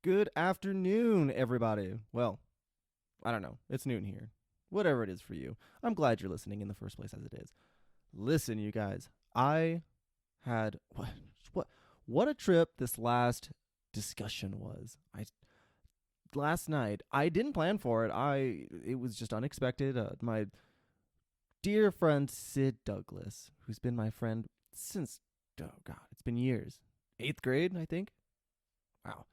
Good afternoon, everybody. Well, I don't know. It's noon here. Whatever it is for you. I'm glad you're listening in the first place as it is. Listen, you guys. I had what a trip this last discussion was. Last night, I didn't plan for it. It was just unexpected. My dear friend Sid Douglas, who's been my friend since it's been years. 8th grade, I think. Wow.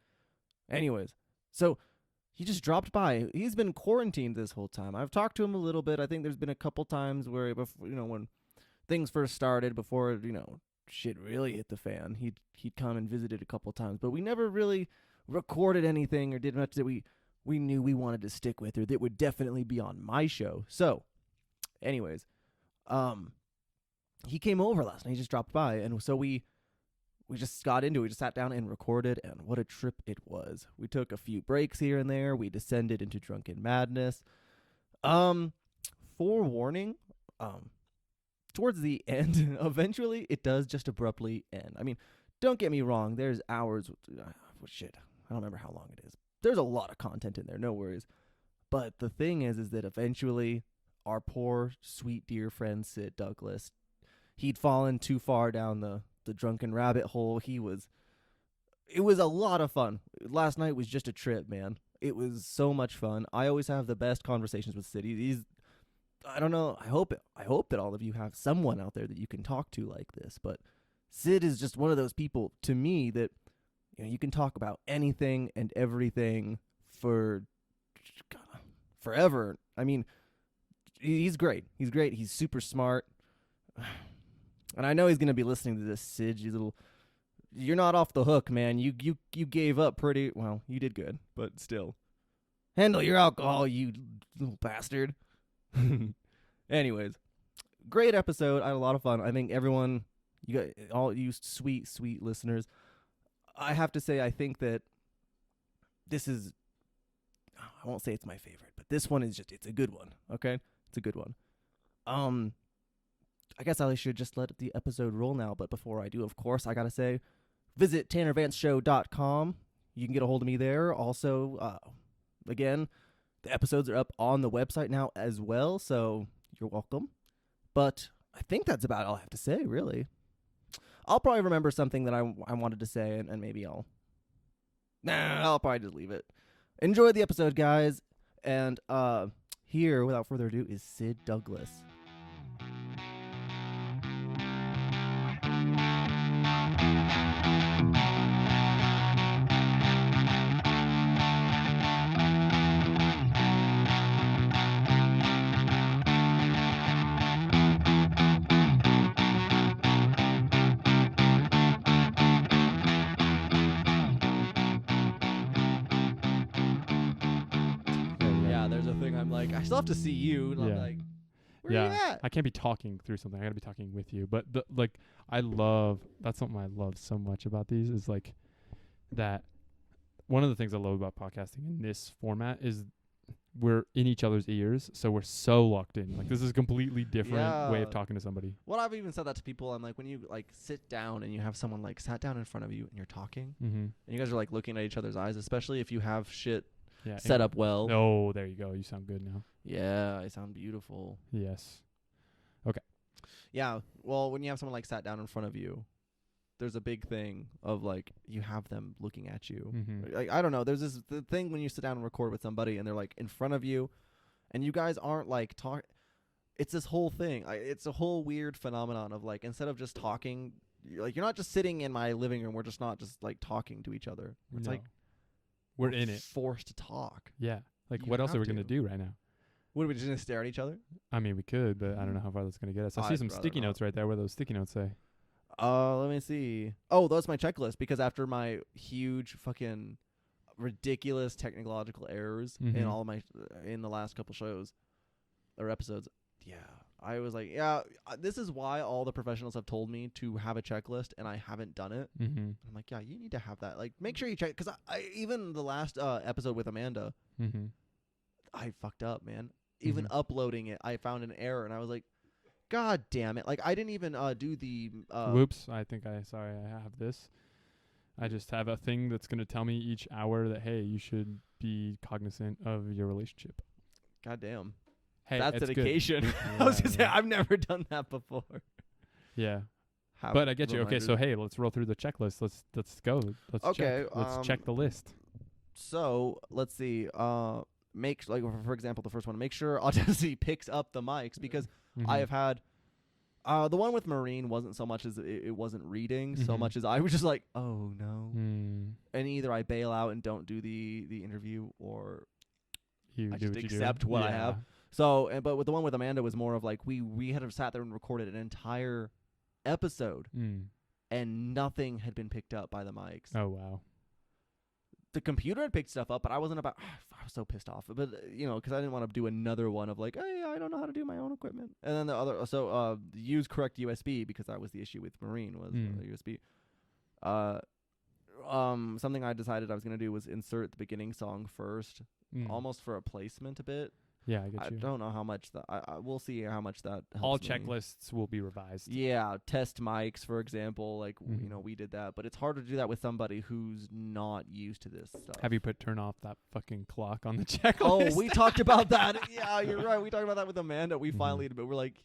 Anyways, so he just dropped by. He's been quarantined this whole time. I've talked to him a little bit. I think there's been a couple times where, before, when things first started, before shit really hit the fan, he'd come and visited a couple times. But we never really recorded anything or did much that we knew we wanted to stick with, or that would definitely be on my show. So, anyways, he came over last night. He just dropped by, and so we just got into it. We just sat down and recorded, and what a trip it was. We took a few breaks here and there. We descended into drunken madness. Forewarning, towards the end, eventually, it does just abruptly end. I mean, don't get me wrong. There's hours. Shit, I don't remember how long it is. There's a lot of content in there. No worries. But the thing is that eventually, our poor, sweet, dear friend Sid Douglas, he'd fallen too far down the drunken rabbit hole. It was a lot of fun. Last night was just a trip, man. It was so much fun. I always have the best conversations with Sid. I don't know. I hope that all of you have someone out there that you can talk to like this. But Sid is just one of those people to me that you can talk about anything and everything for forever. I mean, he's great. He's great. He's super smart. And I know he's going to be listening to this, Sid. You're not off the hook, man. You gave up pretty well. You did good, but still, handle your alcohol, you little bastard. Anyways, great episode. I had a lot of fun. I think everyone, all you sweet listeners, I have to say, I think that this is, I won't say it's my favorite, but this one is it's a good one. Okay, it's a good one. I guess I should just let the episode roll now, but before I do, of course, I gotta say, visit TannerVanceShow.com. You can get a hold of me there. Also, again, the episodes are up on the website now as well, so you're welcome. But I think that's about all I have to say, really. I'll probably remember something that I wanted to say, and maybe I'll probably just leave it. Enjoy the episode, guys. And here, without further ado, is Sid Douglas. I still have to see you, and I'm like, where are you at? I can't be talking through something. I gotta be talking with you. But that's something I love so much about these is like that. One of the things I love about podcasting in this format is we're in each other's ears, so we're so locked in. Like, this is a completely different way of talking to somebody. Well, I've even said that to people. I'm like, when you sit down and you have someone sat down in front of you and you're talking, and you guys are looking at each other's eyes, especially if you have shit set up well. Oh, there you go. You sound good now. Yeah, I sound beautiful. Yes. Okay. Yeah. Well, when you have someone sat down in front of you, there's a big thing of you have them looking at you. I don't know. There's the thing when you sit down and record with somebody and they're in front of you, and you guys aren't talk. It's this whole thing. It's a whole weird phenomenon of instead of just talking, you're not just sitting in my living room. We're just not just talking to each other. It's we're in it, forced to talk. Yeah. What else are we gonna do right now? What, are we just gonna stare at each other? I mean, we could, but I don't know how far that's gonna get us. I see some sticky notes right there. What do those sticky notes say? Let me see. Oh, that's my checklist, because after my huge fucking ridiculous technological errors in all of my in the last couple shows or episodes, I was this is why all the professionals have told me to have a checklist, and I haven't done it. I'm like, you need to have that. Make sure you check, because I even the last episode with Amanda, I fucked up, man. Even uploading it, I found an error, and I was like, God damn it. I didn't even do the... Whoops. I have this. I just have a thing that's going to tell me each hour that, hey, you should be cognizant of your relationship. Goddamn. Hey, That's it's dedication. Good. I was gonna say Yeah. I've never done that before. Yeah. How But I get you. Okay, so reminders. hey, let's roll through the checklist. Let's go. Let's Okay, check. Let's check the list. So let's see. Make like for example, the first one. Make sure Audacity picks up the mics because I have had. The one with Marine wasn't so much as it wasn't reading so much as I was just like, oh no, and either I bail out and don't do the interview or you I do just what accept you do. what I have. So, but with the one with Amanda was more of like we had sat there and recorded an entire episode and nothing had been picked up by the mics. Oh wow. The computer had picked stuff up, but I wasn't about. I was so pissed off, but because I didn't want to do another one of like, hey, I don't know how to do my own equipment. And then the other, use correct USB because that was the issue with Marine was USB. Something I decided I was gonna do was insert the beginning song first, almost for a placement a bit. Yeah, I get you. I don't know how much that. We'll see how much that helps All me. checklists will be revised. Yeah, test mics, for example. Like Mhm. we did that, but it's hard to do that with somebody who's not used to this stuff. Have you turn off that fucking clock on the checklist? Oh, we talked about that. Yeah, you're right. We talked about that with Amanda. We finally, but we're like,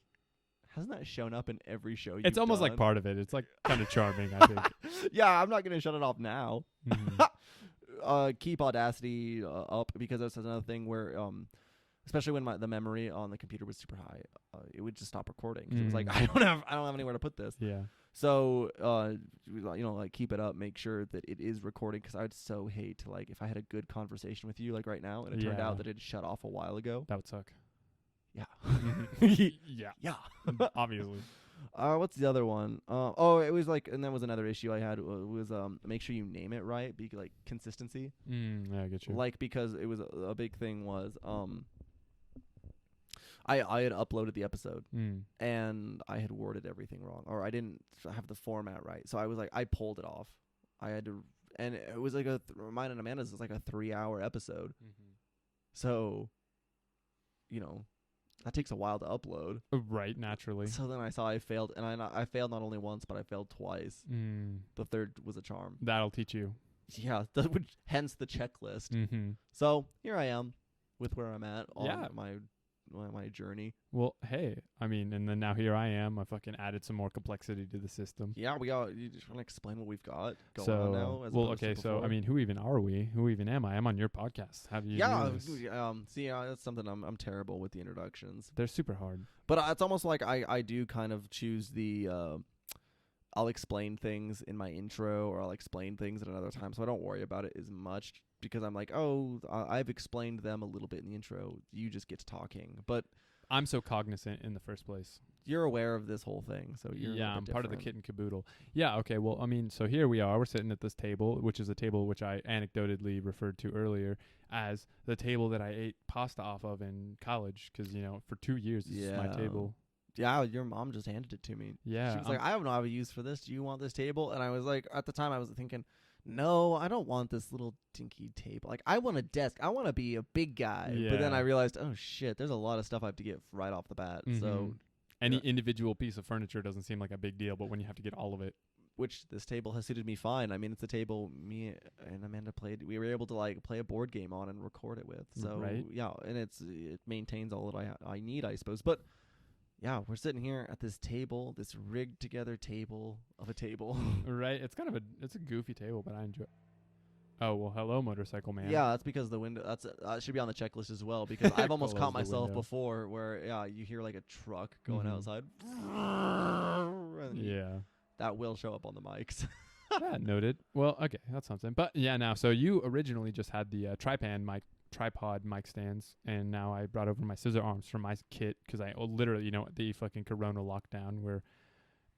hasn't that shown up in every show? It's almost like part of it. It's like kind of charming, I think. Yeah, I'm not gonna shut it off now. Keep Audacity up because that's another thing where especially when the memory on the computer was super high, it would just stop recording. 'Cause it was like I don't have anywhere to put this. Yeah. So like keep it up, make sure that it is recording because I'd so hate to like if I had a good conversation with you like right now and it turned out that it shut off a while ago. That would suck. Yeah. Yeah. Obviously. What's the other one? It was like, and that was another issue I had was make sure you name it right, be like consistency. Yeah, I get you. Like because it was a big thing was I had uploaded the episode and I had worded everything wrong or I didn't have the format right. So I was like, I pulled it off. I had to, and it was like mine and Amanda's was like a 3-hour episode. So, that takes a while to upload. Right, naturally. So then I saw I failed, and I failed not only once, but I failed twice. The third was a charm. That'll teach you. Yeah, hence the checklist. So here I am with where I'm at on my journey. Well, hey, I mean, and then now here I am. I fucking added some more complexity to the system. Yeah, you just want to explain what we've got going on now? So I mean, who even are we? Who even am I? I'm on your podcast. How do you do this? That's something I'm terrible with the introductions. They're super hard. But it's almost like I do kind of choose the I'll explain things in my intro or I'll explain things at another time, so I don't worry about it as much because I'm like, I've explained them a little bit in the intro. You just get to talking. But I'm so cognizant in the first place. You're aware of this whole thing, so you're I'm part of the kit and caboodle. Yeah, okay, well, I mean, so here we are. We're sitting at this table, which is a table which I anecdotally referred to earlier as the table that I ate pasta off of in college because, for 2 years, this is my table. Yeah, your mom just handed it to me. Yeah. She was like, I don't have a use for this. Do you want this table? And I was like, at the time, I was thinking, no, I don't want this little dinky table. Like, I want a desk. I want to be a big guy. Yeah. But then I realized, oh, shit, there's a lot of stuff I have to get right off the bat. So any individual piece of furniture doesn't seem like a big deal, but when you have to get all of it. Which this table has suited me fine. I mean, it's a table me and Amanda played. We were able to like play a board game on and record it with. So, yeah, and it maintains all that I need, I suppose. But yeah, we're sitting here at this table, this rigged together table of a table. Right. It's kind of it's a goofy table, but I enjoy it. Oh, well, hello, motorcycle man. Yeah, that's because the window, that should be on the checklist as well, because I've almost caught myself before where, you hear like a truck going outside. Yeah. That will show up on the mics. Yeah, noted. Well, okay, that's something. But yeah, now, so you originally just had the tripod mic stands, and now I brought over my scissor arms from my kit because I literally, the fucking Corona lockdown, we're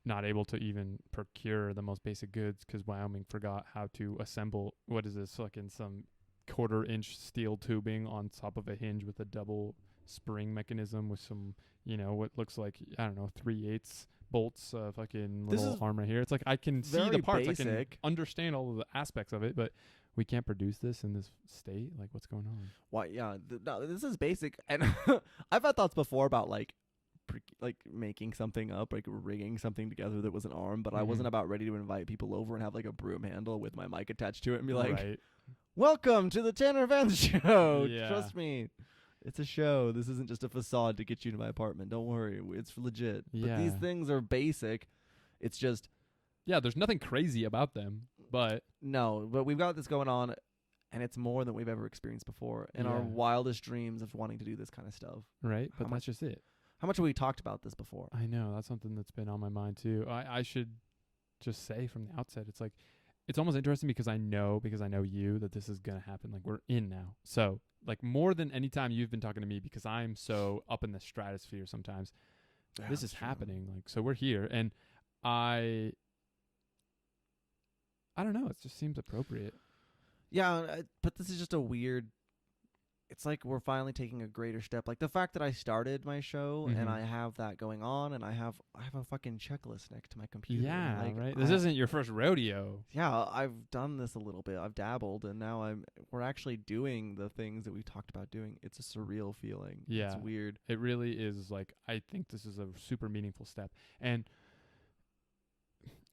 not able to even procure the most basic goods because Wyoming forgot how to assemble, what is this, fucking some 1/4-inch steel tubing on top of a hinge with a double spring mechanism with some, what looks like, I don't know, 3/8 bolts, fucking little arm right here. It's like I can see the parts, basic. I can understand all of the aspects of it, but we can't produce this in this state. Like, what's going on? Why? Yeah, no, this is basic. And I've had thoughts before about like making something up, like rigging something together that was an arm, but I wasn't about ready to invite people over and have like a broom handle with my mic attached to it and be like, right. welcome to the Tanner Vance Show. Yeah. Trust me. It's a show. This isn't just a facade to get you to my apartment. Don't worry. It's legit. Yeah. But these things are basic. It's just... Yeah, there's nothing crazy about them, but... No, but we've got this going on, and it's more than we've ever experienced before in our wildest dreams of wanting to do this kind of stuff. Right, but that's just it. How much have we talked about this before? I know. That's something that's been on my mind, too. I should just say from the outset, it's like... It's almost interesting because I know you, that this is going to happen. Like, we're in now. So, like, more than any time you've been talking to me, because I'm so up in the stratosphere sometimes, this is happening. Like, so we're here. And I don't know. It just seems appropriate. Yeah, but this is just a weird... It's like we're finally taking a greater step. Like the fact that I started my show and I have that going on, and I have a fucking checklist next to my computer. Yeah, like, right. This isn't your first rodeo. Yeah, I've done this a little bit. I've dabbled, and now we're actually doing the things that we talked about doing. It's a surreal feeling. Yeah, it's weird. It really is. Like, I think this is a super meaningful step, and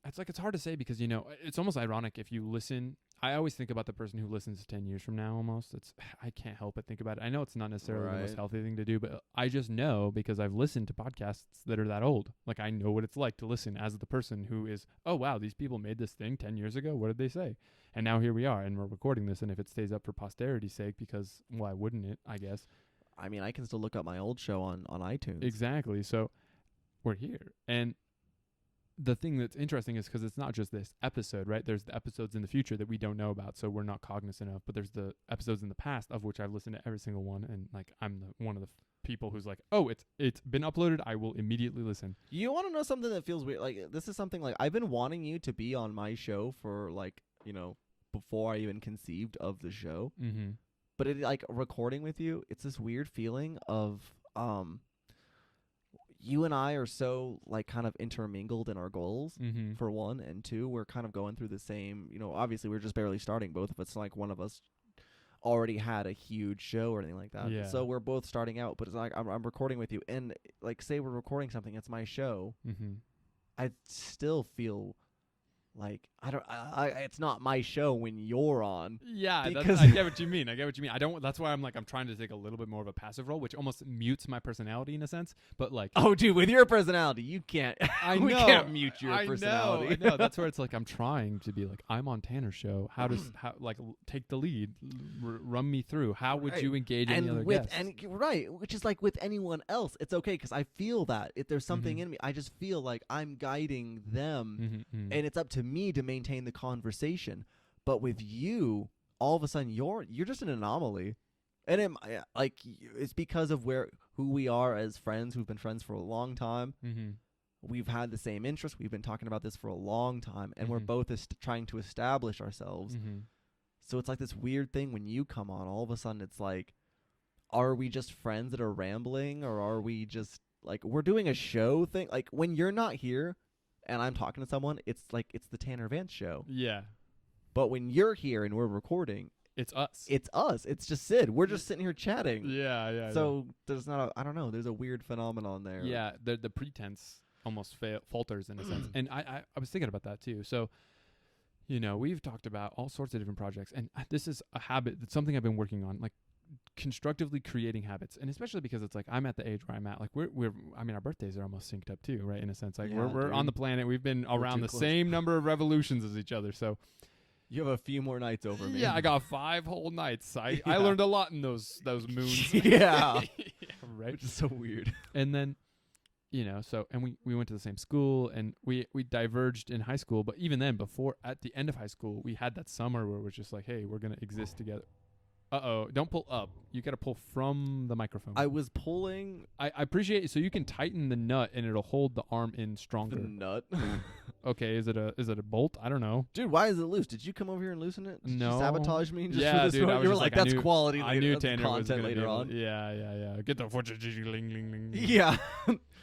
it's like it's hard to say because it's almost ironic if you listen. I always think about the person who listens 10 years from now almost. I can't help but think about it. I know it's not necessarily the most healthy thing to do, but I just know because I've listened to podcasts that are that old. Like, I know what it's like to listen as the person who is, oh, wow, these people made this thing 10 years ago. What did they say? And now here we are, and we're recording this, and if it stays up for posterity's sake, because why wouldn't it, I guess? I mean, I can still look up my old show on iTunes. Exactly. So we're here. And the thing that's interesting is because it's not just this episode, right? There's the episodes in the future that we don't know about, so we're not cognizant of. But there's the episodes in the past of which I've listened to every single one, and like I'm one of the people who's like, oh, it's been uploaded. I will immediately listen. You want to know something that feels weird? Like this is something like I've been wanting you to be on my show for like before I even conceived of the show. Mm-hmm. But it like recording with you, it's this weird feeling of you and I are so like kind of intermingled in our goals for one, and two, we're kind of going through the same, obviously we're just barely starting, both of us, like one of us already had a huge show or anything like that. Yeah. So we're both starting out, but it's like I'm recording with you, and like say we're recording something, it's my show. I still feel like it's not my show when you're on. Yeah, I get what you mean. I don't. That's why I'm trying to take a little bit more of a passive role, which almost mutes my personality in a sense. But like, oh, dude, with your personality, you can't. We can't mute your personality. I know. That's where it's like I'm trying to be like I'm on Tanner's show. How take the lead, run me through. How would you engage any other guests? Which is like with anyone else, it's okay because I feel that if there's something in me, I just feel like I'm guiding them, and it's up to me to maintain the conversation. But with you, all of a sudden you're just an anomaly, and it's because of who we are as friends who've been friends for a long time. We've had the same interests. We've been talking about this for a long time, and we're both trying to establish ourselves. So it's like this weird thing when you come on, all of a sudden it's like, are we just friends that are rambling, or are we just like we're doing a show thing? Like when you're not here and I'm talking to someone, it's like it's the Tanner Vance Show. Yeah. But when you're here and we're recording, it's us. It's us. It's just Sid. We're just sitting here chatting. Yeah. So there's not I don't know. There's a weird phenomenon there. Yeah, the pretense almost falters in a sense. And I was thinking about that too. So, we've talked about all sorts of different projects, and this is a habit. That's something I've been working on, like constructively creating habits, and especially because it's like I'm at the age where I'm at, like we're I mean our birthdays are almost synced up too, right? In a sense, like we're on the planet. We've been around the same number of revolutions as each other, so you have a few more nights over me. Yeah, I got 5 whole nights. I learned a lot in those moons. Yeah. Right, which is so weird. And then so and we went to the same school, and we diverged in high school, but even then, at the end of high school, we had that summer where it was just like, hey, we're gonna exist together. Don't pull up. You got to pull from the microphone. I was pulling. I appreciate it. So you can tighten the nut and it'll hold the arm in stronger. The nut? Okay, is it a bolt? I don't know. Dude, why is it loose? Did you come over here and loosen it? Did No. you sabotage me? Just yeah, for this dude. you were like, that's quality. I knew Tanner content was later on. Yeah. Get the ling. Yeah.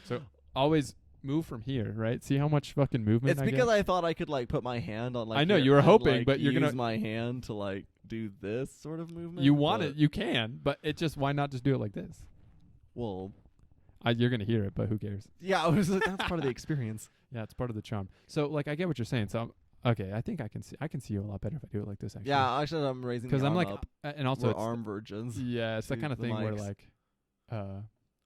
So always move from here, right? See how much fucking movement It's because I thought I could like put my hand on like I know you were hoping, but you're use my hand to like do this sort of movement. You want it, you can, but it just why not just do it like this? Well, You're gonna hear it, but who cares? Yeah, I was like, that's part of the experience. Yeah, it's part of the charm. So like, I get what you're saying. So okay, I think I can see you a lot better if I do it like this. Actually, Yeah, actually, I'm raising the because I'm arm like, up. and also We're it's arm virgins. yeah, it's that to kind of the thing where mics. like,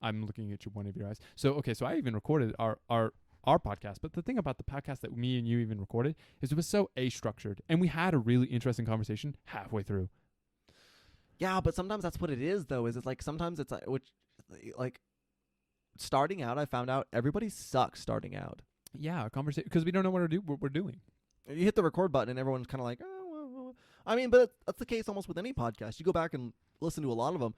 I'm looking at one of your eyes. So okay, so I even recorded our podcast. But the thing about the podcast that me and you even recorded is it was so structured, and we had a really interesting conversation halfway through. Yeah, but sometimes that's what it is, though. Is it's like sometimes it's like starting out. I found out everybody sucks starting out. Yeah, a conversation because we don't know what we're doing. You hit the record button, and everyone's kind of like, oh, well. I mean, but that's the case almost with any podcast. You go back and listen to a lot of them.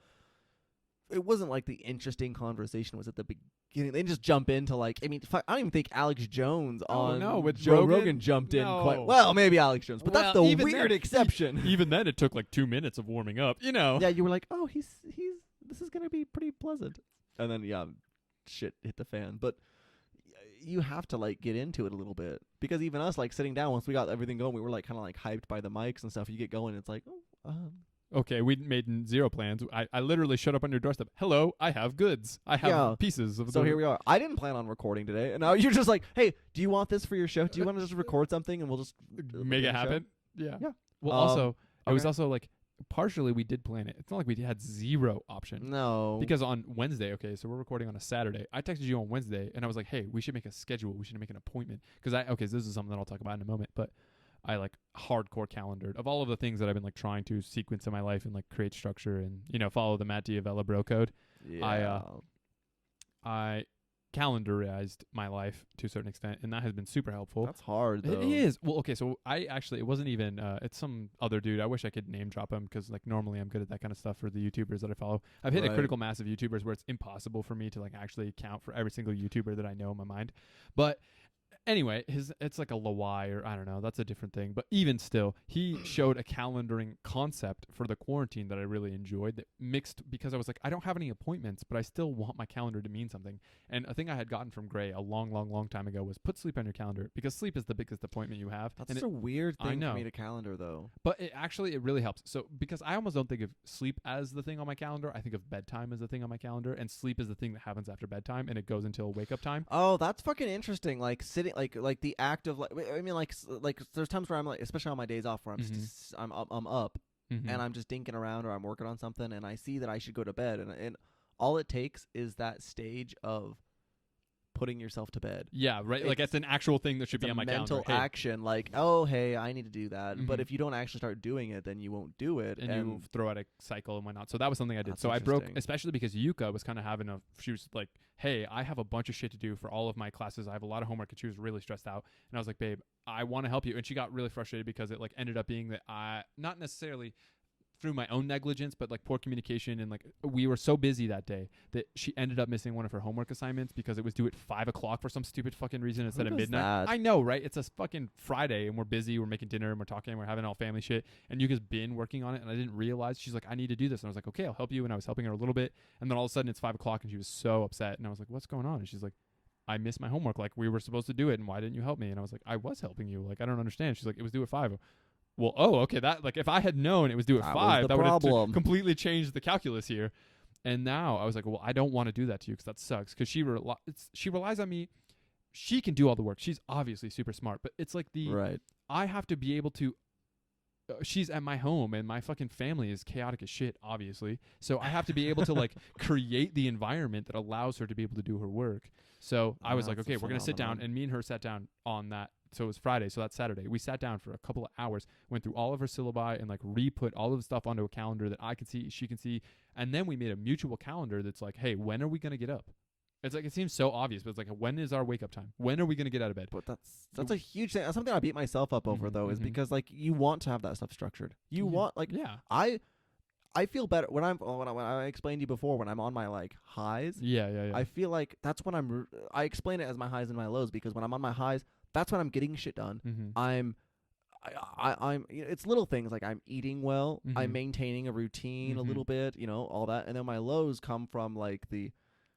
It wasn't like the interesting conversation was at the beginning. They just jump into like, I mean, I don't even think Alex Jones with Joe Rogan jumped in quite well. Maybe Alex Jones, but that's the weird exception. Even then, it took like 2 minutes of warming up. You know. Yeah, you were like, oh, he's this is gonna be pretty pleasant, and then shit hit the fan. But you have to like get into it a little bit because even us like sitting down once we got everything going, we were like kind of like hyped by the mics and stuff. You get going, it's like, okay, we made zero plans. I literally showed up on your doorstep. Hello, I have goods. I have pieces of. So here we are. I didn't plan on recording today, and now you're just like, hey, do you want this for your show? Do you want to just record something and we'll just make it happen? Yeah. Well, also, it was also like partially we did plan it. It's not like we had zero option. No. Because on Wednesday, okay, so we're recording on a Saturday. I texted you on Wednesday, and I was like, hey, we should make a schedule. We should make an appointment. Because this is something that I'll talk about in a moment, but I like hardcore calendared of all of the things that I've been like trying to sequence in my life and like create structure and, follow the Matt Diavella bro code. Yeah. I calendarized my life to a certain extent, and that has been super helpful. That's hard, though. It is. Well, okay, so it wasn't even, it's some other dude. I wish I could name drop him because like normally I'm good at that kind of stuff for the YouTubers that I follow. I've hit a critical mass of YouTubers where it's impossible for me to like actually count for every single YouTuber that I know in my mind. But anyway, it's like a Lawai or I don't know. That's a different thing. But even still, he showed a calendaring concept for the quarantine that I really enjoyed that mixed because I was like, I don't have any appointments, but I still want my calendar to mean something. And a thing I had gotten from Gray a long, long, long time ago was put sleep on your calendar because sleep is the biggest appointment you have. That's a weird thing for me to calendar, though. But it really helps. So because I almost don't think of sleep as the thing on my calendar. I think of bedtime as the thing on my calendar, and sleep is the thing that happens after bedtime, and it goes until wake up time. Oh, that's fucking interesting. Like sitting, like the act of like, I mean, like there's times where I'm like, especially on my days off, where I'm just I'm up, and I'm just dinking around or I'm working on something, and I see that I should go to bed, and all it takes is that stage of putting yourself to bed. Yeah, right. Like it's an actual thing that should be on my calendar. Mental action, like, oh, hey, I need to do that. But if you don't actually start doing it, then you won't do it, and you throw out a cycle and whatnot. So that was something I did. So I broke, especially because Yuka was kind of having she was like, hey, I have a bunch of shit to do for all of my classes. I have a lot of homework, and she was really stressed out. And I was like, babe, I want to help you. And she got really frustrated because it like ended up being that not necessarily through my own negligence, but like poor communication, and like we were so busy that day that she ended up missing one of her homework assignments because it was due at 5 o'clock for some stupid fucking reason instead of midnight. That? I know, right? It's a fucking Friday and we're busy, we're making dinner and we're talking, we're having all family shit, and Yuka's been working on it, and I didn't realize. She's like, I need to do this, and I was like, okay, I'll help you. And I was helping her a little bit, and then all of a sudden it's 5 o'clock and she was so upset, and I was like, what's going on? And she's like, I missed my homework, like we were supposed to do it, and why didn't you help me? And I was like, I was helping you, like I don't understand. She's like, it was due at 5. Well, okay, that like if I had known it was due at 5, that would have completely changed the calculus here. And now I was like, well, I don't want to do that to you because that sucks. Because she relies on me. She can do all the work. She's obviously super smart, but it's like I have to be able to. She's at my home, and my fucking family is chaotic as shit, obviously. So I have to be able to like create the environment that allows her to be able to do her work. So I was like, okay, we're gonna sit down, and me and her sat down on that. So it was Friday, so that's Saturday. We sat down for a couple of hours, went through all of her syllabi, and like re-put all of the stuff onto a calendar that I could see, she can see, and then we made a mutual calendar that's like, hey, when are we gonna get up? It's like, it seems so obvious, but it's like, when is our wake up time? When are we gonna get out of bed? But that's a huge thing. That's something I beat myself up over though, is because like you want to have that stuff structured. You want like I feel better when I explained to you before when I'm on my like highs. Yeah. I feel like that's when I explain it as my highs and my lows, because when I'm on my highs, that's when I'm getting shit done. I'm it's little things like I'm eating well, I'm maintaining a routine a little bit, all that, and then my lows come from like the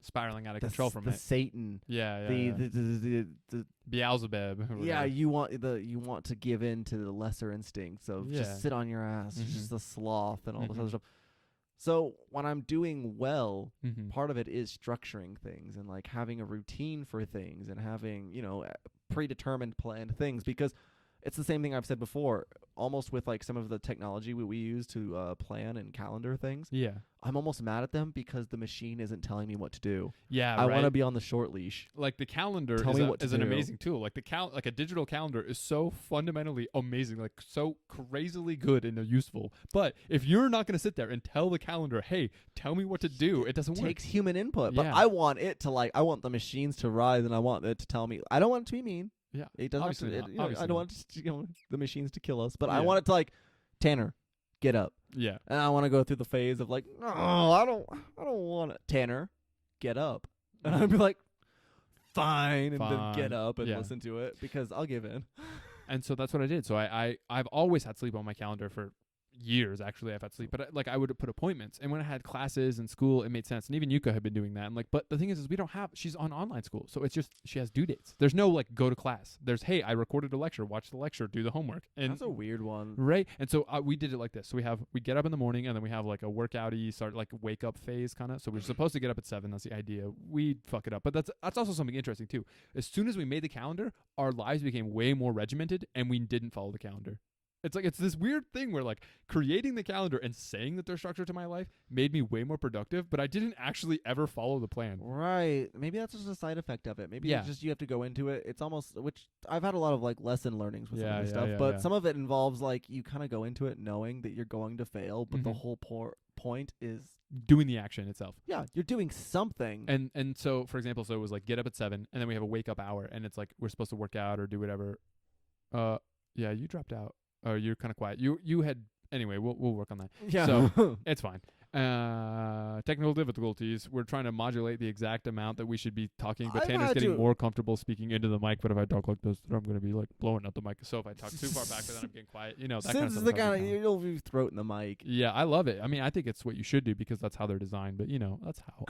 spiraling out of control from the Satan, the Beelzebub. Yeah, you want to give in to the lesser instincts of just sit on your ass, just the sloth and all this other stuff. So when I'm doing well, Mm-hmm. part of it is structuring things and like having a routine for things and having, predetermined planned things, because it's the same thing I've said before, almost with like some of the technology we use to plan and calendar things. Yeah. I'm almost mad at them because the machine isn't telling me what to do. Yeah, I right. want to be on the short leash. Like the calendar Tell me what to is an do. amazing tool. Like like a digital calendar is so fundamentally amazing, like so crazily good and useful. But if you're not going to sit there and tell the calendar, "Hey, tell me what to do," it doesn't work. It takes human input, but Yeah. I want it to I want the machines to rise, and I want it to tell me. I don't want it to be mean. Yeah. It doesn't have Obviously to. not. I Obviously don't not. want the machines to kill us, but I Yeah. want it to Tanner, get up. Yeah. And I want to go through the phase of no, I don't want it. Tanner, get up. And I'd be like, fine, and then get Fine. up and Yeah. listen to it because I'll give in. And so that's what I did. So I've always had sleep on my calendar for years. Actually, I've had sleep, but I would put appointments, and when I had classes in school, it made sense. And even Yuka had been doing that. And but the thing is we don't have. She's on online school, so it's just she has due dates. There's no go to class. There's hey, I recorded a lecture, watch the lecture, do the homework. And That's a weird one. right. And so we did it like this. So we get up in the morning, and then we have a workout-y start wake up phase kind of. So we're supposed to get up at 7. That's the idea. We fuck it up, but that's also something interesting too. As soon as we made the calendar, our lives became way more regimented, and we didn't follow the calendar. It's this weird thing where creating the calendar and saying that there's structure to my life made me way more productive, but I didn't actually ever follow the plan. Right. Maybe that's just a side effect of it. Maybe it's just you have to go into it. It's almost, which I've had a lot of lesson learnings with some of this stuff, but some of it involves you kind of go into it knowing that you're going to fail, but the whole point is doing the action itself. Yeah, you're doing something. And so, for example, so it was get up at 7, and then we have a wake up hour, and it's we're supposed to work out or do whatever. Yeah, you dropped out. Oh, you're kind of quiet. You had anyway. We'll work on that. Yeah. So it's fine. Technical difficulties. We're trying to modulate the exact amount that we should be talking, but Tanner's getting more comfortable speaking into the mic. But if I talk like this, then I'm going to be blowing out the mic. So if I talk too far back, then I'm getting quiet. That kind of stuff. This is the kind of you'll be throating the mic. Yeah, I love it. I mean, I think it's what you should do because that's how they're designed. But that's how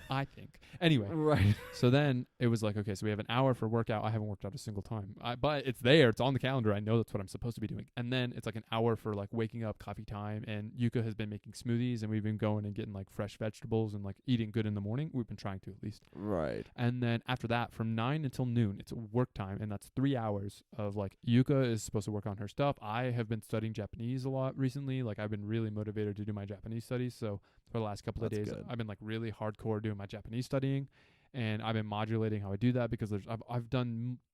I think. Anyway, right. So then it was okay, so we have an hour for workout. I haven't worked out a single time, but it's there. It's on the calendar. I know that's what I'm supposed to be doing. And then it's an hour for waking up, coffee time. And Yuka has been making smoothies, and we've been going and getting fresh vegetables and eating good in the morning. We've been trying to at least. Right. And then after that, from 9 until noon, it's work time, and that's 3 hours of Yuka is supposed to work on her stuff. I have been studying Japanese a lot recently. I've been really motivated to do my Japanese studies. So for the last couple of days, I've been really hardcore doing my Japanese studying. And I've been modulating how I do that because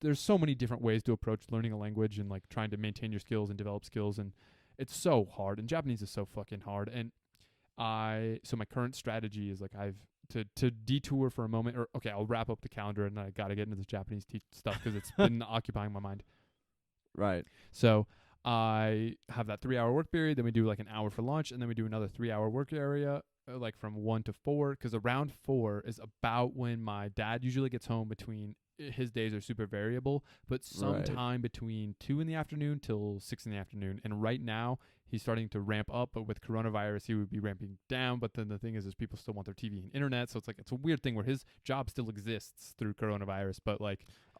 there's so many different ways to approach learning a language and trying to maintain your skills and develop skills, and it's so hard, and Japanese is so fucking hard. And so my current strategy is I've to detour for a moment, or I'll wrap up the calendar and then I got to get into this Japanese stuff because it's been occupying my mind. Right. So I have that 3-hour work period, then we do an hour for lunch, and then we do another 3-hour work area. From 1 to 4, because around 4 is about when my dad usually gets home. Between his days are super variable, but sometime between 2 in the afternoon till 6 in the afternoon. And right now he's starting to ramp up, but with coronavirus he would be ramping down. But then the thing is people still want their TV and internet, so it's a weird thing where his job still exists through coronavirus, but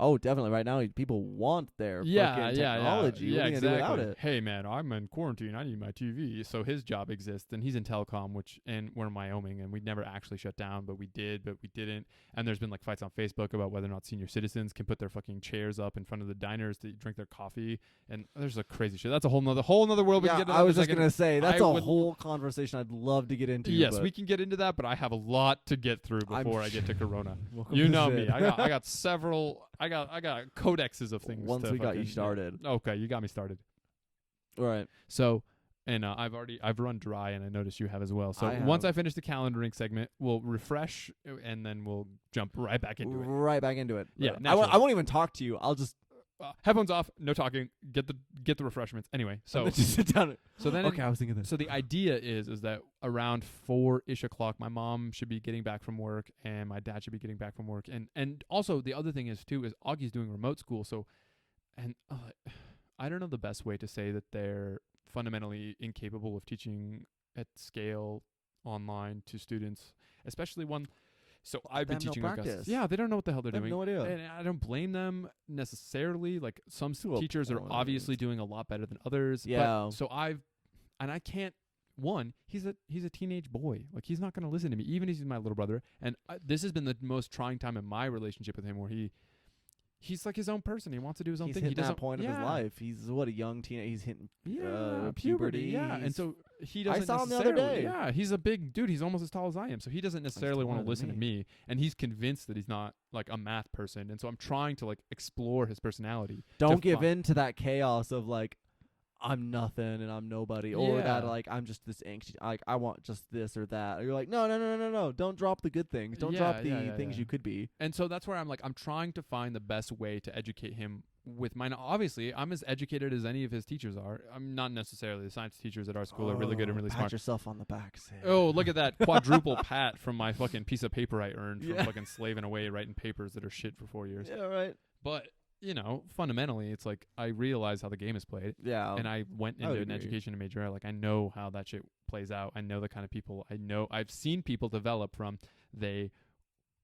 oh, definitely. Right now, people want their fucking technology. Yeah, exactly. Do without it? Hey, man, I'm in quarantine. I need my TV. So his job exists, and he's in telecom, and we're in Wyoming, and we never actually shut down, but we did, but we didn't. And there's been fights on Facebook about whether or not senior citizens can put their fucking chairs up in front of the diners to drink their coffee. And there's a crazy shit. That's a whole nother world. We can get into. I was just gonna say that's a whole conversation I'd love to get into. Yes, we can get into that, but I have a lot to get through before I get to Corona. You know me. I got several. I got codexes of things. Once we got you started. Okay, you got me started. Right. So, and I've run dry, and I noticed you have as well. So once I finish the calendaring segment, we'll refresh, and then we'll jump right back into it. Right back into it. Yeah. I won't even talk to you. I'll just headphones off, no talking. Get the refreshments. Anyway, so just sit down. So then, I was thinking this. So the idea is that around 4-ish o'clock, my mom should be getting back from work, and my dad should be getting back from work, and also the other thing is too is Augie's doing remote school. So, and I don't know the best way to say that they're fundamentally incapable of teaching at scale online to students, especially one. So I've been teaching Augustus. Yeah, they don't know what the hell they're doing. No idea. And I don't blame them necessarily. Some teachers are obviously doing a lot better than others. Yeah. But, I can't one, he's a teenage boy. Like, he's not going to listen to me, even if he's my little brother. And this has been the most trying time in my relationship with him, where he's like his own person. He wants to do his own He's thing. hitting He doesn't that point of his life. He's what, a young teenager. He's hitting puberty. Yeah, and so he doesn't. I saw him the necessarily- other day. Yeah, he's a big dude. He's almost as tall as I am. So he doesn't necessarily want taller to than listen to me. And he's convinced that he's not like a math person. And so I'm trying to like explore his personality. Don't give in to that chaos of like, I'm nothing and I'm nobody, or that Yeah. like I'm just this anxious, like I want just this or that. Or you're like, no. Don't drop the good things. Don't drop the things you could be. And so that's where I'm like, I'm trying to find the best way to educate him with mine. Obviously, I'm as educated as any of his teachers are. I'm not necessarily. The science teachers at our school are really good and really pat smart. yourself on the back, Sid. Oh, look at that quadruple pat from my fucking piece of paper I earned from Yeah. fucking slaving away writing papers that are shit for 4 years. Yeah, right. But, you know, fundamentally, it's like I realize how the game is played. Yeah. And I went I would into an agree. education major. Like, I know how that shit plays out. I know the kind of people. I've seen people develop from they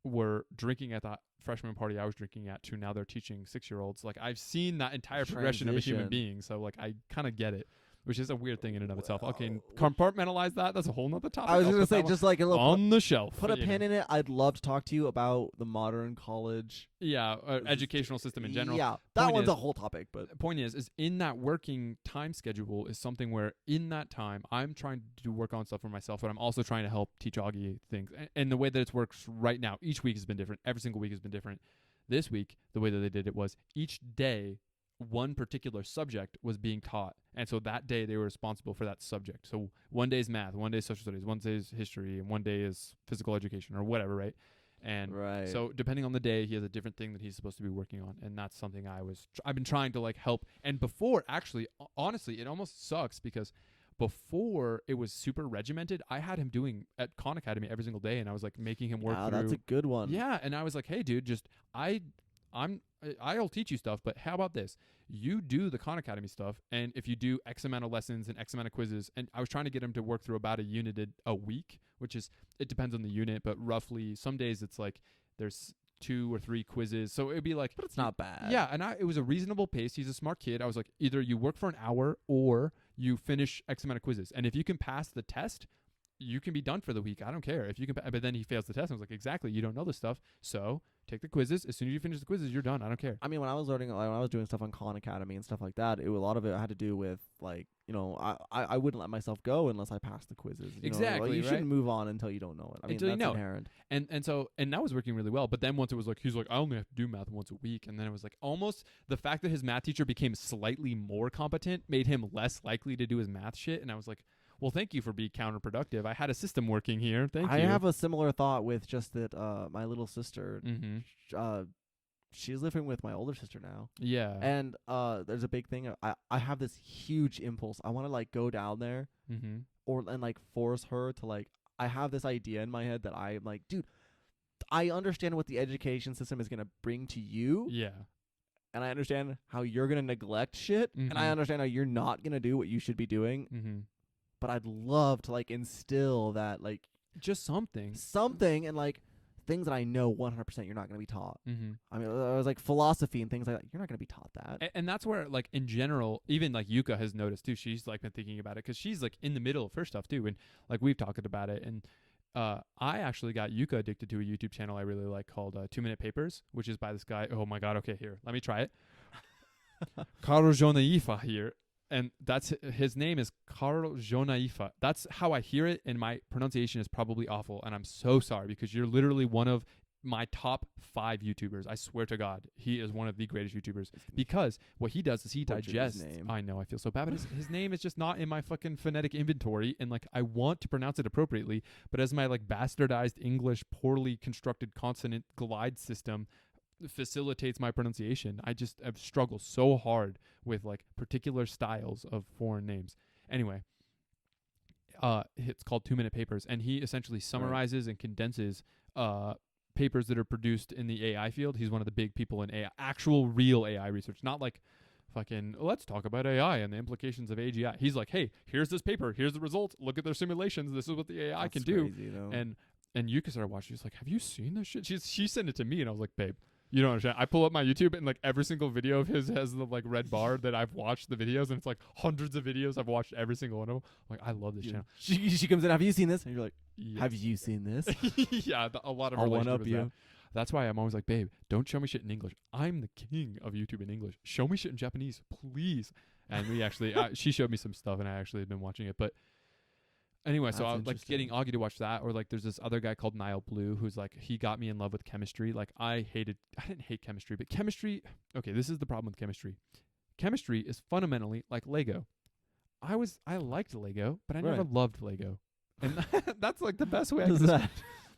were drinking at the freshman party I was drinking at to now they're teaching 6-year-olds. Like, I've seen that entire progression of a human Transition. being. So, like, I kind of get it, which is a weird thing in and of itself. Okay, compartmentalize that. That's a whole nother topic. I was I'll gonna put that say one just like a little on the shelf. put a you pin know. in it. I'd love to talk to you about the modern college Yeah, educational system in general. Yeah, that Point one's is- a whole topic, but Point is in that working time schedule is something where in that time I'm trying to do work on stuff for myself, but I'm also trying to help teach Augie things. And the way that it works right now, each week has been different. Every single week has been different. This week, the way that they did it was each day one particular subject was being taught. And so that day they were responsible for that subject. So one day is math, one day is social studies, one day is history, and one day is physical education or whatever, right? And right. so depending on the day, he has a different thing that he's supposed to be working on. And that's something I've been trying to like help. And before, actually, honestly, it almost sucks because before it was super regimented, I had him doing at Khan Academy every single day, and I was like making him work through. That's a good one. Yeah, and I was like, hey, dude, just I'll teach you stuff, but how about this? You do the Khan Academy stuff, and if you do X amount of lessons and X amount of quizzes, and I was trying to get him to work through about a unit a week, which is, it depends on the unit, but roughly some days it's like there's 2 or 3 quizzes, so it'd be like, But it's not bad. yeah, and it was a reasonable pace. He's a smart kid. I was like, either you work for an hour or you finish X amount of quizzes, and if you can pass the test, you can be done for the week. I don't care if you can. But then he fails the test. I was like, exactly. You don't know this stuff, so take the quizzes. As soon as you finish the quizzes, you're done. I don't care. I mean, when I was learning, like, when I was doing stuff on Khan Academy and stuff like that, a lot of it had to do with, like, you know, I wouldn't let myself go unless I passed the quizzes. You know? Exactly, Like, you right? shouldn't move on until you don't know it. I mean, Until you that's know it. inherent. And so that was working really well. But then once it was like, he's like, I only have to do math once a week. And then it was like almost the fact that his math teacher became slightly more competent made him less likely to do his math shit. And I was like, well, thank you for being counterproductive. I had a system working here. Thank you. I have a similar thought with just that my little sister, Mm-hmm. she's living with my older sister now. Yeah. And there's a big thing. I have this huge impulse. I want to, like, go down there Mm-hmm. and like force her to, like, I have this idea in my head that I'm like, dude, I understand what the education system is going to bring to you. Yeah. And I understand how you're going to neglect shit. And I Mhm. understand how you're not going to do what you should be doing. Mm-hmm. But I'd love to, like, instill that, like, Just something. something and, like, things that I know 100% you're not going to be taught. Mm-hmm. I mean, I was like philosophy and things like that. You're not going to be taught that. And that's where, like, in general, even, like, Yuka has noticed, too. She's, like, been thinking about it because she's, like, in the middle of her stuff, too. And, like, we've talked about it. And I actually got Yuka addicted to a YouTube channel I really like called 2 Minute Papers, which is by this guy. Oh, my God. Okay, here. Let me try it. Karol Jonaifa here. And that's his name is Karol Jonaifa. That's how I hear it, and my pronunciation is probably awful. And I'm so sorry because you're literally one of my top 5 YouTubers. I swear to God, he is one of the greatest YouTubers because what he does is he Butchered his digests. name. I know, I feel so bad, but his name is just not in my fucking phonetic inventory, and like I want to pronounce it appropriately, but as my like bastardized English, poorly constructed consonant glide system facilitates my pronunciation, I've struggled so hard with like particular styles of foreign names. Anyway, it's called 2 Minute Papers, and he essentially summarizes and condenses papers that are produced in the AI field. He's one of the big people in AI, actual real AI research, not like fucking let's talk about AI and the implications of AGI. He's like, hey, here's this paper, here's the results, look at their simulations, this is what the AI can do. Crazy, though. And Yuka started watching. She's like, have you seen this shit? She sent it to me, and I was like, babe, You don't understand. I pull up my YouTube and like every single video of his has the like red bar that I've watched the videos, and it's like hundreds of videos. I've watched every single one of them. Like, I love this channel. She comes in. Have you seen this? And you're like, Yeah. have you seen this? Yeah, a lot of I'll our one relationship up is you. that. That's why I'm always like, babe, don't show me shit in English. I'm the king of YouTube in English. Show me shit in Japanese, please. And we actually, she showed me some stuff, and I actually have been watching it. But anyway, so That's I was like interesting. getting Augie to watch that, or like there's this other guy called Niall Blue who's like, he got me in love with chemistry. Like I didn't hate chemistry, but chemistry, okay, this is the problem with chemistry. Chemistry is fundamentally like Lego. I liked Lego, but I never Right. loved Lego. And that's like the best way I What can is that?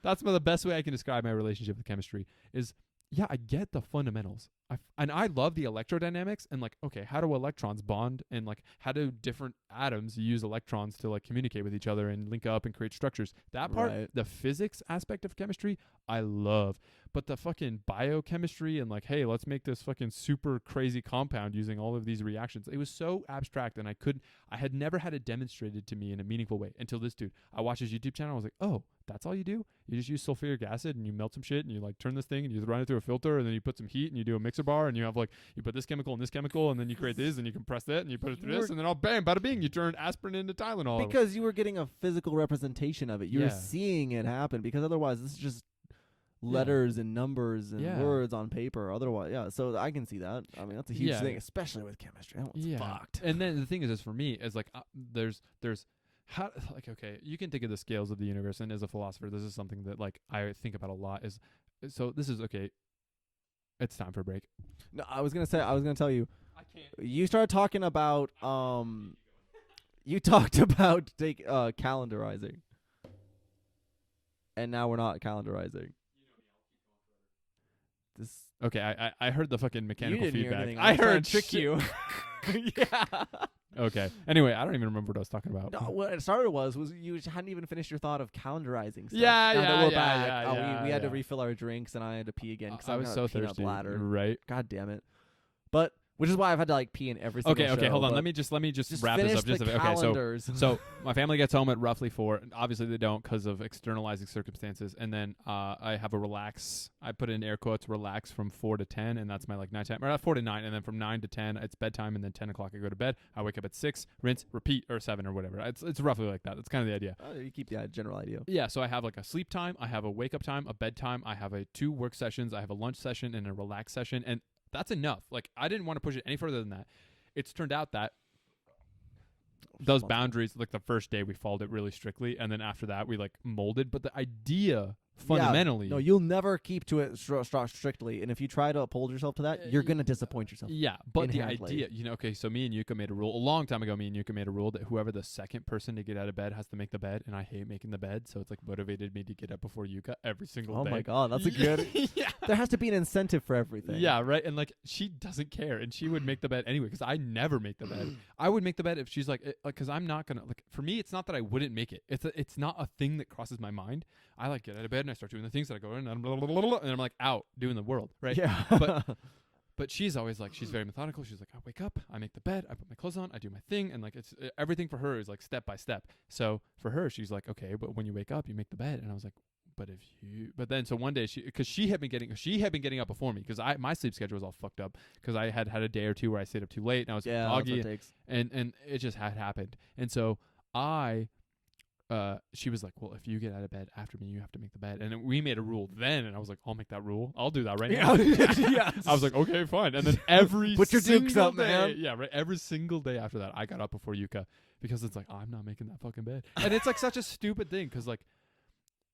That's the best way I can describe my relationship with chemistry is, yeah, I get the fundamentals. And I love the electrodynamics and like, okay, how do electrons bond and like how do different atoms use electrons to like communicate with each other and link up and create structures? That part, Right. the physics aspect of chemistry, I love. But the fucking biochemistry and like, hey, let's make this fucking super crazy compound using all of these reactions. It was so abstract, and I had never had it demonstrated to me in a meaningful way until this dude. I watched his YouTube channel. I was like, oh, that's all you do? You just use sulfuric acid and you melt some shit and you like turn this thing and you run it through a filter and then you put some heat and you do a mixer bar and you have like, you put this chemical and this chemical and then you create this and you compress that and you put it through this and then all bam, bada bing, you turn aspirin into Tylenol. Because you were getting a physical representation of it. You were Yeah. seeing it happen. Because otherwise, this is just letters and numbers and Yeah. words on paper. Otherwise, yeah. So I can see that. I mean, that's a huge Yeah. thing, especially with chemistry. That one's fucked. And then the thing is for me is like, there's how, like, okay, you can think of the scales of the universe, and as a philosopher, this is something that like I think about a lot. Is so this is okay. It's time for a break. No, I was gonna tell you. I can't. You started talking about you talked about calendarizing, and now we're not calendarizing. This Okay, I heard the fucking mechanical you didn't hear feedback. anything. I was trying heard to trick shit. you. Yeah. Okay. Anyway, I don't even remember what I was talking about. No, what it started was you hadn't even finished your thought of calendarizing stuff. Yeah, now that yeah, we're yeah, back, yeah, we had to yeah. refill our drinks, and I had to pee again because I was so peanut thirsty. bladder. Right. God damn it! But which is why I've had to like pee in every single Okay, show, hold on. but Let me just wrap finish this up just the a bit. Okay, calendars. so my family gets home at roughly 4. And obviously they don't because of externalizing circumstances. And then I have a relax. I put in air quotes relax from 4 to 10, and that's my like nighttime. Or not 4 to 9, and then from 9 to 10 it's bedtime, and then 10 o'clock I go to bed. I wake up at 6, rinse, repeat, or 7 or whatever. It's roughly like that. That's kind of the idea. You keep the general idea. Yeah, so I have like a sleep time, I have a wake up time, a bedtime, I have 2 work sessions, I have a lunch session and a relax session, and that's enough. Like I didn't want to push it any further than that. It's turned out that those boundaries, like the first day we followed it really strictly, and then after that we like molded. But the idea fundamentally, no, you'll never keep to it strictly, and if you try to uphold yourself to that, you're gonna disappoint yourself. yeah. But inherently. the idea, okay, so me and Yuka made a rule a long time ago. Me and Yuka made a rule that whoever the second person to get out of bed has to make the bed, and I hate making the bed, so it's like motivated me to get up before Yuka every single day. Oh my god, that's a good. Yeah. There has to be an incentive for everything. Yeah, right. And like she doesn't care, and she would make the bed anyway because I never make the bed. I would make the bed if she's like, because I'm not gonna like. For me, it's not that I wouldn't make it. It's not a thing that crosses my mind. I like get out of bed and I start doing the things that I go in and blah, blah, blah, blah, and I'm like out doing the world, right? Yeah. But she's always like, she's very methodical. She's like, I wake up, I make the bed, I put my clothes on, I do my thing, and like it's everything for her is like step by step. So for her, she's like, okay, but when you wake up, you make the bed, and I was like. But then so one day she had been getting up before me because my sleep schedule was all fucked up because I had a day or two where I stayed up too late and I was Yeah, that's what foggy it takes. and it just had happened. And so she was like, well, if you get out of bed after me, you have to make the bed. And we made a rule then, and I was like, I'll make that rule. I'll do that right now. Yeah. I was like, okay, fine. And then every Put your dukes single up, day, man. yeah, right. Every single day after that, I got up before Yuka because it's like, I'm not making that fucking bed. And it's like such a stupid thing because like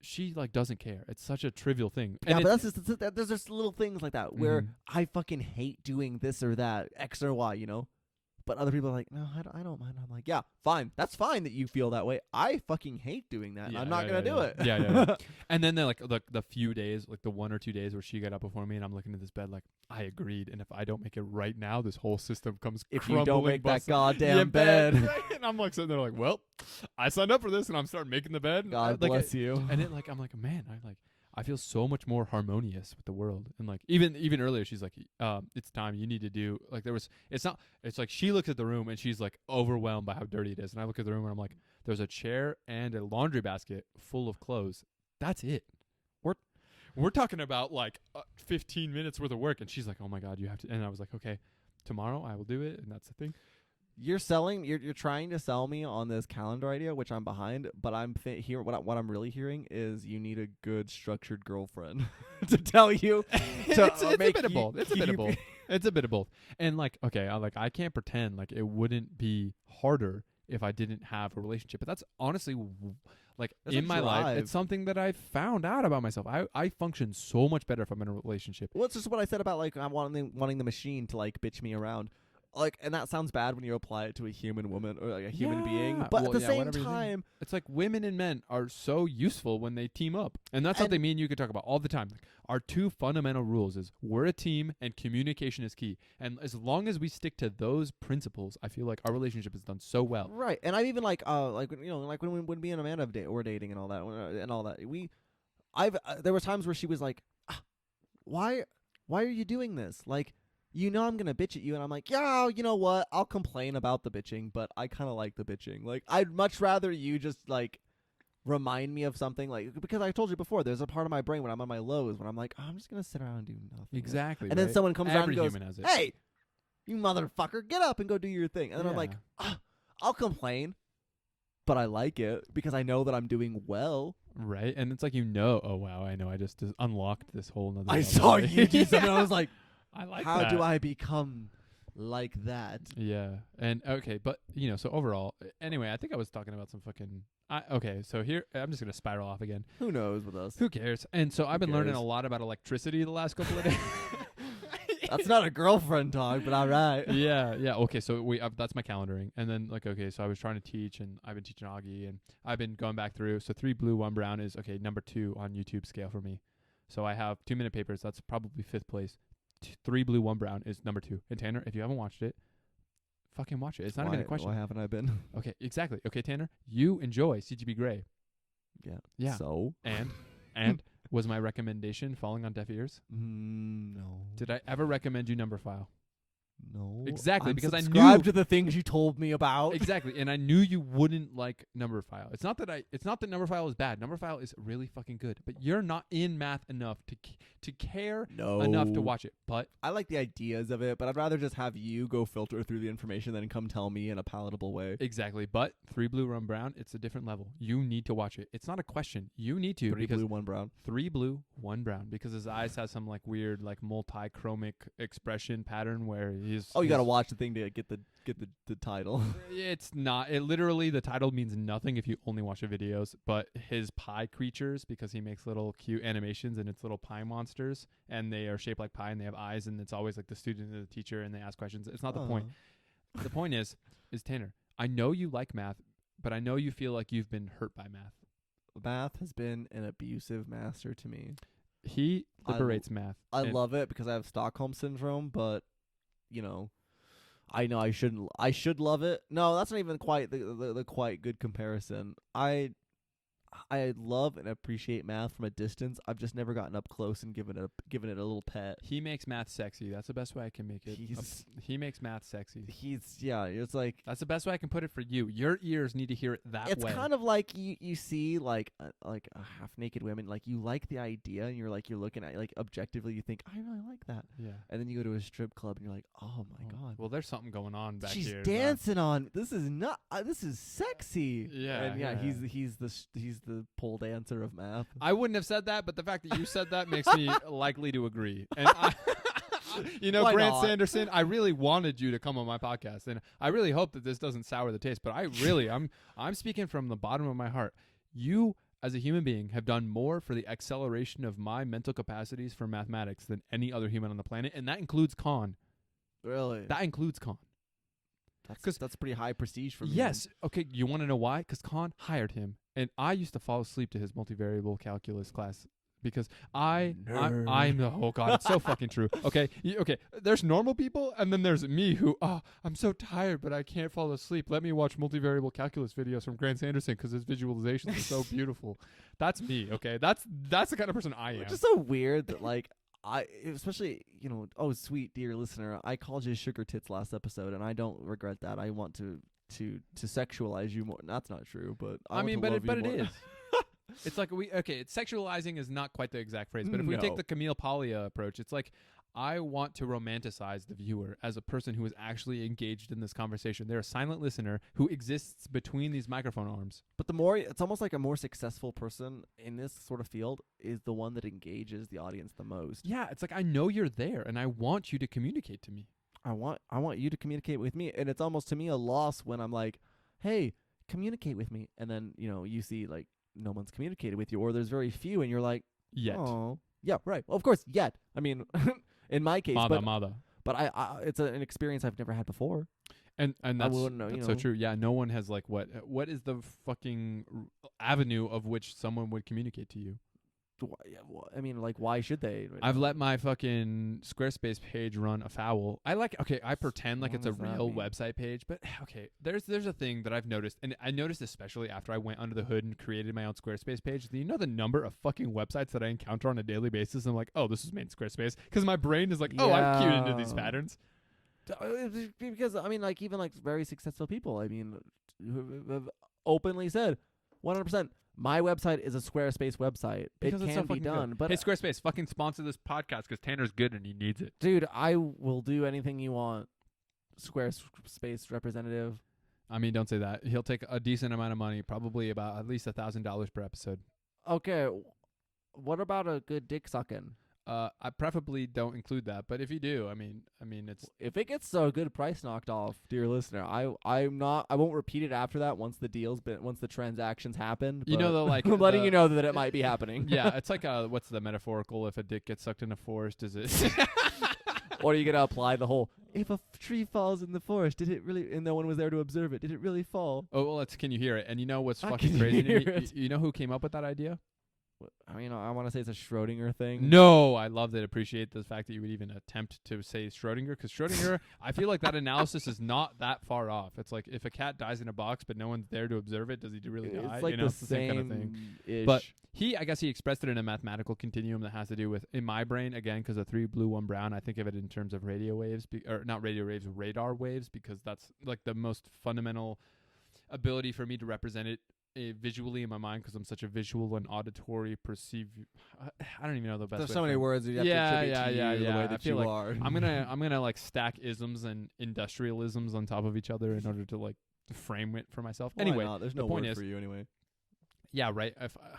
she like doesn't care. It's such a trivial thing. Yeah, And but there's just little things like that where Mhm. I fucking hate doing this or that, X or Y, But other people are like, no, I don't mind. I'm like, yeah, fine. That's fine that you feel that way. I fucking hate doing that. Yeah, I'm not going to do it. Yeah. And then like the few days, like the 1 or 2 days where she got up before me and I'm looking at this bed like, I agreed. And if I don't make it right now, this whole system comes If you crumbling. don't make that busting. goddamn Yeah, bed. right? And I'm like sitting there like, well, I signed up for this and I'm starting making the bed. God like, bless you. And it like I'm like, man, I feel so much more harmonious with the world. And like even earlier she's like, it's time, you need to do like it's like she looks at the room and she's like overwhelmed by how dirty it is. And I look at the room and I'm like, there's a chair and a laundry basket full of clothes. That's it. we're talking about like 15 minutes worth of work, and she's like, "Oh my god, you have to." And I was like, "Okay, tomorrow I will do it," and that's the thing. You're trying to sell me on this calendar idea, which I'm behind, but here what I'm really hearing is you need a good structured girlfriend to tell you to it's a make bit of you both. It's a bit of both. It's a bit of both. And like, okay, I can't pretend like it wouldn't be harder if I didn't have a relationship. But that's honestly like That's in a my life, drive. it's something that I found out about myself. I function so much better if I'm in a relationship. Well, it's just what I said about like I wanting the machine to like bitch me around. Like, and that sounds bad when you apply it to a human woman or like a human being, but at the same time, it's like women and men are so useful when they team up, and that's something me and you could talk about all the time. Like, our two fundamental rules is we're a team and communication is key, and as long as we stick to those principles, I feel like our relationship is done so well. right? And I've even like when me and Amanda were dating and all that, there were times where she was like, why are you doing this? Like, you know I'm going to bitch at you. And I'm like, yeah, you know what? I'll complain about the bitching, but I kind of like the bitching. Like, I'd much rather you just, like, remind me of something. Like, because I told you before, there's a part of my brain when I'm on my lows when I'm like, I'm just going to sit around and do nothing. Exactly. And then someone comes around and goes, human has it. hey, you motherfucker, get up and go do your thing. And then I'm like, I'll complain, but I like it because I know that I'm doing well. Right. And it's like, oh, wow, I know. I just unlocked this whole nother I level. saw you do something. I was like, I like how that. do I become like that? Yeah. And okay, but so overall, anyway, I think I was talking about some fucking okay, so here I'm just going to spiral off again. Who knows with us? Who cares? And so I've been learning a lot about electricity the last couple of days. That's not a girlfriend talk, but all right. Yeah. Okay, so that's my calendaring. And then like, okay, so I was trying to teach, and I've been teaching Augie, and I've been going back through. So 3 blue, 1 brown is okay, number 2 on YouTube scale for me. So I have 2-minute papers. That's probably 5th place. 3 blue, 1 brown is number 2. And Tanner, if you haven't watched it, fucking watch it. It's not even a question. Why haven't I been? Okay, exactly. Okay, Tanner, you enjoy CGB Grey. Yeah. So? And was my recommendation falling on deaf ears? No. Did I ever recommend you Number File? No. Exactly, I'm because I knew subscribed to the things you told me about. Exactly, and I knew you wouldn't like Number File. It's not that Number File is bad. Number File is really fucking good, but you're not in math enough to care enough to watch it. But I like the ideas of it, but I'd rather just have you go filter through the information than come tell me in a palatable way. Exactly, but 3 blue, 1 brown, it's a different level. You need to watch it. It's not a question. You need to. 3 blue, 1 brown. 3 blue, 1 brown, because his eyes has some like weird like multi-chromic expression pattern where he's. Oh, you gotta watch the thing to get the title. It's not. It literally, the title means nothing if you only watch the videos. But his pie creatures, because he makes little cute animations and it's little pie monsters, and they are shaped like pie and they have eyes, and it's always like the student and the teacher and they ask questions. It's not the point. The point is Tanner, I know you like math, but I know you feel like you've been hurt by math. Math has been an abusive master to me. He liberates math. I love it because I have Stockholm syndrome, but I know I shouldn't. I should love it. No, that's not even quite the quite good comparison. I love and appreciate math from a distance. I've just never gotten up close and given it a little pet. He makes math sexy. That's the best way I can make it. He makes math sexy. It's like that's the best way I can put it for you. Your ears need to hear it that way. It's kind of like you see like a half naked women, like you like the idea and you're looking at it, like objectively you think I really like that. Yeah. And then you go to a strip club and you're like, oh my god. Well, there's something going on back She's here. She's dancing on. This is not. This is sexy. Yeah. And he's the pole dancer of math. I wouldn't have said that, but the fact that you said that makes me likely to agree. And Grant Sanderson, I really wanted you to come on my podcast, and I really hope that this doesn't sour the taste. But I'm speaking from the bottom of my heart. You, as a human being, have done more for the acceleration of my mental capacities for mathematics than any other human on the planet, and that includes Khan. Really? That includes Khan. That's pretty high prestige for me. Yes. Okay, you want to know why? Because Khan hired him. And I used to fall asleep to his multivariable calculus class because I'm oh god, it's so fucking true. Okay, there's normal people, and then there's me who I'm so tired, but I can't fall asleep. Let me watch multivariable calculus videos from Grant Sanderson because his visualizations are so beautiful. That's me. Okay, that's the kind of person I am. It's just so weird that especially sweet dear listener, I called you sugar tits last episode, and I don't regret that. I want to sexualize you more. That's not true, but it is. It's like sexualizing is not quite the exact phrase, but if we take No. the Camille Paglia approach, it's like I want to romanticize the viewer as a person who is actually engaged in this conversation. They're a silent listener who exists between these microphone arms. But the more, it's almost like a more successful person in this sort of field is the one that engages the audience the most. Yeah, it's like I know you're there and I want you to communicate to me. I want you to communicate with me, and it's almost to me a loss when I'm like, hey, communicate with me, and then you see like no one's communicated with you, or there's very few, and you're like, Yet. oh, yeah, right. Well, of course, yet. I mean, in my case, Mada. but I it's an experience I've never had before. And that's, wouldn't know, that's so true. Yeah, no one has like what is the fucking avenue of which someone would communicate to you? I mean, like, why should they? I've let my fucking Squarespace page run afoul. I pretend like What it's a does that real mean? website page, but okay, there's a thing that I've noticed, and I noticed especially after I went under the hood and created my own Squarespace page. Do you know the number of fucking websites that I encounter on a daily basis? And I'm like, oh, this is made in Squarespace, because my brain is like, oh, I'm cued into these patterns. Because I mean, like, even like very successful people, I mean, who have openly said 100%. My website is a Squarespace website. Because it it's can so be fucking done, good. but Hey, Squarespace, fucking sponsor this podcast because Tanner's good and he needs it. dude, I will do anything you want. Squarespace representative. I mean, don't say that. He'll take a decent amount of money, probably about at least $1,000 per episode. Okay, what about a good dick sucking? I preferably don't include that, but if you do, I mean, it's If it gets a good price knocked off, dear listener, I won't repeat it after that once the transactions happen. You know, but though, like I'm letting you know that it might be happening. yeah, it's like what's the metaphorical? If a dick gets sucked in a forest, is it? Or are you gonna apply the whole? If a tree falls in the forest, did it really? And no one was there to observe it. Did it really fall? Oh well, can you hear it? And you know what's I fucking can crazy? hear To me? it. You know who came up with that idea? I mean, I want to say it's a Schrodinger thing. No, I love that. Appreciate the fact that you would even attempt to say Schrodinger, because Schrodinger, I feel like that analysis is not that far off. It's like if a cat dies in a box, but no one's there to observe it, does he really die? It's like you know, the it's the same kind of thing. Ish. But I guess he expressed it in a mathematical continuum that has to do with, in my brain, again, because of 3 blue, 1 brown, I think of it in terms of radio waves, or not radio waves, radar waves, because that's like the most fundamental ability for me to represent it visually in my mind, because I'm such a visual and auditory perceive. I don't even know the best. There's way so to many frame it. words you have to attribute to you the way I that feel you like are. I'm gonna like stack isms and industrialisms on top of each other in order to like frame it for myself. Why Anyway, not? There's the no point word is, for you anyway. yeah, right.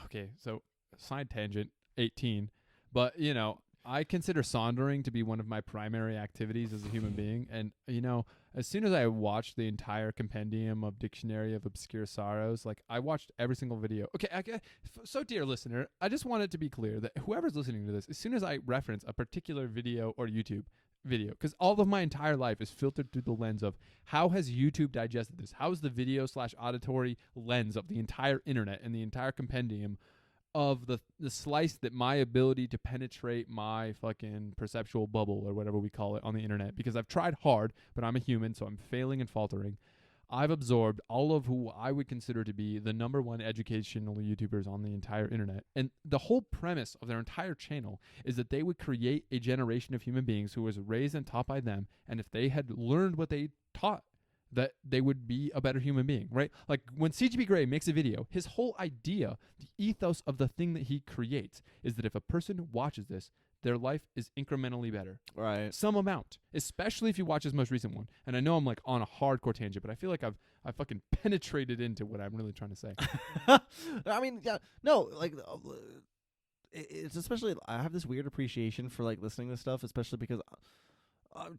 Okay, so side tangent, 18, but you know, I consider sondering to be one of my primary activities as a human being, and you know, as soon as I watched the entire compendium of Dictionary of Obscure Sorrows, like I watched every single video. Okay, so dear listener, I just want it to be clear that whoever's listening to this, as soon as I reference a particular video or YouTube video, because all of my entire life is filtered through the lens of how has YouTube digested this? How is the video/auditory lens of the entire internet and the entire compendium of the slice that my ability to penetrate my fucking perceptual bubble, or whatever we call it, on the internet, because I've tried hard, but I'm a human, so I'm failing and faltering. I've absorbed all of who I would consider to be the number one educational YouTubers on the entire internet. And the whole premise of their entire channel is that they would create a generation of human beings who was raised and taught by them. And if they had learned what they taught, that they would be a better human being, right? Like when CGP Grey makes a video, his whole idea, the ethos of the thing that he creates, is that if a person watches this, their life is incrementally better. Right. Some amount, especially if you watch his most recent one. And I know I'm like on a hardcore tangent, but I feel like I've fucking penetrated into what I'm really trying to say. I mean, yeah, no, like it's especially, I have this weird appreciation for like listening to stuff, especially because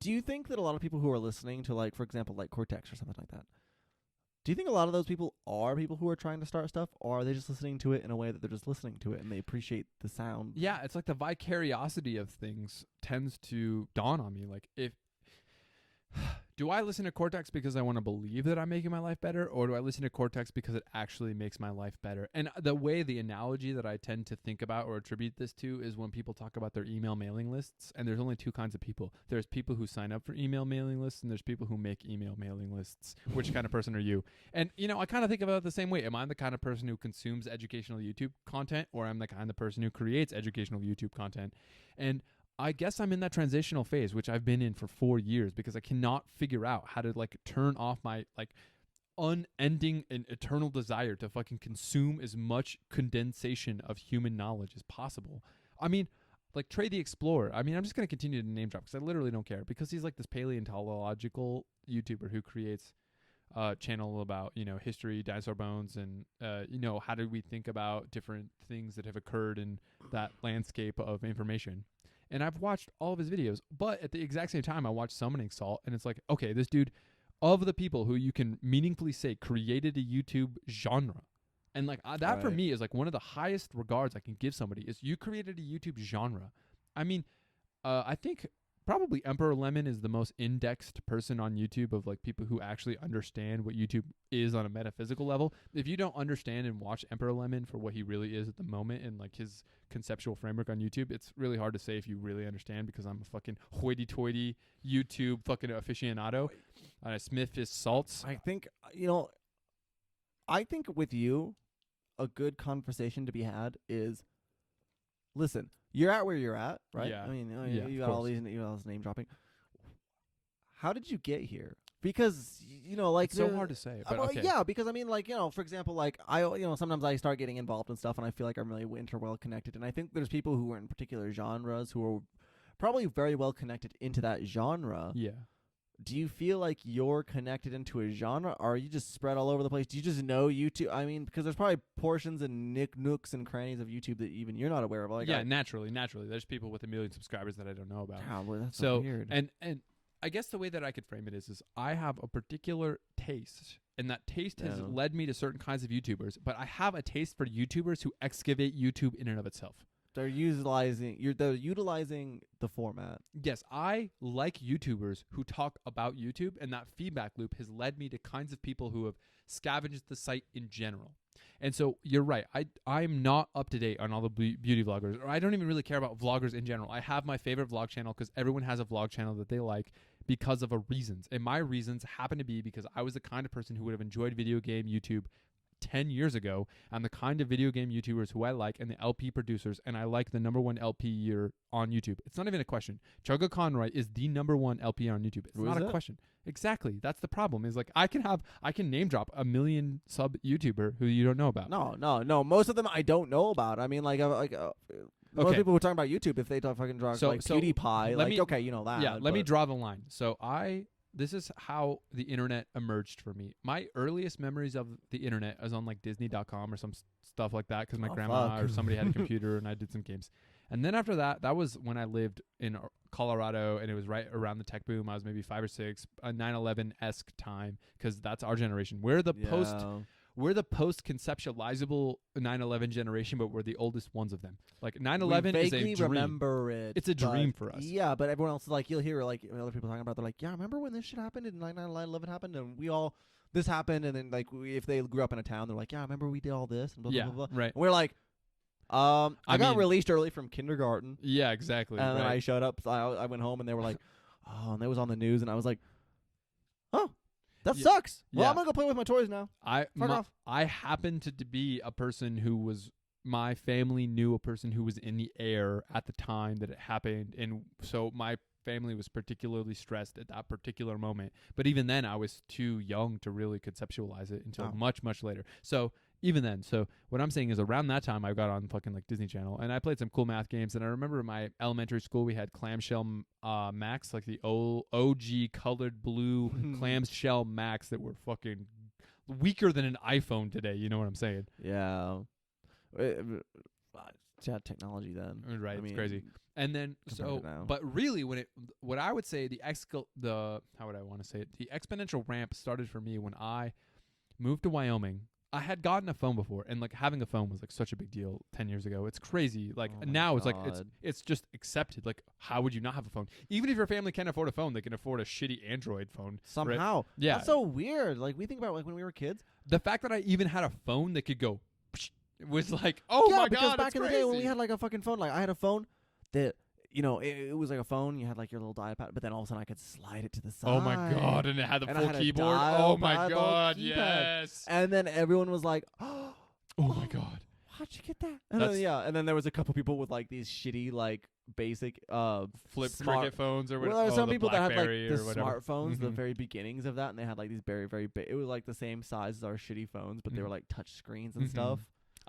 do you think that a lot of people who are listening to, like, for example, like Cortex or something like that, do you think a lot of those people are people who are trying to start stuff, or are they just listening to it in a way that they're just listening to it and they appreciate the sound? Yeah, it's like the vicariosity of things tends to dawn on me. Like, do I listen to Cortex because I want to believe that I'm making my life better, or do I listen to Cortex because it actually makes my life better? And the analogy that I tend to think about or attribute this to is when people talk about their email mailing lists, and there's only 2 kinds of people. There's people who sign up for email mailing lists, and there's people who make email mailing lists. Which kind of person are you? And, you know, I kind of think about it the same way. Am I the kind of person who consumes educational YouTube content, or am I the kind of person who creates educational YouTube content? And I guess I'm in that transitional phase, which I've been in for 4 years, because I cannot figure out how to like turn off my like unending and eternal desire to fucking consume as much condensation of human knowledge as possible. I mean, like Trey the Explorer. I mean, I'm just going to continue to name drop because I literally don't care, because he's like this paleontological YouTuber who creates a channel about, you know, history, dinosaur bones, and, you know, how do we think about different things that have occurred in that landscape of information. And I've watched all of his videos, but at the exact same time, I watched Summoning Salt, and it's like, okay, this dude, of the people who you can meaningfully say created a YouTube genre. And like that for me is like one of the highest regards I can give somebody, is you created a YouTube genre. I mean, I think probably Emperor Lemon is the most indexed person on YouTube of like people who actually understand what YouTube is on a metaphysical level. If you don't understand and watch Emperor Lemon for what he really is at the moment and like his conceptual framework on YouTube, it's really hard to say if you really understand, because I'm a fucking hoity-toity YouTube fucking aficionado. And I sniff his salts. I think, you know, I think with you, a good conversation to be had is, listen, you're at where you're at, right? Yeah. I mean, Yeah, you of got all these, you know, this name dropping. How did you get here? Because, you know, like, It's so hard to say. But well, okay. yeah, because I mean, like, you know, for example, like you know, sometimes I start getting involved in stuff and I feel like I'm really well connected. And I think there's people who are in particular genres who are probably very well connected into that genre. Yeah. Do you feel like you're connected into a genre, or are you just spread all over the place? Do you just know YouTube? I mean, because there's probably portions and nooks and crannies of YouTube that even you're not aware of. Like, Yeah, naturally. There's people with 1 million subscribers that I don't know about. God, well, that's So weird. and I guess the way that I could frame it is I have a particular taste, and that taste has led me to certain kinds of YouTubers. But I have a taste for YouTubers who excavate YouTube in and of itself. They're utilizing the format. Yes, I like YouTubers who talk about YouTube, and that feedback loop has led me to kinds of people who have scavenged the site in general. And so you're right. I'm not up to date on all the beauty vloggers, or I don't even really care about vloggers in general. I have my favorite vlog channel because everyone has a vlog channel that they like because of a reasons. And my reasons happen to be because I was the kind of person who would have enjoyed video game YouTube 10 years ago. I'm the kind of video game YouTubers who I like, and the LP producers, and I like the #1 LP year on YouTube. It's not even a question. Chugga Conroy is the #1 LP on YouTube. It's not a question. Exactly. That's the problem. Is like I can name drop 1 million sub YouTuber who you don't know about. No. Most of them I don't know about. I mean, most people who are talking about YouTube, if they don't fucking draw like PewDiePie, okay, you know that. Yeah, let me draw the line. So this is how the internet emerged for me. My earliest memories of the internet was on like Disney.com or some stuff like that, because my grandma or somebody had a computer and I did some games. And then after that, that was when I lived in Colorado, and it was right around the tech boom. I was maybe 5 or 6, a 9/11-esque time, because that's our generation. We're the post-conceptualizable 9/11 generation, but we're the oldest ones of them. Like 9/11 is a dream. Remember it. It's a dream for us. Yeah, but everyone else is like, you'll hear like other people talking about. They're like, yeah, remember when this shit happened and 9/11 happened, and this happened, and then like if they grew up in a town, they're like, yeah, remember we did all this and blah blah blah. Blah. Right. And we're like, I got released early from kindergarten. Yeah, exactly. And then I showed up. So I went home, and they were like, oh, and it was on the news, and I was like, oh. That sucks. Well, I'm going to go play with my toys now. Fuck off. I happened to be a person who was, my family knew a person who was in the air at the time that it happened. And so my family was particularly stressed at that particular moment. But even then, I was too young to really conceptualize it until much, much later. So even then, so what I'm saying is around that time, I got on fucking like Disney Channel, and I played some cool math games. And I remember in my elementary school, we had clamshell Macs, like the OG colored blue clamshell Macs that were fucking weaker than an iPhone today. You know what I'm saying? Yeah. Technology then. Right. It's crazy. And then, but really what I would say the exponential ramp started for me when I moved to Wyoming. I had gotten a phone before, and like having a phone was like such a big deal 10 years ago. It's crazy. Like now it's like it's just accepted. Like how would you not have a phone? Even if your family can't afford a phone, they can afford a shitty Android phone somehow. Right? Yeah, that's so weird. Like we think about like when we were kids. The fact that I even had a phone that could go was like, oh my god, because back in crazy. the day when we had like a fucking phone, like I had a phone that. You know, it was like a phone. You had like your little dial pad, but then all of a sudden I could slide it to the side. Oh my god! And it had the full keyboard. Oh my god! Yes. And then everyone was like, "Oh my god! how'd you get that? And then, and then there was a couple people with like these shitty like basic flip smart cricket phones or whatever. Well, there were some the people that had like BlackBerry the or whatever. smartphones, the Mhm. very beginnings of that, and they had like these very it was like the same size as our shitty phones, but they were Mhm. like touch screens and Mhm. stuff.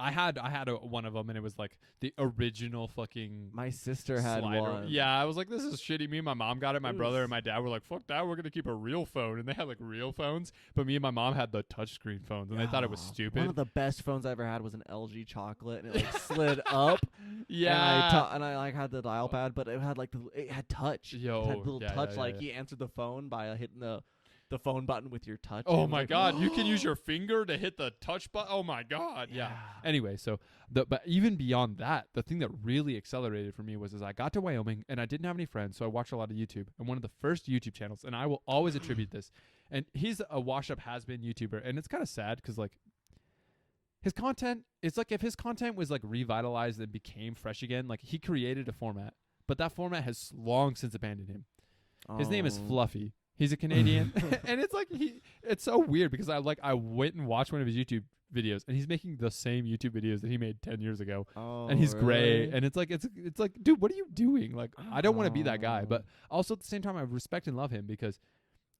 I had one of them, and it was like the original fucking My sister had slider. one. Yeah, I was like, this is shitty. Me and my mom got it. My It brother was- and my dad were like, fuck that. We're gonna keep a real phone, and they had like real phones. But me and my mom had the touchscreen phones, and they thought it was One stupid. of the best phones I ever had was an LG chocolate, and it like slid up. Yeah. and I like had the dial pad, but it had like it had touch. Yo, it had little yeah, touch. yeah, like yeah. you answered the phone by hitting the phone button with your touch. Oh It was my like, god, you can use your finger to hit the touch button. Oh my god, yeah. Anyway, so but even beyond that, the thing that really accelerated for me was as I got to Wyoming and I didn't have any friends, so I watched a lot of YouTube. And one of the first YouTube channels, and I will always attribute this, and he's a wash-up has-been YouTuber, and it's kind of sad because like his content, it's like if his content was like revitalized and became fresh again, like he created a format, but that format has long since abandoned him. His name is Oh. Fluffy. He's a Canadian, and it's like it's so weird because I went and watched one of his YouTube videos, and he's making the same YouTube videos that he made 10 years ago, Oh, and he's gray, really? and it's like, dude, what are you doing? Like, I don't want to be that guy, but Oh. also at the same time, I respect and love him because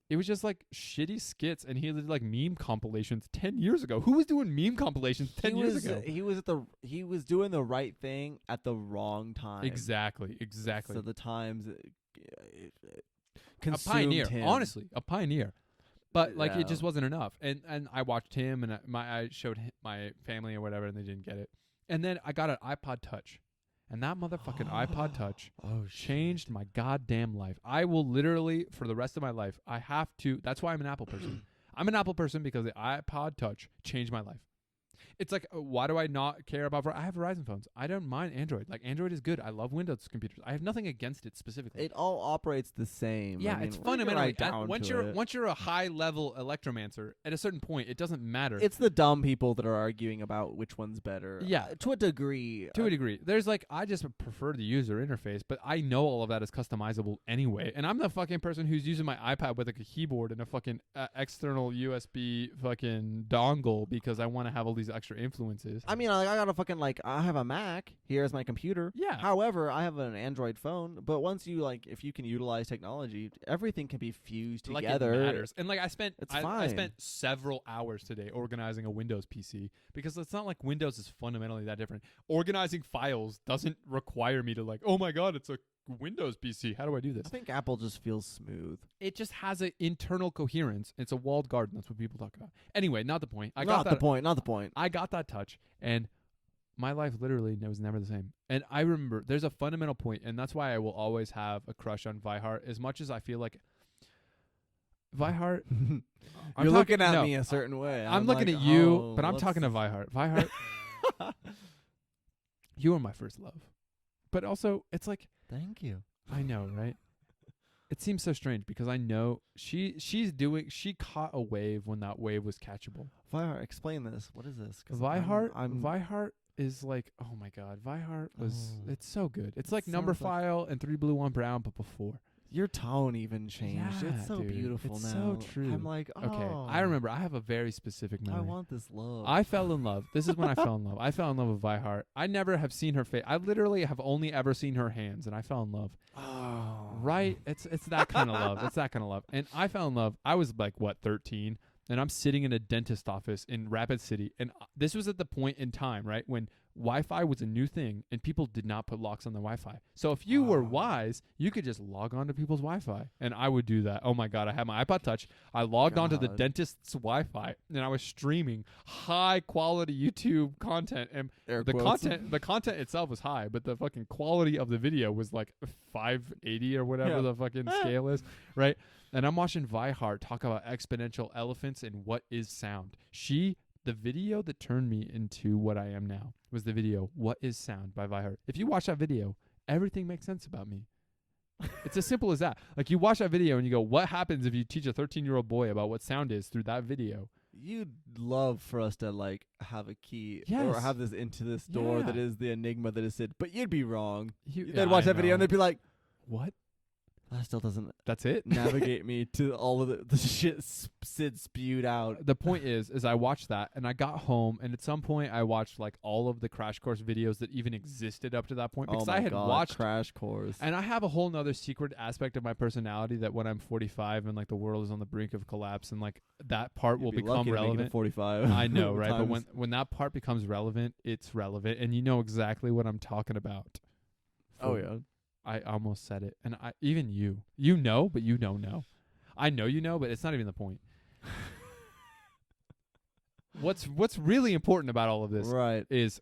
it was just like shitty skits, and he did like meme compilations 10 years ago. Who was doing meme compilations 10 years ago? He was doing the right thing at the wrong time. Exactly. So the times A consumed pioneer, him. honestly, a pioneer. But like Yeah. it just wasn't enough, and I watched him, and I showed my family or whatever, and they didn't get it. And then I got an iPod Touch, and that motherfucking iPod Touch changed my goddamn life. I will literally, for the rest of my life, I have to. That's why I'm an Apple person. I'm an Apple person because the iPod Touch changed my life. It's like, why do I not care about? I have Verizon phones. I don't mind Android. Like Android is good. I love Windows computers. I have nothing against it specifically. It all operates the same. Yeah, I mean, it's when you get fundamentally right down once to you're it. once you're a high level electromancer, at a certain point, it doesn't matter. It's the dumb people that are arguing about which one's better. Yeah. To a degree. To a degree. There's like, I just prefer the user interface, but I know all of that is customizable anyway. And I'm the fucking person who's using my iPad with like a keyboard and a fucking external USB fucking dongle because I want to have all these extra influences. I mean, I got a fucking I have a Mac. Here's my computer. Yeah. However, I have an Android phone. But once you if you can utilize technology, everything can be fused Like together. it matters. And like I spent It's spent several hours today organizing a Windows PC because it's not like Windows is fundamentally that different. Organizing files doesn't require me to like, oh my god, it's a Windows PC. How do I do this? I think Apple just feels smooth. It just has an internal coherence. It's a walled garden. That's what people talk about. Anyway, not the point. Not the point. I got that touch, and my life literally was never the same. And I remember there's a fundamental point, and that's why I will always have a crush on Vihart. As much as I feel like Vihart, You're looking at me a certain way. I'm looking like, at you, oh, but I'm talking to Vihart. Vihart, you were my first love. But also, it's like, Thank you. I know, right? It seems so strange because I know she caught a wave when that wave was catchable. Vihart, explain this. What is this? 'Cause Vihart is like, oh my god, Vihart was, it's so good. It's like Number sounds like- File and 3 Blue 1 Brown, but before. Your tone even changed. Yeah, It's so dude. beautiful It's now. so true. I'm like, oh. Okay, I remember. I have a very specific memory. I want this love. I fell in love. This is when I fell in love. I fell in love with Vihart. I never have seen her face. I literally have only ever seen her hands, and I fell in love. Oh. Right? It's that kind of love. It's that kind of love. And I fell in love. I was like, 13? And I'm sitting in a dentist office in Rapid City. And this was at the point in time, right, when Wi-Fi was a new thing and people did not put locks on their Wi-Fi. So if you were wise, you could just log on to people's Wi-Fi. And I would do that. Oh my God, I had my iPod Touch. I logged onto the God. dentist's Wi-Fi and I was streaming high quality YouTube content. And Air the quotes. content itself was high, but the fucking quality of the video was like 580 or whatever Yeah. the fucking scale is, right? And I'm watching Vihart talk about exponential elephants and what is sound. The video that turned me into what I am now was the video, What is Sound by Vihart. If you watch that video, everything makes sense about me. It's as simple as that. Like, you watch that video and you go, what happens if you teach a 13-year-old boy about what sound is through that video? You'd love for us to have a key or Yes. have this into this door that Yeah. is the enigma that is Sid, but you'd be wrong. Yeah, They'd watch I that video and know. they'd be like, What? That still doesn't That's it. navigate me to all of the shit Sid spewed out. The point is I watched that and I got home, and at some point I watched like all of the Crash Course videos that even existed up to that point, because oh my I had God, watched Crash Course. And I have a whole nother secret aspect of my personality that when I'm 45 and like the world is on the brink of collapse and like that part You'd will be become lucky to make it to relevant. 45. I know, right? But Times. when that part becomes relevant, it's relevant, and you know exactly what I'm talking about. Oh yeah. I almost said it, and even you know, but you don't know. I know you know, but it's not even the point. What's really important about all of this Right. is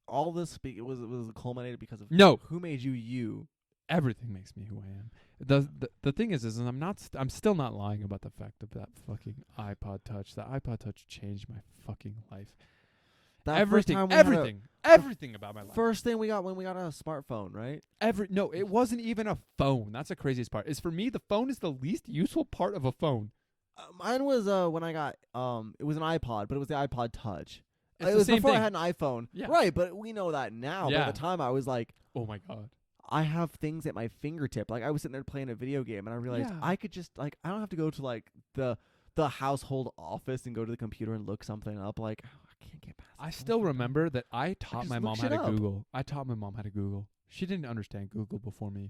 All this it was culminated because of no. who made you you. Everything makes me who I am. The thing is I'm still not lying about the fact of that fucking iPod Touch. That iPod Touch changed my fucking life. That Everything, first time we had everything about my life. First thing we got when we got a smartphone, right? No, it wasn't even a phone. That's the craziest part. Is for me, the phone is the least useful part of a phone. Mine was when I got it was an iPod, but it was the iPod Touch. It's It the was same before thing. I had an iPhone. Yeah. Right, but we know that now. Yeah. But at the time I was like, Oh my God. I have things at my fingertip. Like I was sitting there playing a video game and I realized Yeah. I could just like I don't have to go to like the household office and go to the computer and look something up. Like I can't get past I this still whole thing. remember that I taught just my look mom how shit to up. Google. I taught my mom how to Google. She didn't understand Google before me.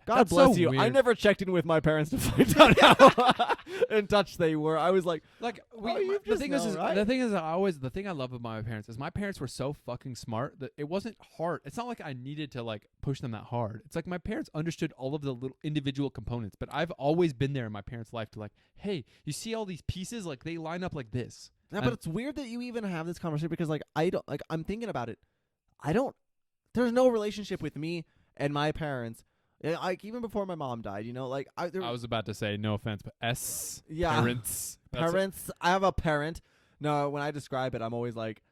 God That's bless so you. I weird. never checked in with my parents to find out how in touch they were. I was like, Like you the just thing know, is right? the thing is the thing I love about my parents is my parents were so fucking smart that it wasn't hard. It's not like I needed to like push them that hard. It's like my parents understood all of the little individual components, but I've always been there in my parents' life to like, hey, you see all these pieces, like they line up like this. yeah, And- but it's weird that you even have this conversation because like I don't like I'm thinking about it. There's no relationship with me and my parents. Like even before my mom died, you know, like I was about to say no offense, but yeah, parents. That's parents. I have a parent. No, when I describe it, I'm always like,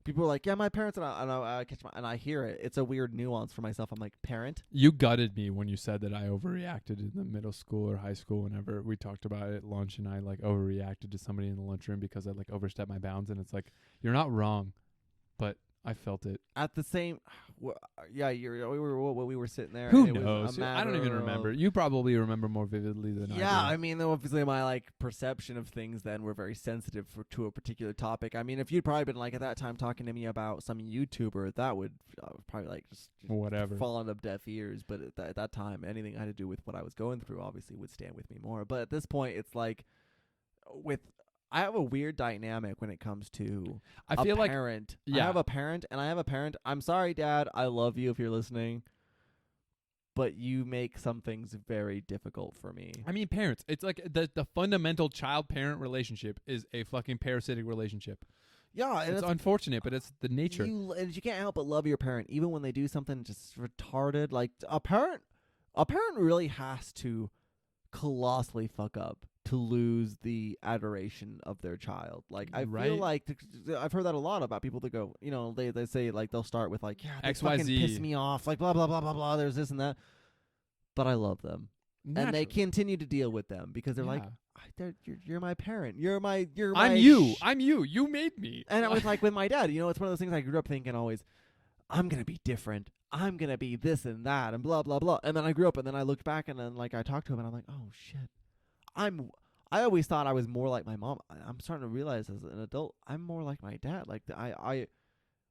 people are like, yeah, my parents, and I catch and I hear it. It's a weird nuance for myself. I'm like, parent. You gutted me when you said that I overreacted in the middle school or high school whenever we talked about it at lunch, and I like overreacted to somebody in the lunchroom because I like overstepped my bounds, and it's like, you're not wrong, but I felt it. At the same, yeah, we were sitting there. Who and it was knows? a I don't even matter remember. of- You probably remember more vividly than Yeah, I I do. mean, obviously my like perception of things then were very sensitive to a particular topic. I mean, if you'd probably been like at that time talking to me about some YouTuber, that would probably like just Whatever. fall on deaf ears. But at that time, anything that had to do with what I was going through obviously would stand with me more. But at this point, it's like I have a weird dynamic when it comes to I feel like parent. yeah. I have a parent, and I have a parent. I'm sorry, Dad. I love you if you're listening. But you make some things very difficult for me. I mean, parents. It's like the fundamental child-parent relationship is a fucking parasitic relationship. Yeah, and It's unfortunate, but it's the nature. You can't help but love your parent, even when they do something just retarded. Like a parent really has to colossally fuck up to lose the adoration of their child. Like I feel Right. like I've heard that a lot about people that go, you know, they say like they'll start with like, yeah, they XYZ. fucking piss me off, like blah blah blah blah blah. There's this and that, but I love them, and they Naturally. continue to deal with them because they're like, you're my parent, you're my I'm you. I'm you. You made me. And it was like with my dad, you know, it's one of those things I grew up thinking always, I'm going to be different. I'm going to be this and that and blah, blah, blah. And then I grew up and then I looked back and then like I talked to him and I'm like, oh shit. I always thought I was more like my mom. I'm starting to realize as an adult, I'm more like my dad. Like I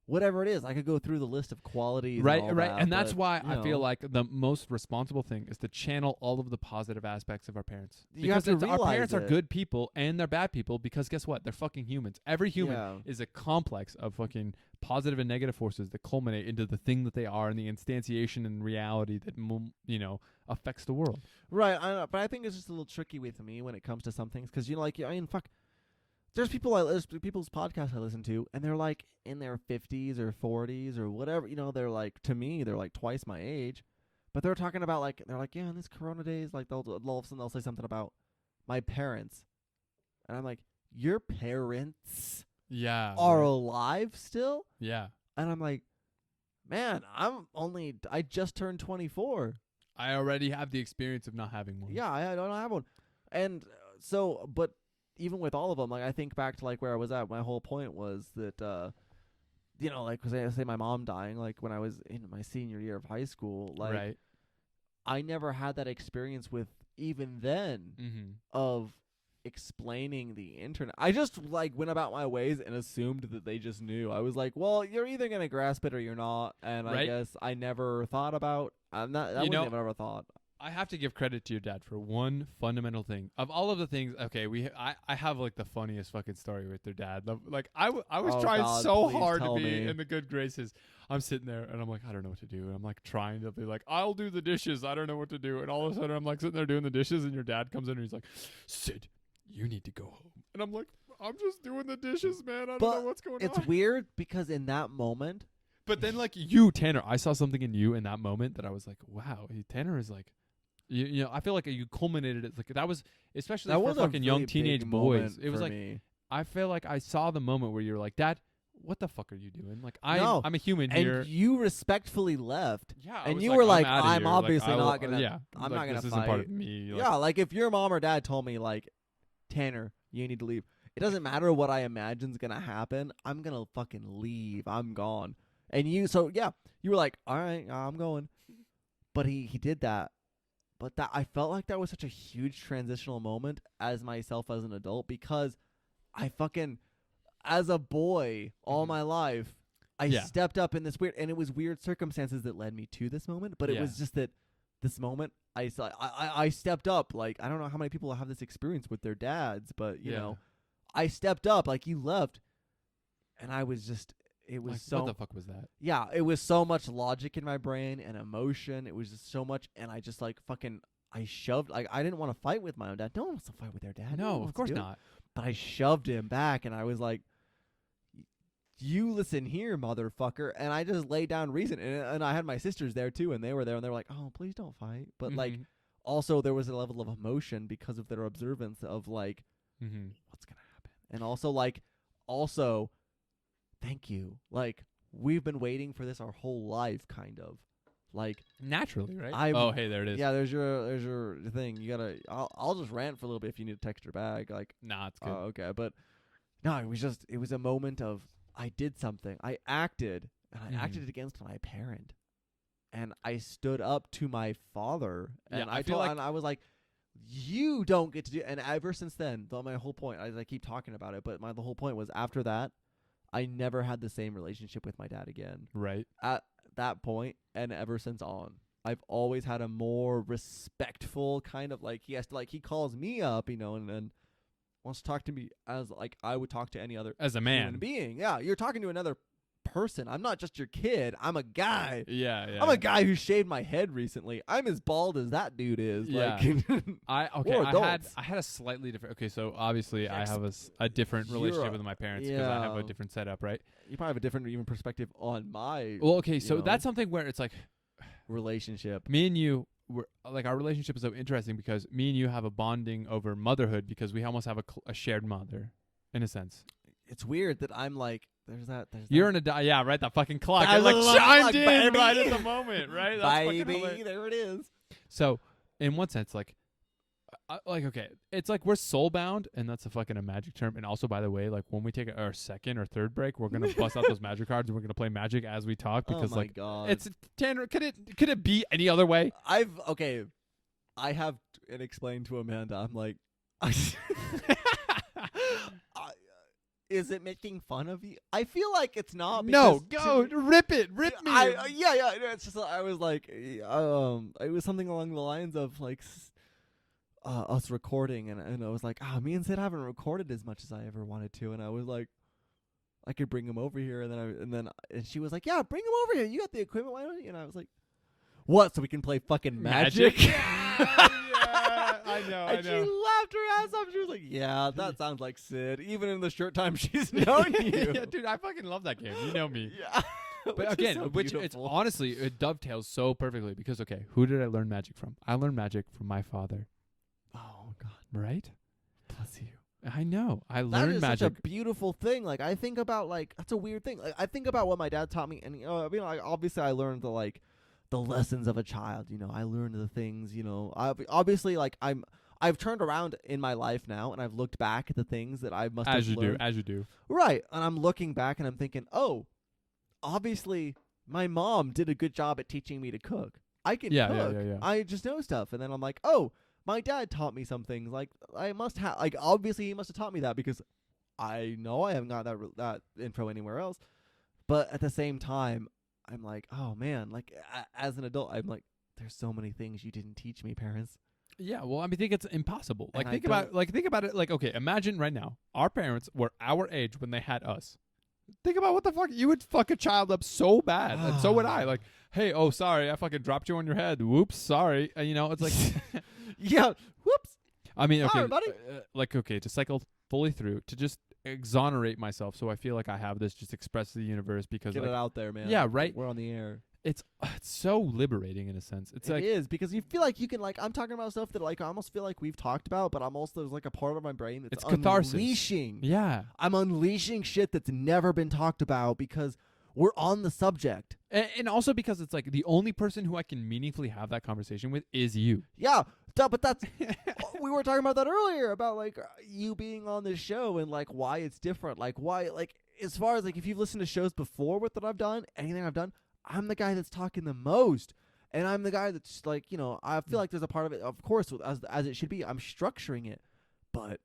whatever it is, I could go through the list of qualities. Right, and all right. that, And that's but, why you I feel know, like the most responsible thing is to channel all of the positive aspects of our parents. You have Because to our realize parents are it. good people and they're bad people because guess what? They're fucking humans. Every human yeah. is a complex of fucking positive and negative forces that culminate into the thing that they are and the instantiation and reality that, affects the world. Right, I know, but I think it's just a little tricky with me when it comes to some things because I mean, fuck. There's people's podcasts I listen to, and they're like in their 50s or 40s or whatever. You know, they're like to me, they're like twice my age, but they're talking about like they're like, yeah, in this Corona days, like all of a sudden they'll say something about my parents, and I'm like, your parents Yeah. are right. alive still, Yeah. and I'm like, man, I just turned 24. I already have the experience of not having one. Yeah, I don't have one. And so, but even with all of them, like I think back to like where I was at, my whole point was that, like, cause I say my mom dying, like when I was in my senior year of high school, like Right. I never had that experience with even then Mm-hmm. of explaining the internet. I just like went about my ways and assumed that they just knew. I was like, well, you're either gonna grasp it or you're not. And I Right. guess I never thought about. I'm not. That You wasn't know, even ever thought. I have to give credit to your dad for one fundamental thing. Of all of the things, okay, I have like the funniest fucking story with their dad. Like I was Oh, trying God, so please hard to tell be me. in the good graces. I'm sitting there and I'm like, I don't know what to do. And I'm like trying to be like, I'll do the dishes. I don't know what to do. And all of a sudden I'm like sitting there doing the dishes and your dad comes in and he's like, Sid, you need to go home. And I'm like, I'm just doing the dishes, man. I don't know what's going It's on. weird because in that moment, But then like you, Tanner, I saw something in you in that moment that I was like, wow, Tanner is like, you know, I feel like you culminated it. Like that was, especially that for was a fucking young really teenage big boys. moment It was for like, me. I feel like I saw the moment where you were like, Dad, what the fuck are you doing? Like No. I'm a human And here. you respectfully left. Yeah, I and was you were like, I'm, outta I'm here. obviously I will- not gonna- Yeah, I'm like, not gonna this isn't part of fight. me. Like, Yeah, like if your mom or dad told me like, Tanner, you need to leave. It doesn't matter what I imagine's gonna happen. I'm gonna fucking leave. I'm gone. And you were like, all right, I'm going. But he did that. But that I felt like that was such a huge transitional moment as myself as an adult because I fucking as a boy all Mhm. my life I Yeah. stepped up in this weird and it was weird circumstances that led me to this moment, but it Yeah. was just that this moment I stepped up. Like I don't know how many people have this experience with their dads, but you Yeah. know, I stepped up like you left and I was just it was like, so what the fuck was that? yeah, it was so much logic in my brain and emotion. It was just so much, and I just like fucking, I shoved, like, I didn't want to fight with my own dad. No one wants to fight with their dad. No, of course not. But I shoved him back, and I was like, you listen here, motherfucker. And I just laid down reason. And I had my sisters there, too, and they were there, and they were like, oh, please don't fight. But, like, Mhm. also there was a level of emotion because of their observance of, like, Mhm. what's going to happen? And also, like, thank you. Like, we've been waiting for this our whole life, kind of. Like, Naturally, right? I'm- Oh, hey, there it is. yeah, there's your thing. You gotta. I'll just rant for a little bit if you need to text her back. Like, Nah, it's good. okay, but no, it was a moment of I did something. I acted, and I Mhm. acted against my parent, and I stood up to my father, Yeah, and I feel like- and I was like, you don't get to do. And ever since then, though, my whole point, I keep talking about it, but the whole point was after that, I never had the same relationship with my dad again. Right. At that point and ever since on, I've always had a more respectful kind of like he calls me up, you know, and wants to talk to me as like I would talk to any other As a human man. being. Yeah, you're talking to another person. I'm not just your kid. I'm a guy. Yeah. I'm a guy who shaved my head recently. I'm as bald as that dude is. Yeah. Like, We're adults. I had a slightly different. Okay, so obviously I Yes. have a different You're relationship a- with my parents because I have a yeah. different setup, right? you probably have a different even perspective on my Well, okay, so know. that's something where it's like relationship. me and you were like our relationship is so interesting because me and you have a bonding over motherhood because we almost have a shared mother in a sense. It's weird that I'm like, there's that. You're in yeah, right. That fucking clock. That It like little chimed clock, in baby. right at the moment, right? That's fucking baby, hilarious. there it is. So, in one sense, like okay, it's like we're soul bound, and that's a fucking a magic term. And also, by the way, like when we take our second or third break, we're gonna bust out those magic cards and we're gonna play magic as we talk because oh my like God. it's Tanner. Could it be any other way? I have and explained to Amanda. I'm like, is it making fun of you? I feel like it's not. No, because go rip it, rip me. yeah. It's just I was like, it was something along the lines of like us recording, and I was like, me and Sid haven't recorded as much as I ever wanted to, and I was like, I could bring him over here, and she was like, yeah, bring him over here. You got the equipment, why don't you? And I was like, what? So we can play fucking magic? Yeah, I know. And she laughed her ass off. She was like, yeah, that sounds like Sid. Even in the short time she's known you. Yeah, dude, I fucking love that game. You know me. Yeah. But again, it's beautiful. honestly, it dovetails so perfectly because, okay, who did I learn magic from? I learned magic from my father. Oh, God. Right? Bless you. I know. I That learned is magic. such a beautiful thing. Like, I think about, like, that's a weird thing. Like, I think about what my dad taught me. And, like, obviously I learned the lessons of a child. I learned the things, obviously, like, I've turned around in my life now, and I've looked back at the things that I must have learned. As you do. Right. And I'm looking back, and I'm thinking, oh, obviously my mom did a good job at teaching me to cook. I can Yeah, cook. yeah. I just know stuff. And then I'm like, oh, my dad taught me some things. Like, I must have, like, obviously he must have taught me that because I know I haven't got that intro anywhere else. But at the same time, I'm like, oh man, like as an adult, I'm like, there's so many things you didn't teach me, parents. Yeah, well, I mean, think it's impossible. Like, And think about it. Like, okay, imagine right now, our parents were our age when they had us. Think about what the fuck you would fuck a child up so bad, and so would I. Like, hey, oh, sorry, I fucking dropped you on your head. Whoops, sorry. You know, it's like, yeah, whoops. I mean, okay, Sorry, buddy. like, okay, to cycle fully through, to just exonerate myself, so I feel like I have this just expressed to the universe because Get like, it out there, man. yeah, right. We're on the air. It's so liberating in a sense. It's It like is because you feel like you can like I'm talking about stuff that like I almost feel like we've talked about, but I'm also there's like a part of my brain that's It's catharsis. unleashing. yeah. I'm unleashing shit that's never been talked about because we're on the subject. And also because it's like the only person who I can meaningfully have that conversation with is you. Yeah, but that's we were talking about that earlier about like you being on this show and like why it's different, like why like as far as like if you've listened to shows before with that I've done, anything I've done, I'm the guy that's talking the most. And I'm the guy that's like, you know, I feel like there's a part of it, of course, as it should be. I'm structuring it. But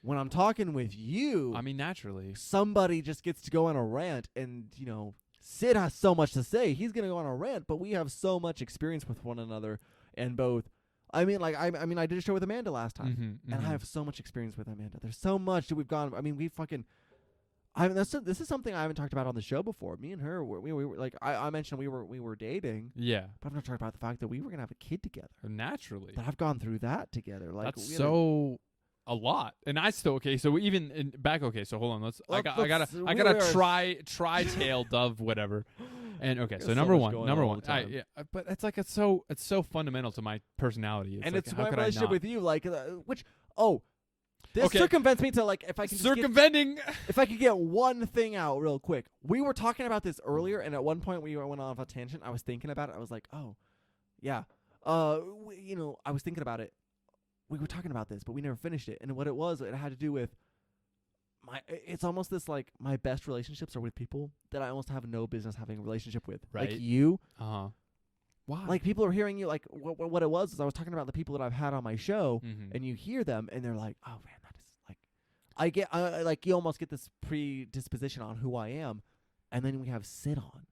when I'm talking with you, I mean, naturally. somebody just gets to go on a rant. And, you know, Sid has so much to say. He's going to go on a rant, but we have so much experience with one another. And both, I mean, like, I mean, I did a show with Amanda last time. And I have so much experience with Amanda. There's so much that we've gone. I mean, we fucking. This is something I haven't talked about on the show before. Me and her, we were like I mentioned we were dating, Yeah. but I've not talked about the fact that we were gonna have a kid together. Naturally. That I've gone through that together. Like That's we had so a lot. And I still okay, so even in back okay, so hold on. I gotta try tail dove whatever. And okay, so There's so number much one, going number on all one. the time. But it's like it's so fundamental to my personality. It's and like, it's how my could I relationship not? with you, like this Okay. circumvents me to like if I can Circumventing. if I could get one thing out real quick. We were talking about this earlier, and at one point we went off a tangent. I was thinking about it. I was like, oh, yeah. You know, I was thinking about it. We were talking about this, but we never finished it. And what it was, it had to do with it's almost this like my best relationships are with people that I almost have no business having a relationship with. Right. Like you. Uh-huh. Why? Like people are hearing you. Like what it was is I was talking about the people that I've had on my show, Mhm. and you hear them, and they're like, oh man, that is like, I get like you almost get this predisposition on who I am, and then we have Sid on.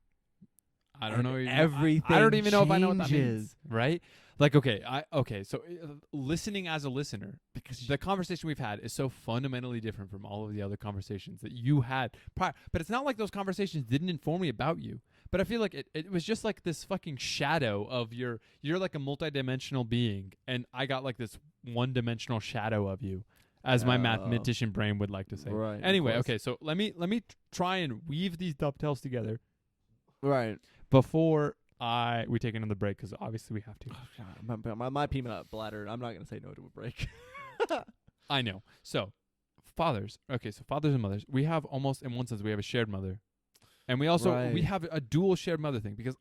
I don't know. Everything I don't even know if I know what that changes. means. Right? Like, okay. So listening as a listener, Because the conversation we've had is so fundamentally different from all of the other conversations that you had prior. But it's not like those conversations didn't inform me about you. But I feel like it was just like this fucking shadow of you're like a multidimensional being, and I got like this one-dimensional shadow of you, as my mathematician brain would like to say. Right. of Anyway, course. okay. So let me try and weave these dovetails together Right. before we take another break, because obviously we have to. Oh, God, my peanut bladder. I'm not gonna say no to a break. I know. So fathers. Okay, so fathers and mothers. We have almost, in one sense, we have a shared mother. And we also we Right. have a dual shared mother thing, because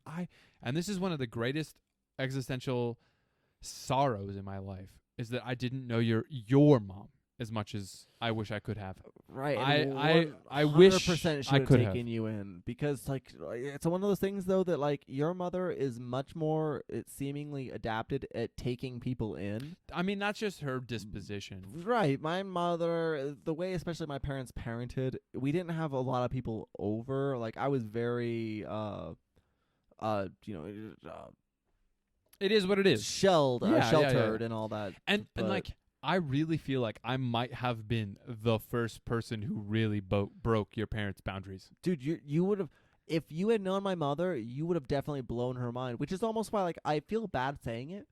and this is one of the greatest existential sorrows in my life, is that I didn't know your mom as much as I wish I could have. Right. I wish 100% should I have could taken you in, because like it's one of those things though that like your mother is much more seemingly adapted at taking people in. I mean, that's just her disposition. Right. My mother, the way especially my parents parented, we didn't have a lot of people over. Like I was very It is what it is. sheltered and all that. And but- like I really feel like I might have been the first person who really broke your parents' boundaries. Dude, you would have, if you had known my mother, you would have definitely blown her mind, which is almost why like I feel bad saying it.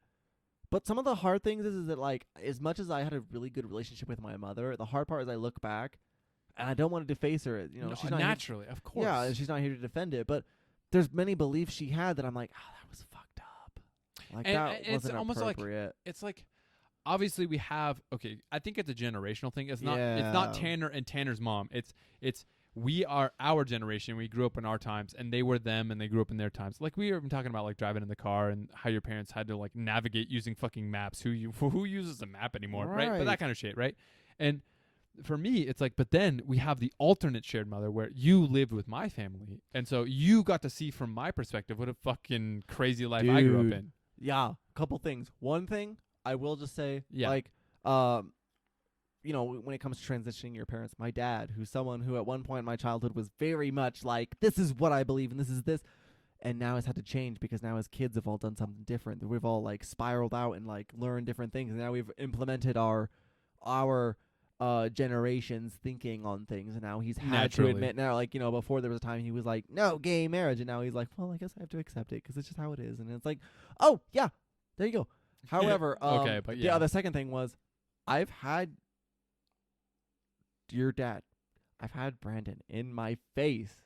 But some of the hard things is that like as much as I had a really good relationship with my mother, the hard part is I look back and I don't want to deface her. You know, No, she's not naturally, of course. Yeah, and she's not here to defend it, but there's many beliefs she had that I'm like, oh, that was fucked up. Like And that it's wasn't almost like- appropriate. It's like, obviously we have, okay, I think it's a generational thing. It's not Yeah. Tanner and Tanner's mom. It's we are our generation. We grew up in our times, and they were them, and they grew up in their times. Like we were even talking about like driving in the car and how your parents had to like navigate using fucking maps. Who uses a map anymore, right? But Right. that kind of shit, right? And for me, it's like, but then we have the alternate shared mother where you lived with my family. And so you got to see from my perspective what a fucking crazy life I grew up Dude. in. Yeah, couple things. One thing I will just say, Yeah. like, you know, when it comes to transitioning your parents, my dad, who's someone who at one point in my childhood was very much like, this is what I believe and this is this, and now has had to change because now as kids have all done something different. We've all like spiraled out and like learned different things, and now we've implemented our generation's thinking on things, and now he's had Naturally. to admit now, like, you know, before there was a time he was like, no gay marriage, and now he's like, well, I guess I have to accept it because it's just how it is. And it's like, oh yeah, there you go. However, Okay, but yeah. the second thing was, I've had your dad, I've had Brandon in my face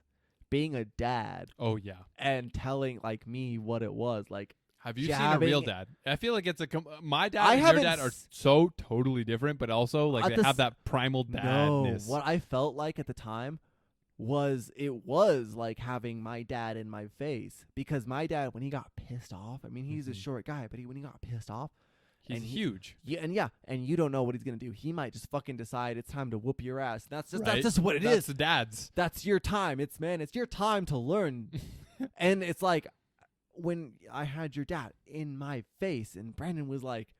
being a dad Oh yeah. and telling like me what it was like. Have you seen a jabbing real dad? I feel like it's my dad I and your haven't dad are so totally different, but also like At they the have that primal No, dadness. what I felt like at the time was it was like having my dad in my face, because my dad, when he got pissed off, I mean, he's a Mhm. short guy, but when he got pissed off, He's and huge. and you don't know what he's gonna do. He might just fucking decide it's time to whoop your ass. That's Right? just what it That's is. the dads. That's your time. It's your time to learn. And it's like when I had your dad in my face, and Brandon was like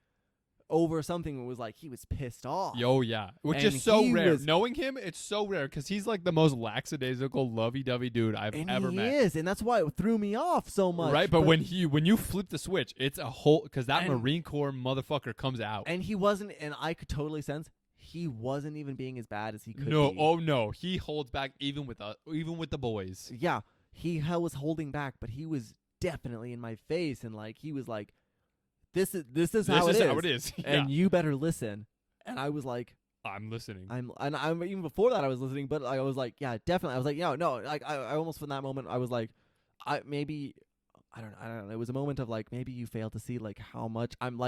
over something, it was like he was pissed off. Yo, yeah. Which And is so he rare. was- Knowing him, it's so rare because he's like the most lackadaisical, lovey-dovey dude I've and ever he met. is, and that's why it threw me off so much. Right, but when you flip the switch, it's a whole because that And- Marine Corps motherfucker comes out. and he wasn't, and I could totally sense he wasn't even being as bad as he could No, be. oh no, he holds back even with the boys. Yeah, he was holding back, but he was definitely in my face, and like he was like, "This is how it is, how it is. Yeah. and you better listen." And I was like, I'm listening. I'm even before that I was listening, but I was like, yeah, definitely. I was like, no, like I almost from that moment I was like, I don't know. It was a moment of like, maybe you failed to see like how much I'm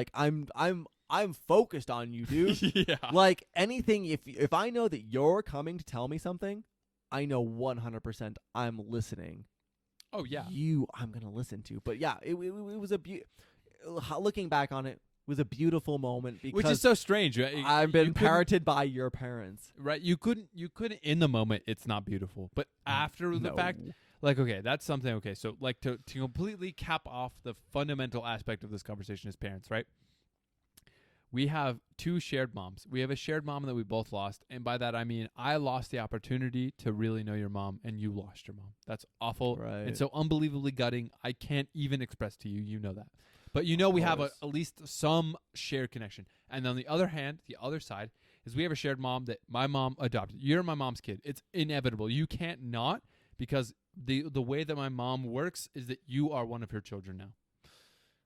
focused on you, dude. Yeah. Like anything, if I know that you're coming to tell me something, I know 100% I'm listening. Oh yeah. I'm gonna listen to. But yeah, it was looking back on it was a beautiful moment, because Which is so strange. Right? I've been You couldn't- parented by your parents. Right. You couldn't in the moment it's not beautiful. But after the fact, like, okay, that's something. Okay, so like to completely cap off the fundamental aspect of this conversation as parents, right? We have two shared moms. We have a shared mom that we both lost, and by that I mean I lost the opportunity to really know your mom, and you lost your mom. That's awful, Right. and so unbelievably gutting. I can't even express to you. You know that, but you know we have course. at least some shared connection. And on the other hand, the other side is we have a shared mom that my mom adopted. You're my mom's kid. It's inevitable. You can't not, because the way that my mom works is that you are one of her children now.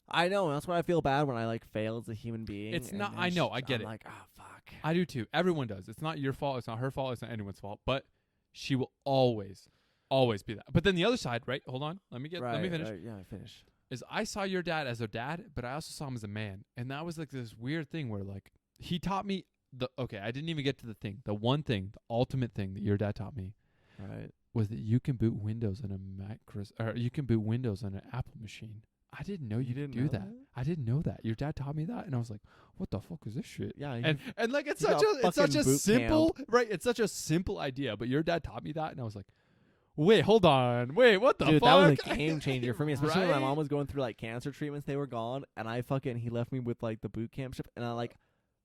I know, and that's why I feel bad when I like fail as a human being. It's and not- then I know, I get I'm it. like, oh fuck. I do too. Everyone does. It's not your fault. It's not her fault. It's not anyone's fault. But she will always be that. But then the other side, right? Hold on. Let me finish. Right, yeah, finish. Is I saw your dad as a dad, but I also saw him as a man. And that was like this weird thing where like he taught me I didn't even get to the thing. The one thing, the ultimate thing that your dad taught me Right. was that you can boot Windows on you can boot Windows on an Apple machine. I didn't know you could didn't do know that. I didn't know that. Your dad taught me that, and I was like, "What the fuck is this shit?" Yeah, And like it's you such got a fucking boot simple right. It's such a simple idea, but your dad taught me that, and I was like, "Wait, hold on, wait, what the dude, fuck?" that was a game changer for me, especially when my Right? mom was going through like cancer treatments. They were gone, and he left me with like the boot camp ship, and I like,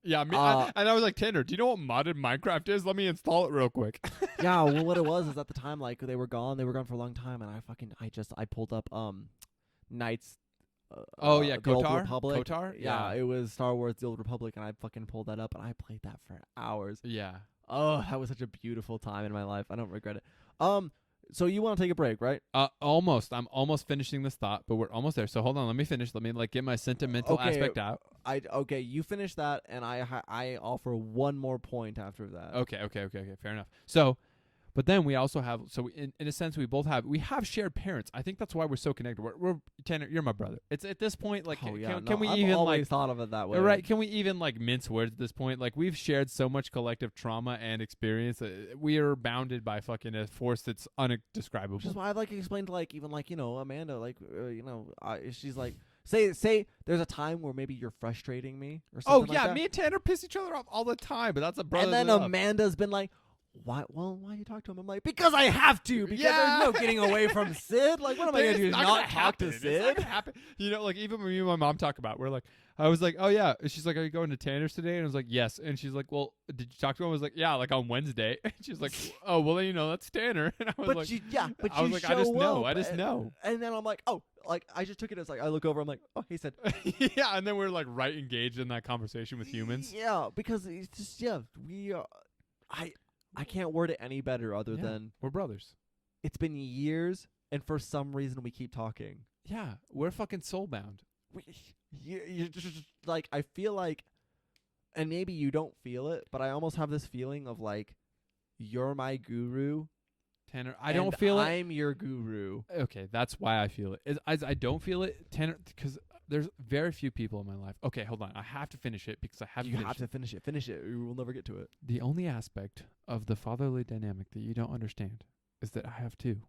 Yeah, and I was like, Tanner, do you know what modded Minecraft is? Let me install it real quick. yeah. Well, what it was is at the time like they were gone for a long time, and I pulled up Knights. Oh yeah, the Old Kotar. Republic. Kotar. Yeah, it was Star Wars: The Old Republic, and I fucking pulled that up, and I played that for hours. Yeah. Oh, that was such a beautiful time in my life. I don't regret it. So you want to take a break, right? Almost. I'm almost finishing this thought, but we're almost there. So hold on, let me finish. Let me like get my sentimental Okay. aspect out. Okay, you finish that, and I offer one more point after that. Okay. Fair enough. So, but then we also have in a sense we have shared parents. I think that's why we're so connected. We're Tanner, you're my brother. It's at this point like Oh, yeah, can we I've even always like thought of it that way? right? Can we even like mince words at this point? Like we've shared so much collective trauma and experience. We are bounded by fucking a force that's undescribable. Which is why I've like explained to like even like Amanda like she's like say there's a time where maybe you're frustrating me or Oh something yeah, like that. me and Tanner piss each other off all the time, but that's a brotherly And then love. Amanda's been like, why you talk to him? I'm like, because I have to. Because Yeah. there's no getting away from Sid. Like, what am I going to do? It's Not gonna talk to happen. It's Sid? not gonna happen. You know, like even when me and my mom talk about it, we're like, I was like, oh yeah. And she's like, are you going to Tanner's today? And I was like, yes. And she's like, well, did you talk to him? I was like, yeah, like on Wednesday. And she's like, oh, well then that's Tanner. And I was But like, you I was like, I just know. I just know. And then I'm like, oh, like I just took it as like I look over. I'm like, oh, he said, Yeah, and then we're like right engaged in that conversation with humans. yeah, because it's just we are. I can't word it any better other Yeah, than we're brothers. it's been years, and for some reason we keep talking. Yeah, we're fucking soulbound. You just like I feel like, and maybe you don't feel it, but I almost have this feeling of like you're my guru. Tanner, I don't feel it. I'm your guru. Okay, that's why I feel it. I don't feel it, Tanner, because there's very few people in my life. Okay, hold on. I have to finish it because I have You to have to finish it. Finish it. You will never get to it. The only aspect of the fatherly dynamic that you don't understand is that I have two.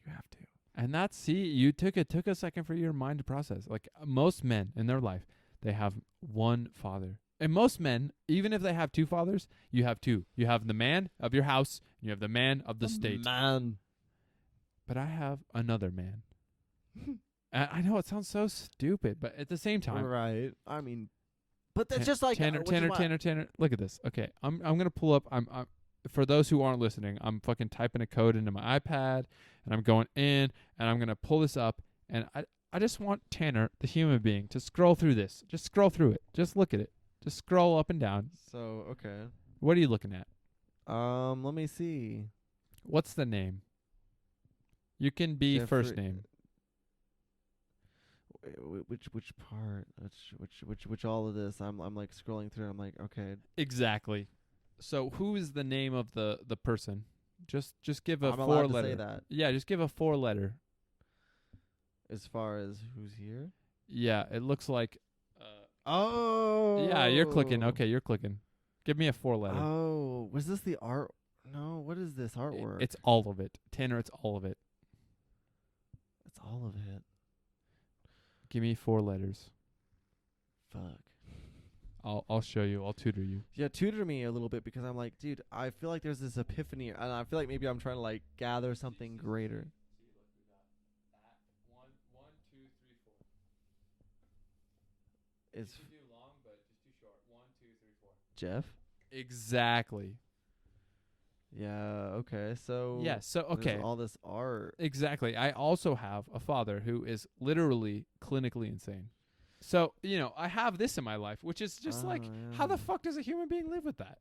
You have to. And that's, see, it took a second for your mind to process. Like most men in their life, they have one father. And most men, even if they have two fathers, you have two. You have the man of your house, and you have the man of the state. Man. But I have another man. And I know it sounds so stupid, but at the same time, Right. I mean, but that's just like Tanner. Look at this. Okay, I'm gonna pull up. I'm for those who aren't listening, I'm fucking typing a code into my iPad, and I'm going in, and I'm gonna pull this up, and I just want Tanner, the human being, to scroll through this. Just scroll through it. Just look at it. Just scroll up and down. So, okay. What are you looking at? Let me see. What's the name? You can be first Jeffrey- name. Which part? Which all of this? I'm like scrolling through. I'm like, okay. Exactly. So who is the name of the person? Just give a I'm allowed to 4-letter. say that. Yeah, just give a 4-letter. As far as who's here? Yeah, it looks like. Oh. Yeah, you're clicking. Okay, you're clicking. Give me a 4-letter. Oh, was this the art? No, what is this artwork? It's all of it, Tanner. It's all of it. It's all of it. Give me 4 letters. Fuck. I'll show you. I'll tutor you. Yeah, tutor me a little bit because I'm like, dude, I feel like there's this epiphany, and I feel like maybe I'm trying to like gather something greater. Is Too long, but just too short. 1, 2, 3, 4. Jeff? Exactly. Yeah. Okay. So. Yeah. So there's okay. all this art. Exactly. I also have a father who is literally clinically insane. So, I have this in my life, which is just like, how the fuck does a human being live with that?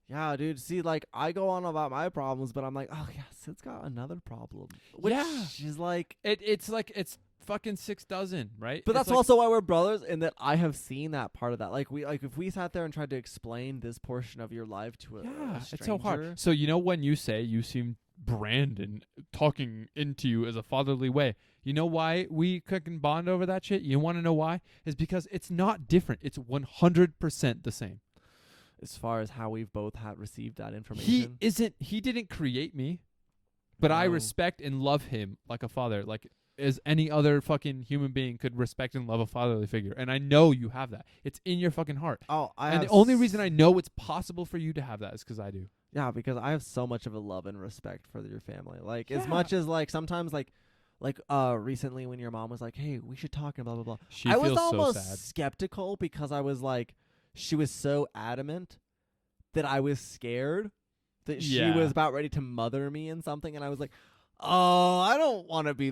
Yeah, dude. See, like, I go on about my problems, but I'm like, oh, yeah, Sid's got another problem. Which Yeah. is like. It's like, it's fucking 6 dozen, right? But It's that's like, also why we're brothers, in that I have seen that part of that. Like, if we sat there and tried to explain this portion of your life to a yeah, stranger, it's so hard. So, when you say you seem Brandon talking into you as a fatherly way, you know why we can bond over that shit? You want to know why? Is because it's not different. It's 100% the same. as far as how we've both received that information. He didn't create me, but I No. respect and love him like a father, like as any other fucking human being could respect and love a fatherly figure. And I know you have that. It's in your fucking heart. Oh, And the only reason I know it's possible for you to have that is because I do. Yeah, because I have so much of a love and respect for your family. Like, as Yeah. much as, like, sometimes, like, recently when your mom was like, hey, we should talk and blah, blah, blah. She I feels was almost so sad. skeptical because I was like, she was so adamant that I was scared that she Yeah. was about ready to mother me in something. And I was like, oh, I don't want to be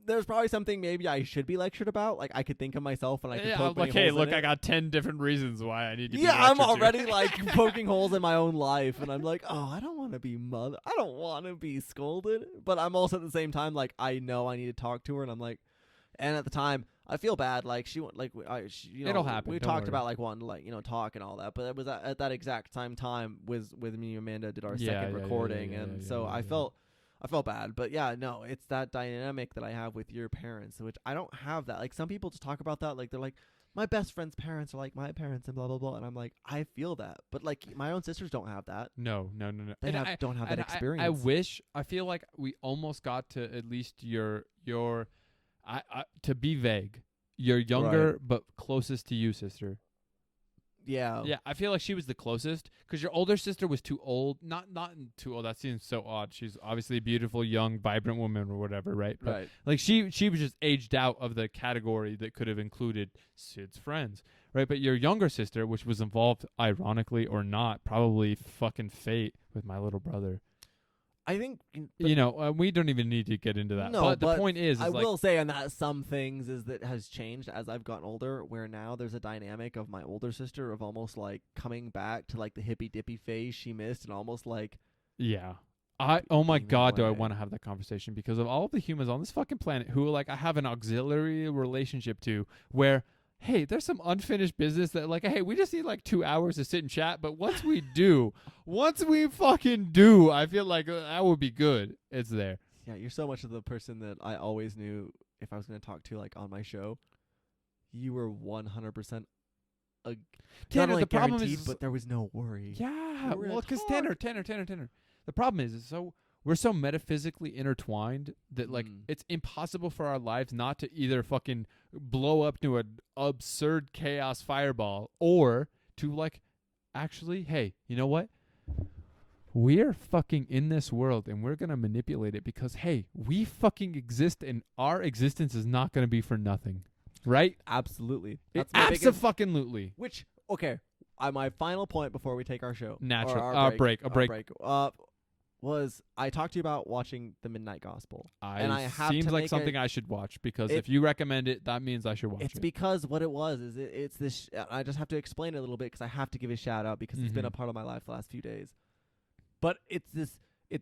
there's probably something maybe I should be lectured about. Like, I could think of myself and I could Yeah, poke I'm my like, hey, holes in look, it. I got 10 different reasons why I need to be Yeah, I'm lectured to. already like poking holes in my own life, and I'm like, oh, I don't want to be I don't want to be scolded, but I'm also at the same time like, I know I need to talk to her, and I'm like, and at the time I feel bad, like she like It'll happen, We don't talked worry. about like wanting to like talk and all that, but it was at that exact time with me and Amanda did our Yeah, second yeah, recording, yeah, and yeah, so yeah, I yeah. felt bad, but yeah, no, it's that dynamic that I have with your parents, which I don't have that. Like, some people just talk about that, like they're like, my best friend's parents are like my parents and blah blah blah, and I'm like, I feel that, but like my own sisters don't have that. No. They And don't have that experience. I feel like we almost got to at least your to be vague, your younger but closest to you sister. Yeah. Yeah, I feel like she was the closest because your older sister was too old. Not too old. That seems so odd. She's obviously a beautiful, young, vibrant woman or whatever, right? But Right. like she was just aged out of the category that could have included Sid's friends, right? But your younger sister, which was involved, ironically or not, probably fucking fate with my little brother. I think we don't even need to get into that. No, but the but point is I like, will say on that some things is that has changed as I've gotten older, where now there's a dynamic of my older sister of almost like coming back to like the hippy dippy phase she missed, and almost like yeah. Oh my being that God, do I way. want to have that conversation because of all of the humans on this fucking planet who like I have an auxiliary relationship to where, hey, there's some unfinished business that like, hey, we just need like 2 hours to sit and chat. But once we fucking do, I feel like that would be good. It's there. Yeah, you're so much of the person that I always knew if I was going to talk to like on my show, you were 100% not Tanner, only the problem guaranteed, is, but there was no worry. yeah, We're gonna well, because talk. Tanner. The problem is so we're so metaphysically intertwined that like it's impossible for our lives not to either fucking blow up to an absurd chaos fireball or to like actually, hey, you know what? We're fucking in this world and we're going to manipulate it because, hey, we fucking exist and our existence is not going to be for nothing. Right? Absolutely. It's That's my biggest. abso-fucking-lutely. Which, okay, my final point before we take our show. Natural. Or our break. break. Was I talked to you about watching The Midnight Gospel. And I have seems to like make something I should watch because if you recommend it, that means I should watch It's it. because what it was is it's this. I just have to explain it a little bit because I have to give a shout out because it's been a part of my life the last few days. But it's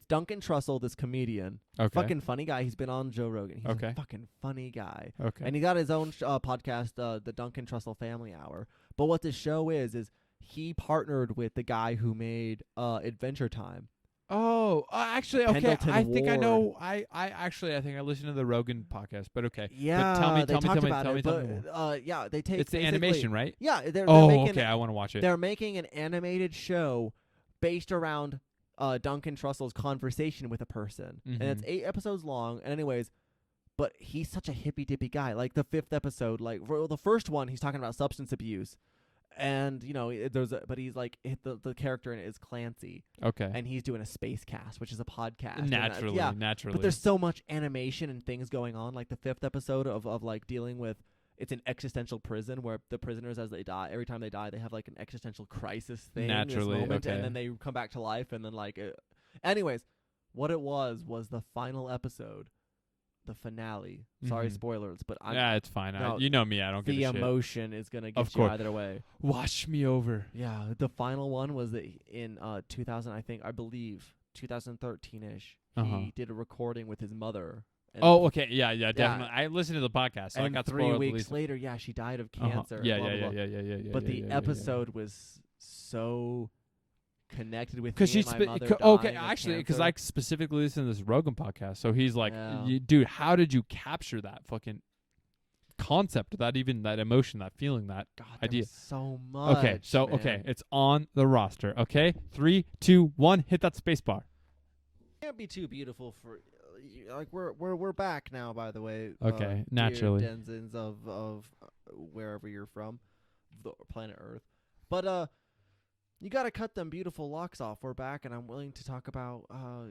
Duncan Trussell, this comedian, fucking funny guy. He's been on Joe Rogan. He's a fucking funny guy. Okay. And he got his own podcast, the Duncan Trussell Family Hour. But what this show is he partnered with the guy who made Adventure Time. Oh, actually, okay. Pendleton I think I know. Ward. I think I listened to the Rogan podcast, but okay. Yeah, but tell me they talked about tell it. me. But yeah, they take. It's the animation, right? Yeah, they're making. Okay. I want to watch it. They're making an animated show based around Duncan Trussell's conversation with a person, and it's 8 episodes long. And anyways, but he's such a hippy dippy guy. Like the 5th episode, like for the first one, he's talking about substance abuse. And but he's like the character in it is Clancy. Okay. And he's doing a space cast, which is a podcast. Naturally. But there's so much animation and things going on. Like the 5th episode of like dealing with, it's an existential prison where the prisoners, as they die, every time they die, they have like an existential crisis thing. Naturally, this moment, okay. And then they come back to life, and then anyways, what it was the final episode. The finale. Sorry, spoilers, but it's fine. No, you know me. I don't give a shit. The emotion is gonna get Of you course. either way. Watch me over. Yeah, the final one was in 2000. I believe 2013ish. He did a recording with his mother. Oh, okay. Yeah, definitely. I listened to the podcast, so and I got 3 spoiled. weeks later, she died of cancer. Yeah, blah, yeah, blah, yeah, blah. But the episode was so connected with me. Because and my mother okay, dying of actually, because cancer. I specifically listened to this Rogan podcast, so he's like, Yeah. dude, how did you capture that fucking concept, that emotion, that feeling, that God, idea? So much. Okay, so man. it's on the roster. Okay, 3, 2, 1, hit that space bar. Can't be too beautiful for like we're back now. By the way, Okay, dear naturally. denizens of wherever you're from, the planet Earth, but you gotta cut them beautiful locks off. We're back, and I'm willing to talk about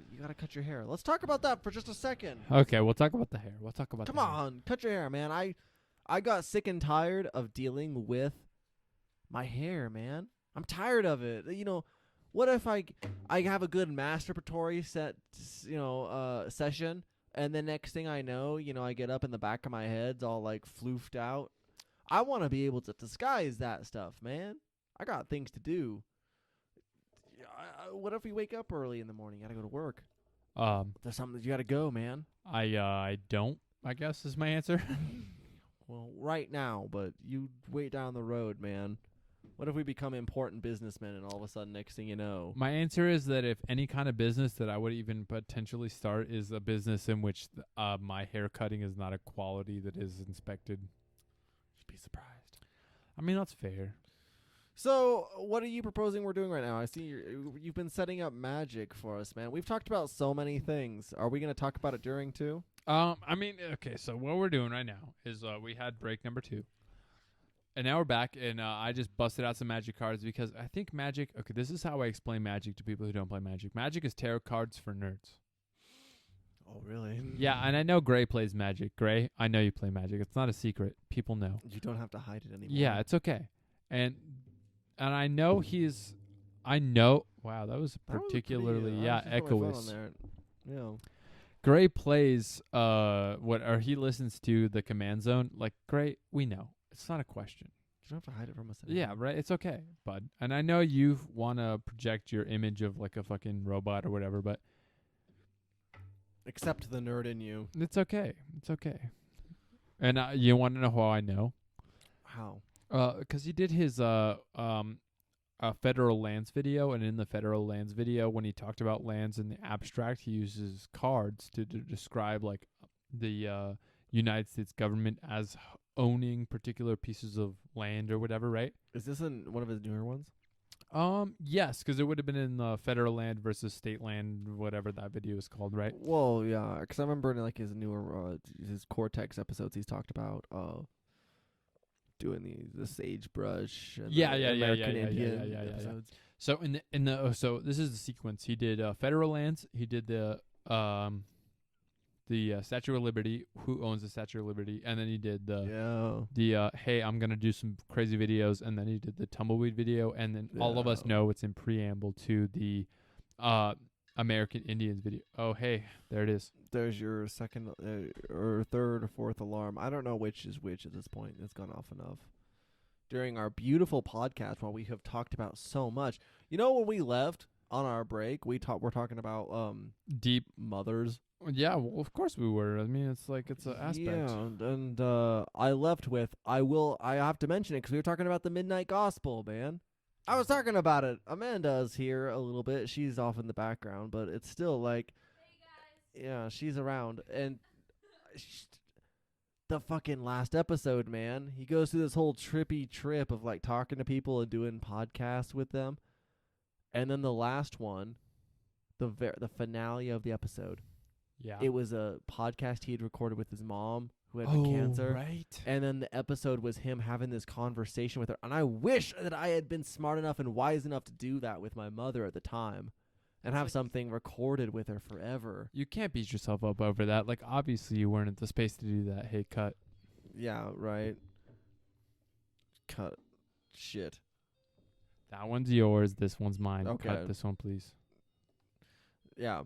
you gotta cut your hair. Let's talk about that for just a second. Okay, we'll talk about the hair. Come on, cut your hair, man. I got sick and tired of dealing with my hair, man. I'm tired of it. What if I have a good masturbatory session, and the next thing I know, I get up and the back of my head's all like floofed out. I want to be able to disguise that stuff, man. I got things to do. What if we wake up early in the morning? You gotta go to work. There's something that you gotta go, man. I don't, I guess, is my answer. Well, right now, but you wait down the road, man. What if we become important businessmen and all of a sudden, next thing you know? My answer is that if any kind of business that I would even potentially start is a business in which my hair cutting is not a quality that is inspected. You'd be surprised. I mean, that's fair. So, what are you proposing we're doing right now? I see you've been setting up magic for us, man. We've talked about so many things. Are we going to talk about it during too? I mean, okay, so what we're doing right now is we had break number 2. And now we're back, and I just busted out some magic cards because I think magic... Okay, this is how I explain magic to people who don't play magic. Magic is tarot cards for nerds. Oh, really? Yeah, and I know Gray plays magic. Gray, I know you play magic. It's not a secret. People know. You don't have to hide it anymore. Yeah, it's okay. And I know he's... I know... Wow, that was particularly... echoous. Yeah. Gray plays... he listens to the Command Zone. Like, Gray, we know. It's not a question. You don't have to hide it from us anymore. Yeah, right. It's okay, bud. And I know you want to project your image of like a fucking robot or whatever, but... Accept the nerd in you. It's okay. It's okay. And you want to know how I know? How? 'Cause he did his federal lands video, and in the federal lands video, when he talked about lands in the abstract, he uses cards to describe like the United States government as owning particular pieces of land or whatever, right? Is this in one of his newer ones? Yes, 'cause it would have been in the federal land versus state land, whatever that video is called, right? Well, yeah, 'cause I remember in like his newer his Cortex episodes, he's talked about doing the sagebrush and Yeah, the yeah, American yeah, Indian yeah. episodes. So so this is the sequence. He did federal lands. He did the Statue of Liberty. Who owns the Statue of Liberty? And then he did the hey, I'm gonna do some crazy videos. And then he did the tumbleweed video. And then all of us know it's in preamble to the American Indians video. Oh, hey, there it is. There's your second or third or fourth alarm. I don't know which is which at this point. It's gone off enough. During our beautiful podcast, while we have talked about so much, you know, when we left on our break, we're talking about Deep mothers. Yeah, well, of course we were. I mean, it's like it's an aspect. Yeah, and I left with I have to mention it because we were talking about the Midnight Gospel, man. I was talking about it. Amanda's here a little bit. She's off in the background, but it's still like, hey guys. Yeah, she's around. And the fucking last episode, man, he goes through this whole trippy trip of like talking to people and doing podcasts with them. And then the last one, the finale of the episode. Yeah. It was a podcast he had recorded with his mom who had cancer. Right. And then the episode was him having this conversation with her. And I wish that I had been smart enough and wise enough to do that with my mother at the time and have something recorded with her forever. You can't beat yourself up over that. Like, obviously you weren't in the space to do that. Hey, cut. Yeah, right. Cut. Shit. That one's yours. This one's mine. Okay. Cut this one, please. Yeah.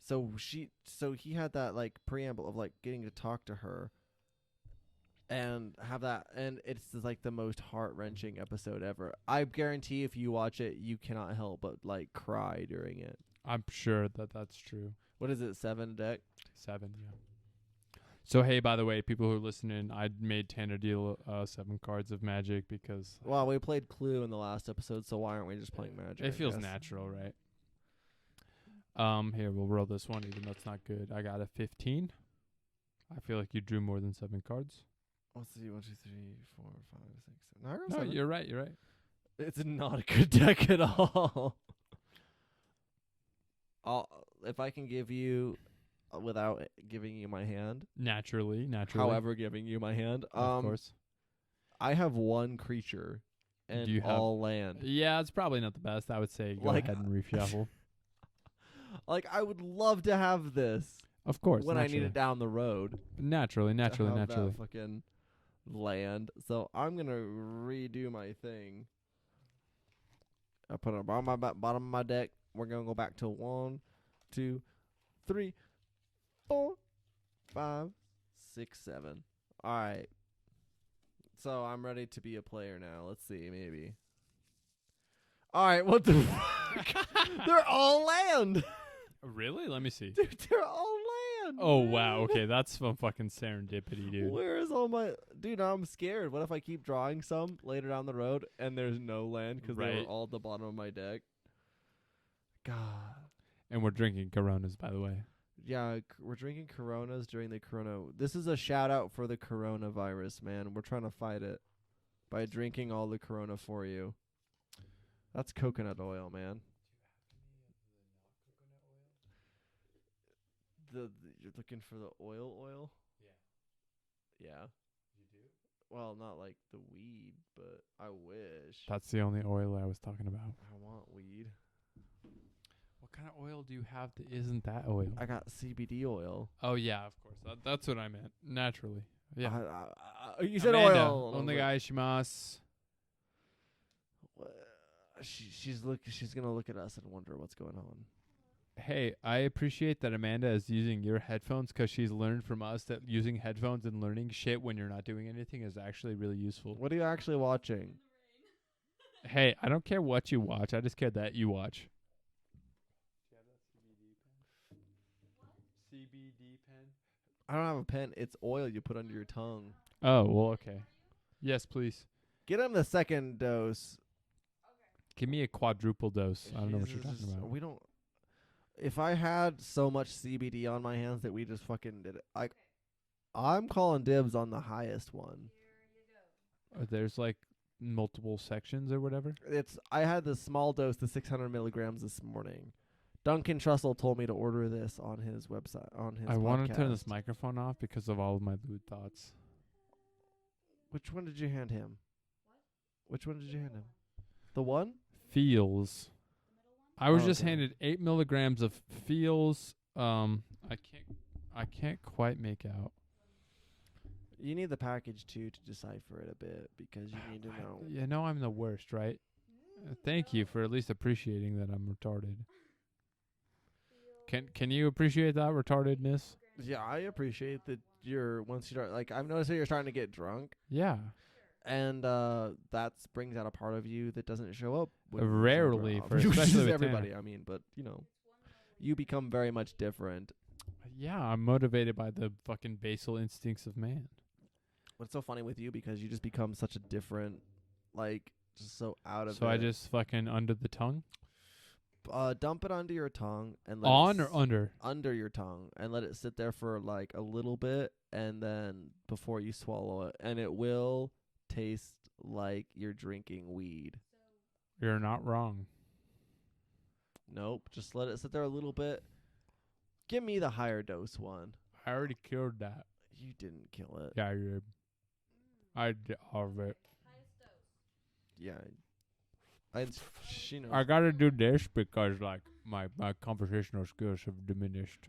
So he had that like preamble of like getting to talk to her and have that, and it's just, like the most heart-wrenching episode ever. I guarantee if you watch it, you cannot help but like cry during it. I'm sure that's true. What is it, 7 deck? 7, yeah. So, hey, by the way, people who are listening, I made Tanner deal 7 cards of Magic because... Well, we played Clue in the last episode, so why aren't we just playing Magic? It feels natural, right? Here, we'll roll this one, even though it's not good. I got a 15. I feel like you drew more than 7 cards. Let's see, 1, 2, 3, 4, 5, 6, 7. No, I got No, 7. you're right, you're right. It's not a good deck at all. If I can give you, without giving you my hand. Naturally. However, giving you my hand. Of course. I have 1 creature and all land. Yeah, it's probably not the best. I would say go ahead and reshuffle. Like, I would love to have this. Of course. When I need it down the road. Naturally. That fucking land. So I'm going to redo my thing. I put it on my bottom of my deck. We're going to go back to 1, 2, 3, 4, 5, 6, 7. All right. So I'm ready to be a player now. Let's see, maybe. All right, what the fuck? They're all land. Really? Let me see. Dude, they're all land. Oh, wow. Okay, that's some fucking serendipity, dude. Where is all my... Dude, I'm scared. What if I keep drawing some later down the road and there's no land because they were all at the bottom of my deck? God. And we're drinking Coronas, by the way. Yeah, we're drinking Coronas during the Corona. This is a shout out for the coronavirus, man. We're trying to fight it. by drinking all the Corona for you. That's coconut oil, man. You're looking for the oil? Yeah. Yeah. You do? Well, not like the weed, but I wish. That's the only oil I was talking about. I want weed. What kind of oil do you have that isn't that oil? I got CBD oil. Oh, yeah, of course. That's what I meant. Naturally. Yeah. You said Amanda, oil. Onegai shimasu. She's gonna look at us and wonder what's going on. Hey, I appreciate that Amanda is using your headphones because she's learned from us that using headphones and learning shit when you're not doing anything is actually really useful. What are you actually watching? Hey, I don't care what you watch. I just care that you watch. Do you have that CBD pen? CBD pen? I don't have a pen. It's oil you put under your tongue. Oh, well, okay. Yes, please. Get him the second dose. Give me a quadruple dose. I don't know what you're talking about. We don't. If I had so much CBD on my hands that we just fucking did it, I'm calling dibs on the highest one. There's like multiple sections or whatever. I had the small dose, the 600 milligrams this morning. Duncan Trussell told me to order this on his website, on his I want to podcast. turn this microphone off because of all of my lewd thoughts. Which one did you hand him? Which one did you hand him? The one? Feels. I was just okay. handed 8 milligrams of feels. I can't quite make out. You need the package too to decipher it a bit because you need to know. You know I'm the worst, right? Thank you for at least appreciating that I'm retarded. Can you appreciate that retardedness? Yeah, I appreciate that once you start, like, I've noticed that you're starting to get drunk. Yeah. And that brings out a part of you that doesn't show up. Rarely, especially with everybody. Tanner. I mean, but you become very much different. Yeah, I'm motivated by the fucking basal instincts of man. What's so funny with you because you just become such a different, like, just so out of it. So I just fucking under the tongue? Dump it under your tongue and On or under? Under your tongue and let it sit there for like a little bit and then before you swallow it, and it will taste like you're drinking weed. You're not wrong. Nope, just let it sit there a little bit. Give me the higher dose one. I already killed that. You didn't kill it. Yeah, I did. I did all of it. Yeah. She knows. I gotta do this because like my conversational skills have diminished.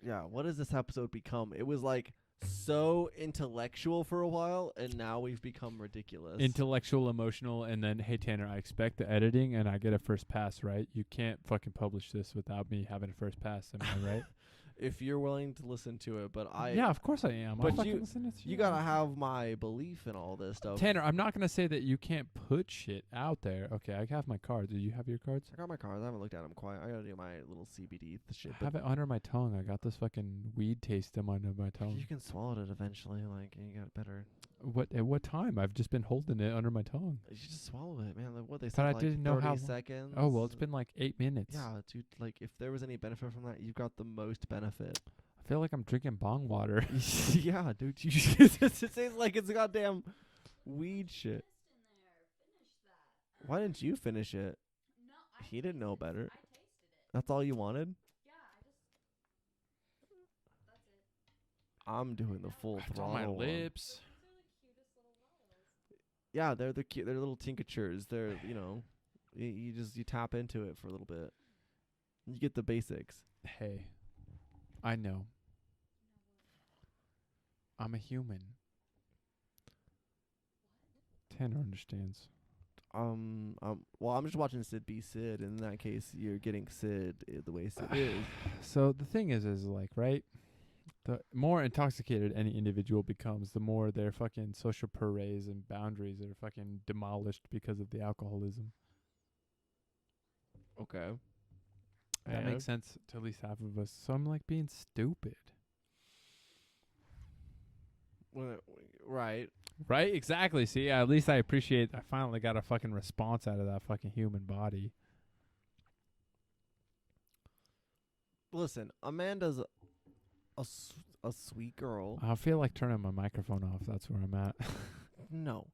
Yeah, what has this episode become? It was like so intellectual for a while, and now we've become ridiculous. Intellectual, emotional, and then, hey, Tanner, I expect the editing, and I get a first pass, right? You can't fucking publish this without me having a first pass, am I right? If you're willing to listen to it, but Yeah, of course I am. But I'll fucking listen to you gotta have my belief in all this stuff. Tanner, I'm not gonna say that you can't put shit out there. Okay, I have my cards. Do you have your cards? I got my cards. I haven't looked at them quite. I gotta do my little CBD shit. I have it under my tongue. I got this fucking weed taste under my tongue. You can swallow it eventually, like, and you got better. At what time? I've just been holding it under my tongue. You just swallow it, man. Like, what they But said, I like didn't know 30 how seconds. Oh, well, it's been like 8 minutes. Yeah, dude. Like, if there was any benefit from that, you've got the most benefit. I feel like I'm drinking bong water. Yeah, dude. You just, it tastes like it's goddamn weed shit. Why didn't you finish it? He didn't know better. That's all you wanted? I'm doing the full It's throttle. on my one. lips. Yeah, they're they're little tinctures. They're, you tap into it for a little bit. You get the basics. Hey, I know. I'm a human. Tanner understands. Well, I'm just watching Sid be Sid, and in that case, you're getting Sid the way Sid is. So the thing is like, right? The more intoxicated any individual becomes, the more their fucking social parades and boundaries are fucking demolished because of the alcoholism. Okay. That makes sense to at least half of us. So I'm like being stupid. Right. Right? Exactly. See, at least I finally got a fucking response out of that fucking human body. Listen, Amanda's a sweet girl. I feel like turning my microphone off. That's where I'm at. No.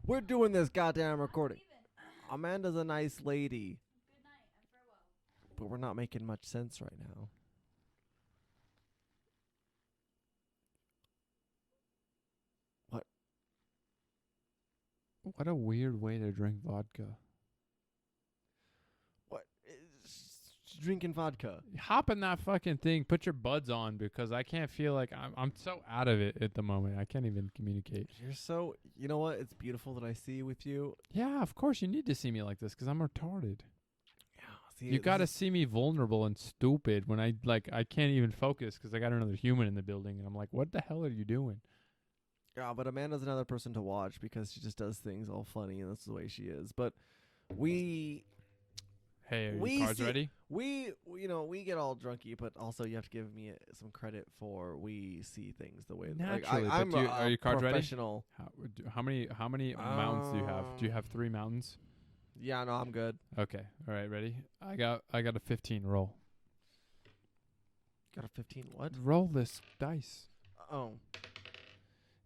We're doing this goddamn recording. Amanda's a nice lady. Good night and farewell. But we're not making much sense right now. What a weird way to drink vodka. What? Drinking vodka. Hop in that fucking thing. Put your buds on because I can't feel like I'm so out of it at the moment. I can't even communicate. You're so... You know what? It's beautiful that I see with you. Yeah, of course you need to see me like this because I'm retarded. Yeah, see, You got to see me vulnerable and stupid when I can't even focus because I got another human in the building and I'm like, what the hell are you doing? Yeah, but Amanda's another person to watch because she just does things all funny and that's the way she is. But we... Hey, are We your cards see- ready? We get all drunky, but also you have to give me some credit for we see things the way Naturally, but I'm are your cards ready? professional. How many mountains do you have? Do you have 3 mountains? Yeah, no, I'm good. Okay. All right, ready? I got a 15 roll. Got a 15. What? Roll this dice. Oh,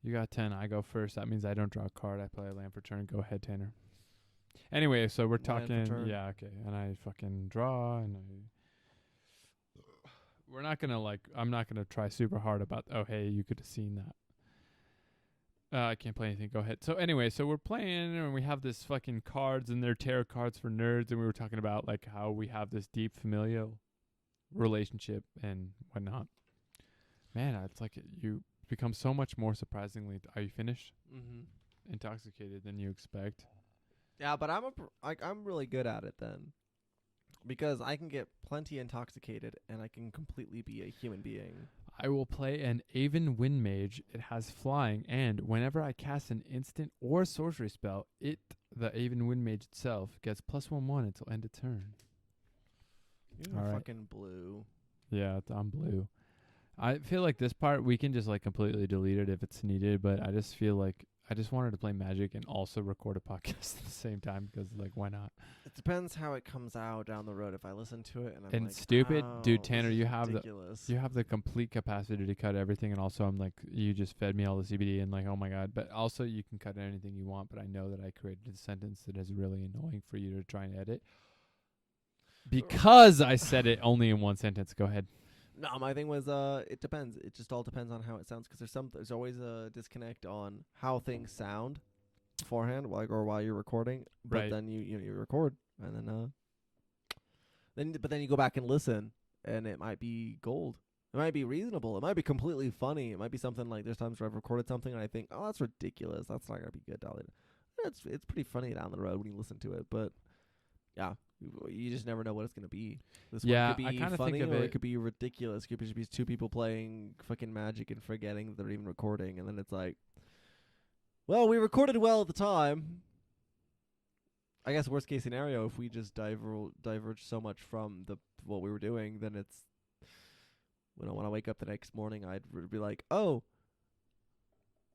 You got 10. I go first. That means I don't draw a card. I play a land for turn. Go ahead, Tanner. Anyway, so we're Land for talking. turn. Yeah, okay. And I fucking draw, and we're not gonna I'm not gonna try super hard about. Oh, hey, you could have seen that. I can't play anything. Go ahead. So anyway, so we're playing, and we have this fucking cards, and they're tarot cards for nerds, and we were talking about like how we have this deep familial relationship and whatnot. Man, it's like you become so much more surprisingly. Are you finished? mm-hmm. Intoxicated than you expect. Yeah, but I'm really good at it then, because I can get plenty intoxicated and I can completely be a human being. I will play an Aven Wind Mage. It has flying, and whenever I cast an instant or sorcery spell, the Aven Wind Mage itself, gets +1/+1 until end of turn. You're All right. fucking blue. Yeah, I'm blue. I feel like this part we can just like completely delete it if it's needed, but I just feel like I just wanted to play Magic and also record a podcast at the same time because like why not? It depends how it comes out down the road. If I listen to it and I'm And like, stupid, oh, dude, this Tanner, is you have ridiculous. the complete capacity to cut everything, and also I'm like you just fed me all the CBD and like oh my god, but also you can cut anything you want, but I know that I created a sentence that is really annoying for you to try and edit because I said it only in one sentence. Go ahead. No, my thing was it depends. It just all depends on how it sounds because there's always a disconnect on how things sound beforehand, or while you're recording. But Right. then you record and then you go back and listen, and it might be gold. It might be reasonable. It might be completely funny. It might be something like there's times where I've recorded something and I think, oh, that's ridiculous. That's not gonna be good. It's pretty funny down the road when you listen to it, but yeah. You just never know what it's gonna be. This Yeah, one could I be kinda funny, think of or it- it could be ridiculous. It could just be 2 people playing fucking Magic and forgetting that they're even recording, and then it's like, well, we recorded well at the time. I guess worst case scenario, if we just diverge so much from what we were doing, then it's when I wake up the next morning, I'd be like, oh,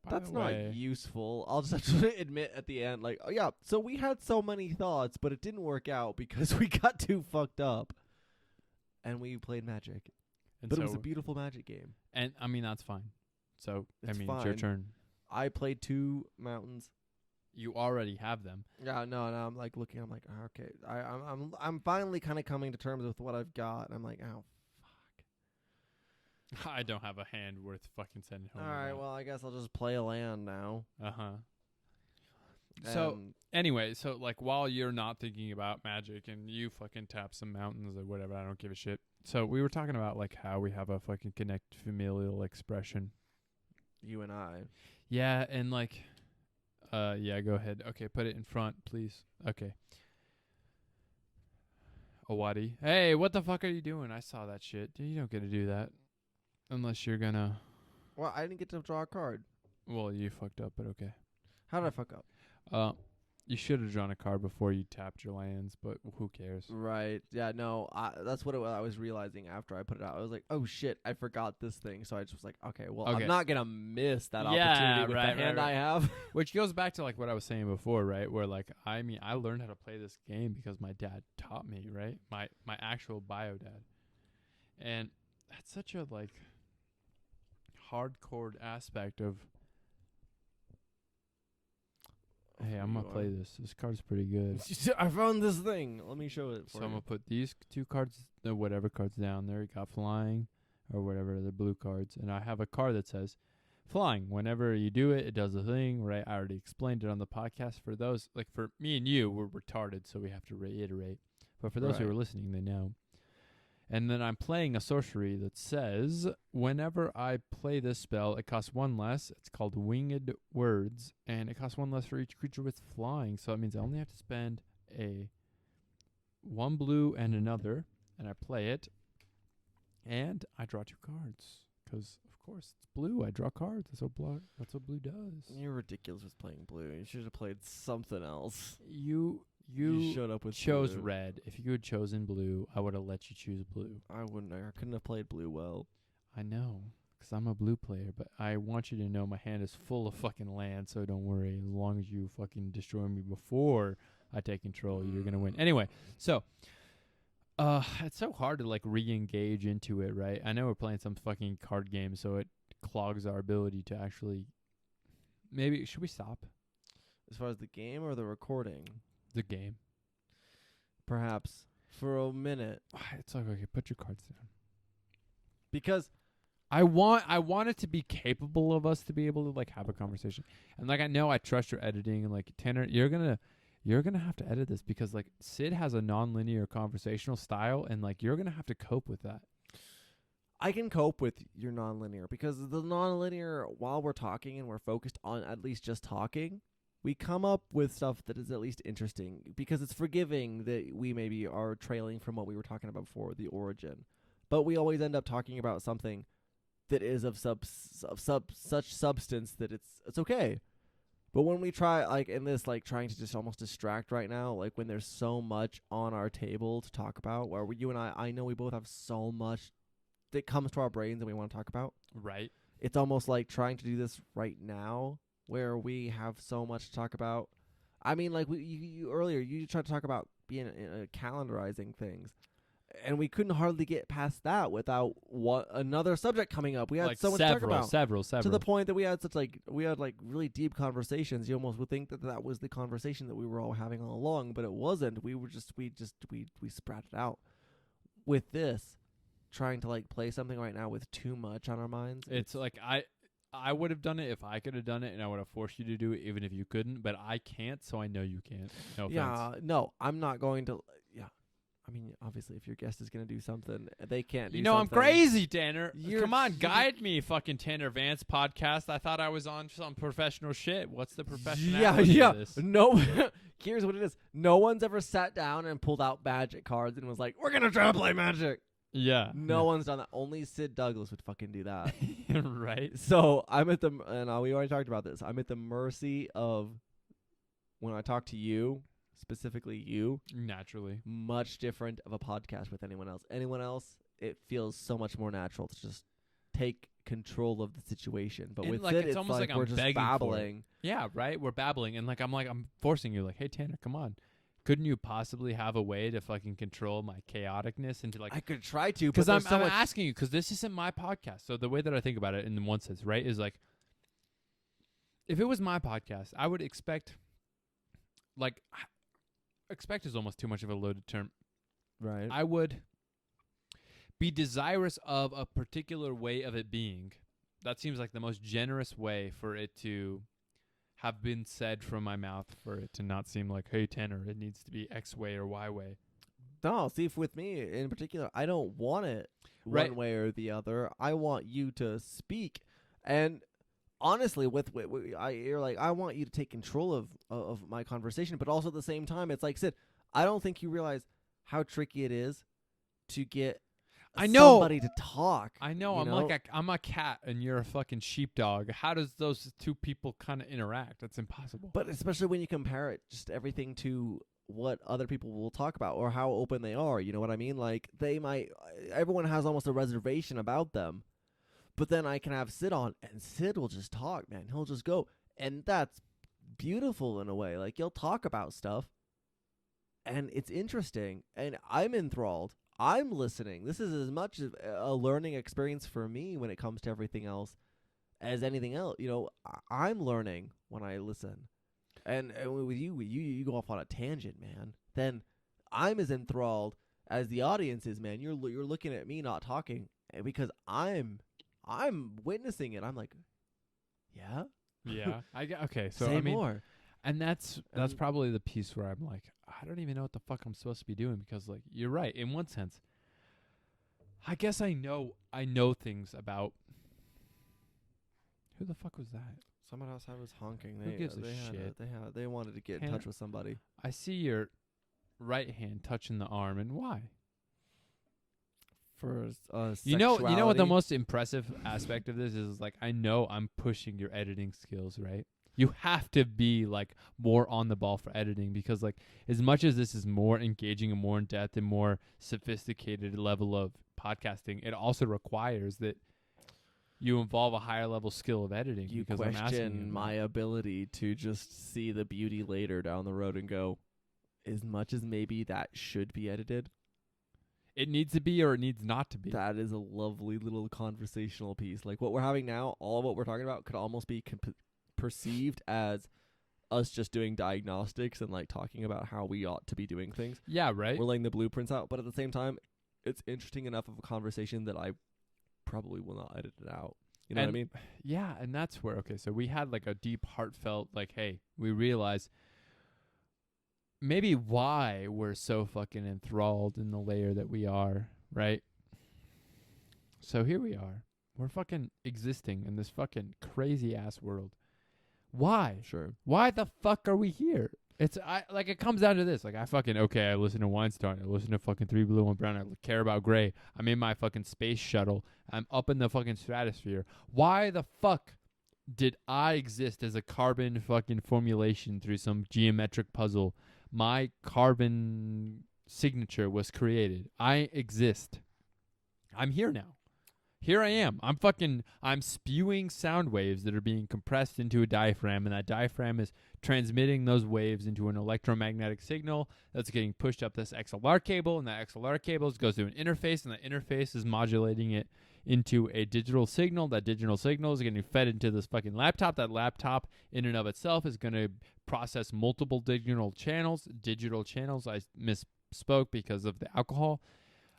By that's the not way, useful. I'll just have to admit at the end, like, oh yeah, so we had so many thoughts, but it didn't work out because we got too fucked up, and we played Magic. and But so it was a beautiful Magic game. and I mean that's fine. So It's I mean it's your fine. turn. I played 2 mountains. You already have them. Yeah, no, I'm like looking. I'm like, okay, I'm finally kind of coming to terms with what I've got. And I'm like, oh, I don't have a hand worth fucking sending home. all right. Well, I guess I'll just play a land now. So And anyway, so like while you're not thinking about Magic and you fucking tap some mountains or whatever, I don't give a shit. So we were talking about like how we have a fucking connect familial expression. you and I. Yeah, and like yeah, go ahead. Okay, put it in front, please. Okay. Awadi. Hey, what the fuck are you doing? I saw that shit. Dude, you don't get to do that. Unless you're gonna Well, I didn't get to draw a card. well, you fucked up, but okay. How did I fuck up? You should have drawn a card before you tapped your lands, but who cares? Right. Yeah, no, that's what I was realizing after I put it out. I was like, oh, shit, I forgot this thing. So I just was like, okay, well, Okay. I'm not going to miss that Yeah, opportunity with right, the hand right, I have. Which goes back to like what I was saying before, right? Where like I mean I learned how to play this game because my dad taught me, right? My actual bio dad. And that's such a like hardcore aspect of Hey, for I'm gonna you play are. this. This card's pretty good. I found this thing. Let me show it for So I'm you. gonna put these 2 cards, whatever cards down there. You got flying, or whatever the blue cards, and I have a card that says flying. Whenever you do it, it does a thing, right? I already explained it on the podcast. For those, like for me and you, we're retarded, so we have to reiterate. But for those who Right. are listening, they know. And then I'm playing a sorcery that says, whenever I play this spell, it costs 1 less. It's called Winged Words, and it costs 1 less for each creature with flying. So that means I only have to spend 1 blue and another, and I play it, and I draw 2 cards. Because, of course, it's blue. I draw cards. That's what blue does. You're ridiculous with playing blue. You should have played something else. You showed up with chose blue. red. If you had chosen blue, I would have let you choose blue. I wouldn't. I couldn't have played blue well. I know, 'cause I'm a blue player, but I want you to know my hand is full of fucking land, so don't worry. As long as you fucking destroy me before I take control, you're going to win. Anyway, so it's so hard to, like, re-engage into it, right? I know we're playing some fucking card game, so it clogs our ability to actually... Maybe, should we stop As far as the game or the recording, the game? perhaps for a minute, It's like, okay, put your cards down. because I want it to be capable of us to be able to, like, have a conversation. And, like, I know I trust your editing, and, like, Tanner, you're gonna have to edit this because, like, Sid has a non-linear conversational style, and, like, you're gonna have to cope with that. I can cope with your nonlinear, because the nonlinear, while we're talking and we're focused on at least just talking, we come up with stuff that is at least interesting, because it's forgiving that we maybe are trailing from what we were talking about before, the origin. But we always end up talking about something that is of such substance that it's okay. But when we try, like, in this, like, trying to just almost distract right now, like, when there's so much on our table to talk about, where you and I know we both have so much that comes to our brains and we want to talk about. Right. It's almost like trying to do this right now, where we have so much to talk about. I mean, like, you earlier, you tried to talk about being calendarizing things, and we couldn't hardly get past that without another subject coming up. We had Like so much to talk about. several. To the point that we had really deep conversations. You almost would think that was the conversation that we were all having all along, but it wasn't. We sprouted out with this, trying to, like, play something right now with too much on our minds. It's like I would have done it if I could have done it, and I would have forced you to do it even if you couldn't. But I can't, so I know you can't. No offense. Yeah, no, I'm not going to. Yeah, I mean, obviously, if your guest is gonna do something, they can't. You do know I'm something. crazy, Tanner. You're- Come on, you're- guide me, fucking Tanner Vance podcast. I thought I was on some professional shit. What's the Yeah, professionality yeah. of this? No, here's what it is. No one's ever sat down and pulled out magic cards and was like, "We're gonna try to play magic." Yeah. No one's done that. Only Sid Douglas would fucking do that. Right. So I'm at the, and we already talked about this. I'm at the mercy of, when I talk to you, specifically you, Naturally. much different of a podcast with anyone else. Anyone else, it feels so much more natural to just take control of the situation. But And, with like, it, it's almost like we're I'm just begging for it. babbling. Yeah, right? We're babbling, and, like, I'm forcing you, like, hey, Tanner, come on. Couldn't you possibly have a way to fucking control my chaoticness and to, like... I could try to, but Because there's I'm so much. asking you, because this isn't my podcast. So the way that I think about it in one sense, right, is like, if it was my podcast, I would expect, like, expect is almost too much of a loaded term. Right. I would be desirous of a particular way of it being. That seems like the most generous way for it to have been said from my mouth, for it to not seem like, hey, Tanner, it needs to be X way or Y way. No, see, if with me in particular, I don't want it Right. one way or the other. I want you to speak, and honestly, you're like, I want you to take control of my conversation, but also at the same time, it's like, Sid, I don't think you realize how tricky it is to get I know. somebody to talk. I know, I'm a cat and you're a fucking sheepdog. How does those two people kind of interact? That's impossible. But especially when you compare it, just everything to what other people will talk about or how open they are. You know what I mean? Like, everyone has almost a reservation about them. But then I can have Sid on, and Sid will just talk, man. He'll just go. And that's beautiful in a way. Like, he'll talk about stuff, and it's interesting. And I'm enthralled. I'm listening. This is as much of a learning experience for me when it comes to everything else as anything else. You know, I'm learning when I listen. And with you go off on a tangent, man. Then I'm as enthralled as the audience is, man. You're looking at me not talking because I'm witnessing it. I'm like, yeah. Yeah. Okay. So Say I mean, more. and that's probably the piece where I'm like, I don't even know what the fuck I'm supposed to be doing, because like you're right in one sense. I guess I know things about. Who the fuck was that? Someone outside was honking. Who gives a shit? They wanted to get in Tanner- touch with somebody. I see your right hand touching the arm, and why? For You know what the sexuality. most impressive aspect of this is? Like, I know I'm pushing your editing skills, right? You have to be like more on the ball for editing, because like as much as this is more engaging and more in depth and more sophisticated level of podcasting, it also requires that you involve a higher level skill of editing. You because I'm asking question you my ability to just see the beauty later down the road and go, as much as maybe that should be edited, it needs to be or it needs not to be. that is a lovely little conversational piece. Like what we're having now, all of what we're talking about could almost be perceived as us just doing diagnostics and like talking about how we ought to be doing things. Yeah, right. We're laying the blueprints out, but at the same time, it's interesting enough of a conversation that I probably will not edit it out. You know what I mean? Yeah, and that's where, okay, so we had like a deep, heartfelt, like, hey, we realize maybe why we're so fucking enthralled in the layer that we are, right? So here we are. We're fucking existing in this fucking crazy ass world. Why? Sure. Why the fuck are we here? It comes down to this. Like, I listen to Weinstein. I listen to fucking 3 Blue, 1 Brown. I care about Gray. I'm in my fucking space shuttle. I'm up in the fucking stratosphere. Why the fuck did I exist as a carbon fucking formulation through some geometric puzzle? My carbon signature was created. I exist. I'm here now. Here I am. I'm spewing sound waves that are being compressed into a diaphragm, and that diaphragm is transmitting those waves into an electromagnetic signal that's getting pushed up this XLR cable, and that XLR cable goes through an interface, and that interface is modulating it into a digital signal. That digital signal is getting fed into this fucking laptop. That laptop in and of itself is going to process multiple digital channels. I misspoke because of the alcohol.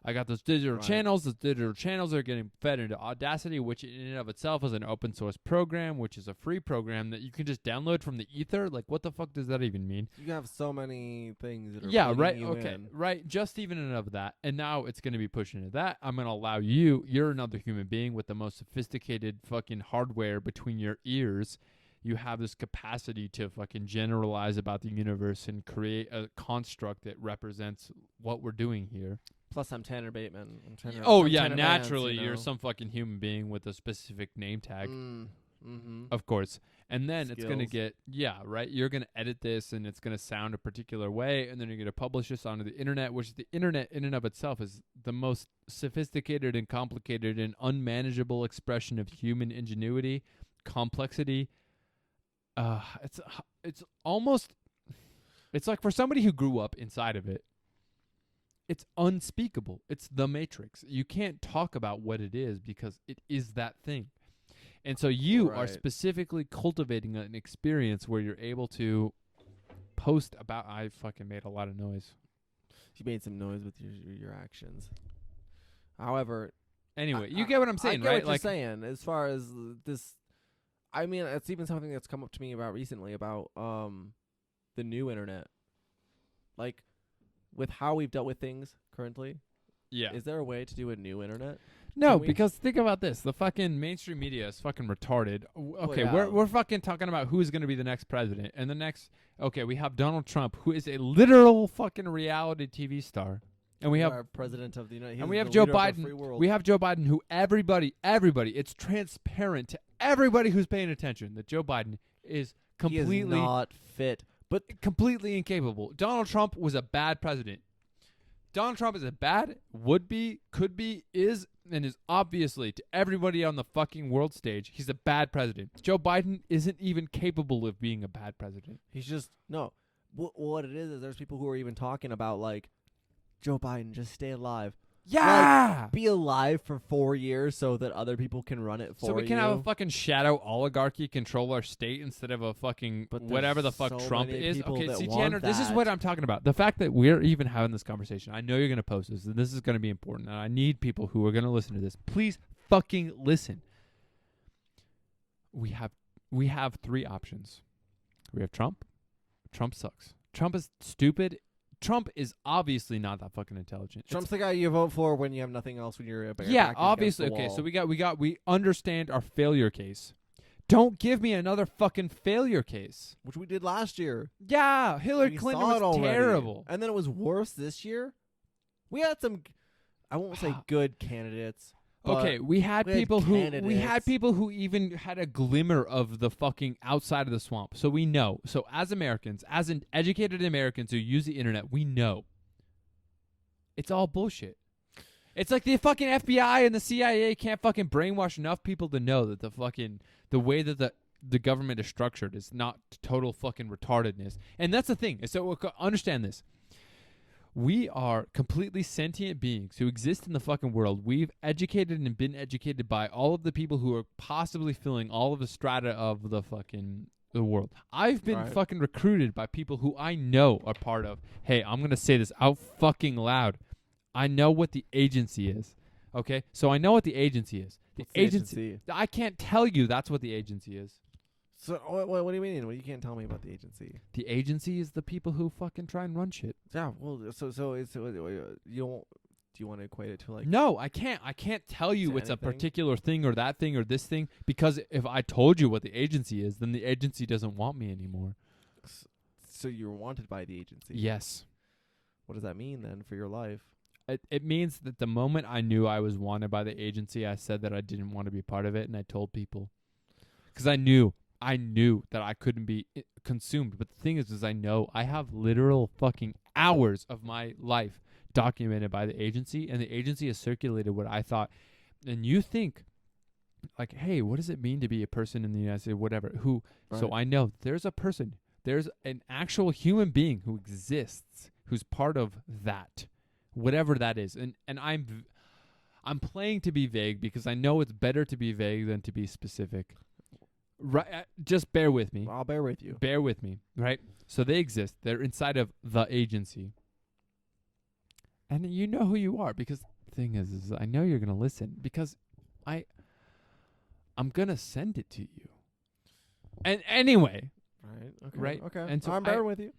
I got those digital channels. Those digital channels are getting fed into Audacity, which in and of itself is an open source program, which is a free program that you can just download from the ether. Like, what the fuck does that even mean? You have so many things that are Yeah, plugging right. you Okay, in. right. Just even and of that. And now it's going to be pushing into that. I'm going to allow you're another human being with the most sophisticated fucking hardware between your ears. You have this capacity to fucking generalize about the universe and create a construct that represents what we're doing here. Plus, I'm Tanner Bateman. I'm Tanner Naturally, Vance, you're some fucking human being with a specific name tag, Mm-hmm. of course. And then it's going to Skills. get, you're going to edit this, and it's going to sound a particular way, and then you're going to publish this onto the internet, which the internet in and of itself is the most sophisticated and complicated and unmanageable expression of human ingenuity, complexity. It's almost, it's like for somebody who grew up inside of it, it's unspeakable. It's the Matrix. You can't talk about what it is because it is that thing. And so you are specifically cultivating an experience where you're able to post about. I fucking made a lot of noise. You made some noise with your actions. However, anyway, you get what I'm saying, I get right? what you're saying. As far as this, I mean, it's even something that's come up to me about recently about the new internet. Like, with how we've dealt with things currently, yeah. Is there a way to do a new internet? No, because think about this. The fucking mainstream media is fucking retarded. Okay, we're fucking talking about who's going to be the next president. And the next, we have Donald Trump, who is a literal fucking reality TV star. And we have our president of the United States. And we have Joe Biden. We have Joe Biden, who everybody, it's transparent to everybody who's paying attention that Joe Biden is completely he is not fit. But completely incapable. Donald Trump was a bad president. Donald Trump is a bad, would be, could be, is, and is obviously to everybody on the fucking world stage, he's a bad president. Joe Biden isn't even capable of being a bad president. He's just, no. What it is there's people who are even talking about, like, Joe Biden, just stay alive. Yeah. Be alive for 4 years so that other people can run it for you. So we can have a fucking shadow oligarchy control our state instead of a fucking But there's whatever the fuck so Trump many is. people Okay, that see, want Tanner, this is that. what I'm talking about. The fact that we're even having this conversation. I know you're going to post this, and this is going to be important, and I need people who are going to listen to this. Please fucking listen. We have 3 options. We have Trump. Trump sucks. Trump is stupid. Trump is obviously not that fucking intelligent. Trump's the guy you vote for when you have nothing else, when you're Yeah, obviously. Okay, so we understand our failure case. Don't give me another fucking failure case. which we did last year. Yeah, Hillary We Clinton saw was it already. terrible. And then it was worse this year. We had some, I won't say good candidates. But Okay, we had we had people who candidates. even had a glimmer of the fucking outside of the swamp. So we know. So as Americans, as educated Americans who use the internet, we know it's all bullshit. It's like the fucking FBI and the CIA can't fucking brainwash enough people to know that the way that the government is structured is not total fucking retardedness. And that's the thing. So understand this. We are completely sentient beings who exist in the fucking world. We've educated and been educated by all of the people who are possibly filling all of the strata of the world. I've been fucking recruited by people who I know are part of. Hey, I'm going to say this out fucking loud. I know what the agency is. Okay? So I know what the agency is. The agency. I can't tell you that's what the agency is. So what do you mean? Well, you can't tell me about the agency. The agency is the people who fucking try and run shit. Yeah, well, so it's you don't. Do you want to equate it to like? No, I can't. I can't tell you it's a anything? particular thing or that thing or this thing, because if I told you what the agency is, then the agency doesn't want me anymore. So you're wanted by the agency. Yes. What does that mean then for your life? It means that the moment I knew I was wanted by the agency, I said that I didn't want to be part of it, and I told people. Because I knew that I couldn't be consumed. But the thing is I know I have literal fucking hours of my life documented by the agency, and the agency has circulated what I thought. And you think, like, hey, what does it mean to be a person in the United States, whatever, who, so I know there's a person, there's an actual human being who exists, who's part of that, whatever that is. And I'm playing to be vague because I know it's better to be vague than to be specific. Right, just bear with me. I'll bear with you. Bear with me, right? So they exist. They're inside of the agency. And you know who you are, because the thing is I know you're going to listen, because I'm going to send it to you. And anyway. Right. Okay. Right. Okay. And so I'm bearing with you.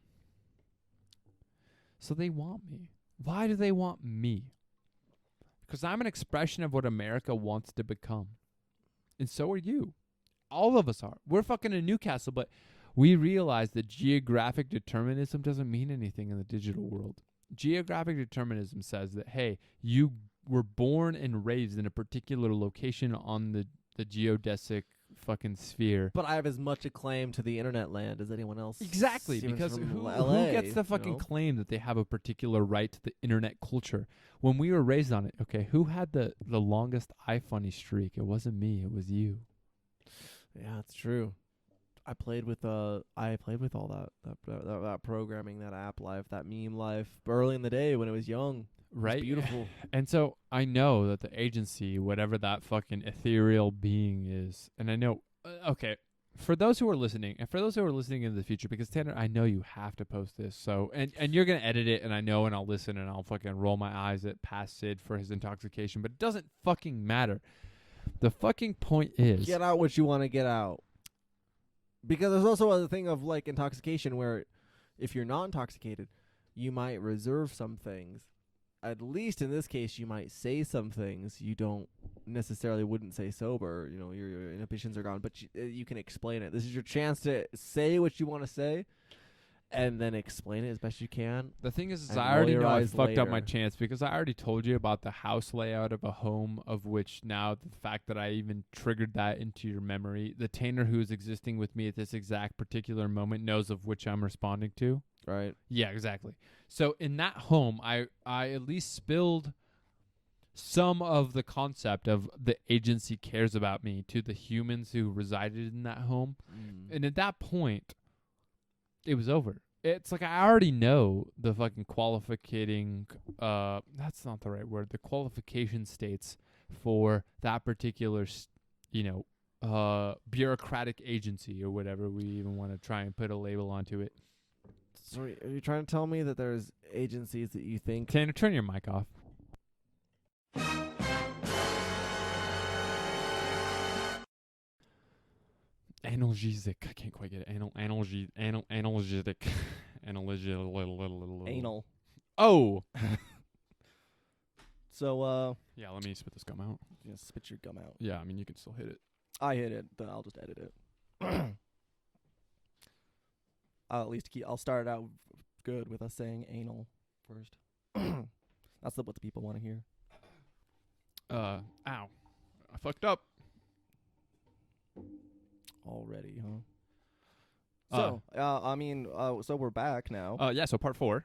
So they want me. Why do they want me? Because I'm an expression of what America wants to become. And so are you. All of us are. We're fucking in Newcastle, but we realize that geographic determinism doesn't mean anything in the digital world. Geographic determinism says that, hey, you were born and raised in a particular location on the geodesic fucking sphere. But I have as much a claim to the internet land as anyone else. Exactly, even because from who LA, gets the fucking you know? claim that they have a particular right to the internet culture? When we were raised on it, okay, who had the longest iFunny streak? It wasn't me, it was you. Yeah, it's true. I played with all that programming, that app life, that meme life early in the day when it was young. Right? It was beautiful. And so I know that the agency, whatever that fucking ethereal being is, and I know, okay, for those who are listening, and for those who are listening in the future, because Tanner, I know you have to post this, so, and you're going to edit it, and I know, and I'll listen, and I'll fucking roll my eyes at past Sid for his intoxication, but it doesn't fucking matter. The fucking point is, Get out what you want to get out. Because there's also a thing of like intoxication where if you're not intoxicated, you might reserve some things. At least in this case, you might say some things you don't necessarily wouldn't say sober. You know, your inhibitions are gone, but you can explain it. This is your chance to say what you want to say, and then explain it as best you can. the thing is and I already roll your know I eyes fucked up my later. chance, because I already told you about the house layout of a home, of which now the fact that I even triggered that into your memory, the Tanner who is existing with me at this exact particular moment knows of which I'm responding to. Right. Yeah, exactly. So in that home, I at least spilled some of the concept of the agency cares about me to the humans who resided in that home. And at that point, it was over. it's like I already know the fucking qualificating. That's not the right word. The qualification states for that particular, bureaucratic agency or whatever we even want to try and put a label onto it. Sorry, are you trying to tell me that there's agencies that you think? Tanner, turn your mic off. Analgesic. I can't quite get it. Analgesic. Anal. Oh. So, Yeah, let me spit this gum out. spit your gum out. Yeah, I mean, you can still hit it. I hit it, then I'll just edit it. I'll at least I'll start it out good with us saying anal first. That's what the people want to hear. Ow. I fucked up. Already, huh? So we're back now. Yeah, so part 4.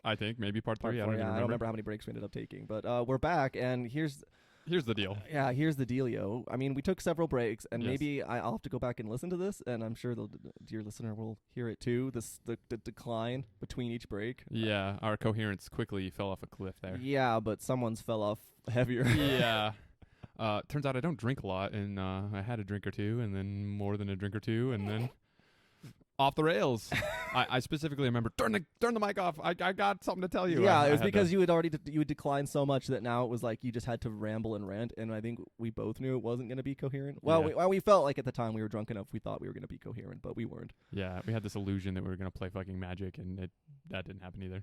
I think maybe part 3. I don't even I don't remember how many breaks we ended up taking, but we're back, and here's the deal. Yeah, here's the dealio. I mean, we took several breaks, and Yes. maybe I'll have to go back and listen to this, and I'm sure the dear listener will hear it too. The decline between each break. Yeah, our coherence quickly fell off a cliff there. Yeah, but someone's fell off heavier. Yeah. Turns out I don't drink a lot, and I had a drink or two, and then more than a drink or two, and then off the rails. I specifically remember turn the mic off. I got something to tell you. Yeah, I it was had because to- you had already you had declined so much that now it was like you just had to ramble and rant, and I think we both knew it wasn't going to be coherent. Well, Yeah. we felt like at the time we were drunk enough we thought we were going to be coherent, but we weren't. Yeah, we had this illusion that we were gonna play fucking Magic, and that didn't happen either.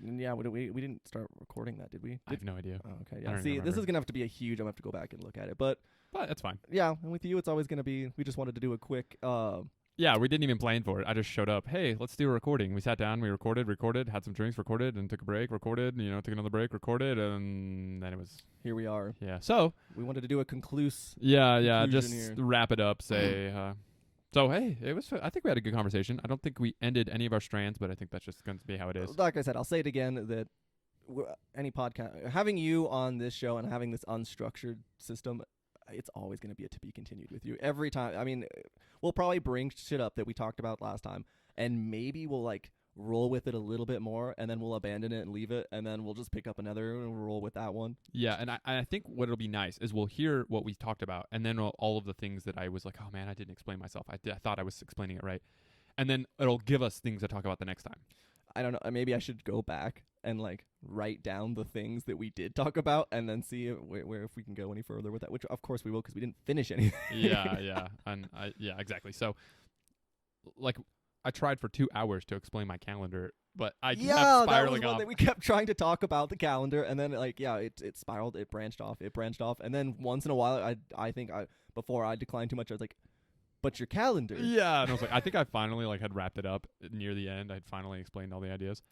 Yeah, we didn't start recording that, did we? I have no idea, Oh, okay, I yeah. don't See, this remember. is gonna have to be a huge. I'm gonna have to go back and look at it, but but that's fine. yeah, and with you, it's always gonna be. We just wanted to do a quick. Yeah, we didn't even plan for it. I just showed up. Hey, let's do a recording. We sat down, we recorded, had some drinks, recorded, and took a break, recorded, took another break, recorded, and then it was, Here we are. yeah. So, We wanted to do a conclusive. yeah, Conclusion just here. wrap it up, say, so, hey, I think we had a good conversation. I don't think we ended any of our strands, but I think that's just going to be how it is. Like I said, I'll say it again that any podcast, having you on this show and having this unstructured system, it's always going to be a to be continued with you every time. I mean, we'll probably bring shit up that we talked about last time, and maybe we'll like roll with it a little bit more, and then we'll abandon it and leave it, and then we'll just pick up another and roll with that one. Yeah, and I think what'll be nice is we'll hear what we talked about, and then all of the things that I was like, oh man, I didn't explain myself. I thought I was explaining it right. And then it'll give us things to talk about the next time. I don't know. Maybe I should go back and like write down the things that we did talk about, and then see where if we can go any further with that. Which of course we will, because we didn't finish anything. Yeah, and yeah, exactly. So, like, I tried for 2 hours to explain my calendar, but I kept that was spiraling one off. that we kept trying to talk about the calendar, and then it spiraled, it branched off, and then once in a while before I declined too much, I was like, but your calendar. Yeah, and I was like, I think I finally had wrapped it up near the end. I'd finally explained all the ideas.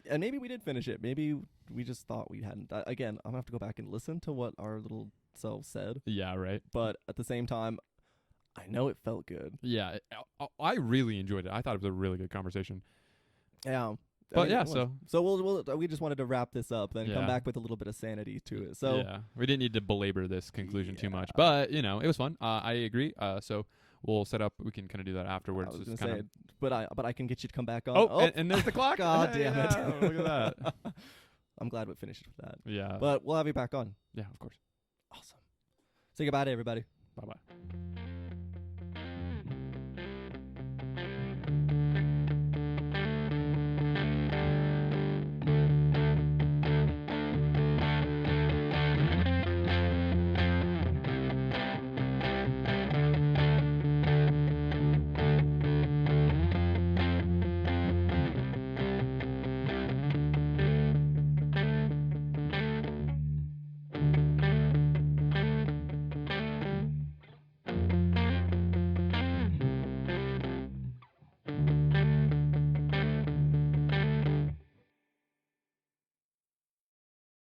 And maybe we did finish it. Maybe we just thought we hadn't. Again, I'm gonna have to go back and listen to what our little selves said. Yeah, right. But at the same time, I know it felt good. Yeah, I really enjoyed it. I thought it was a really good conversation. Yeah. But yeah, it was. So we just wanted to wrap this up, then come Yeah. back with a little bit of sanity to it. So yeah, we didn't need to belabor this conclusion too Yeah. much, but it was fun. I agree. So we'll set up. We can kind of do that afterwards. I was Just gonna kinda- say, but I can get you to come back on. Oh, and there's the clock. God damn it! Yeah, look at that. I'm glad we finished with that. Yeah. But we'll have you back on. Yeah, of course. Awesome. Say goodbye to everybody. Bye bye.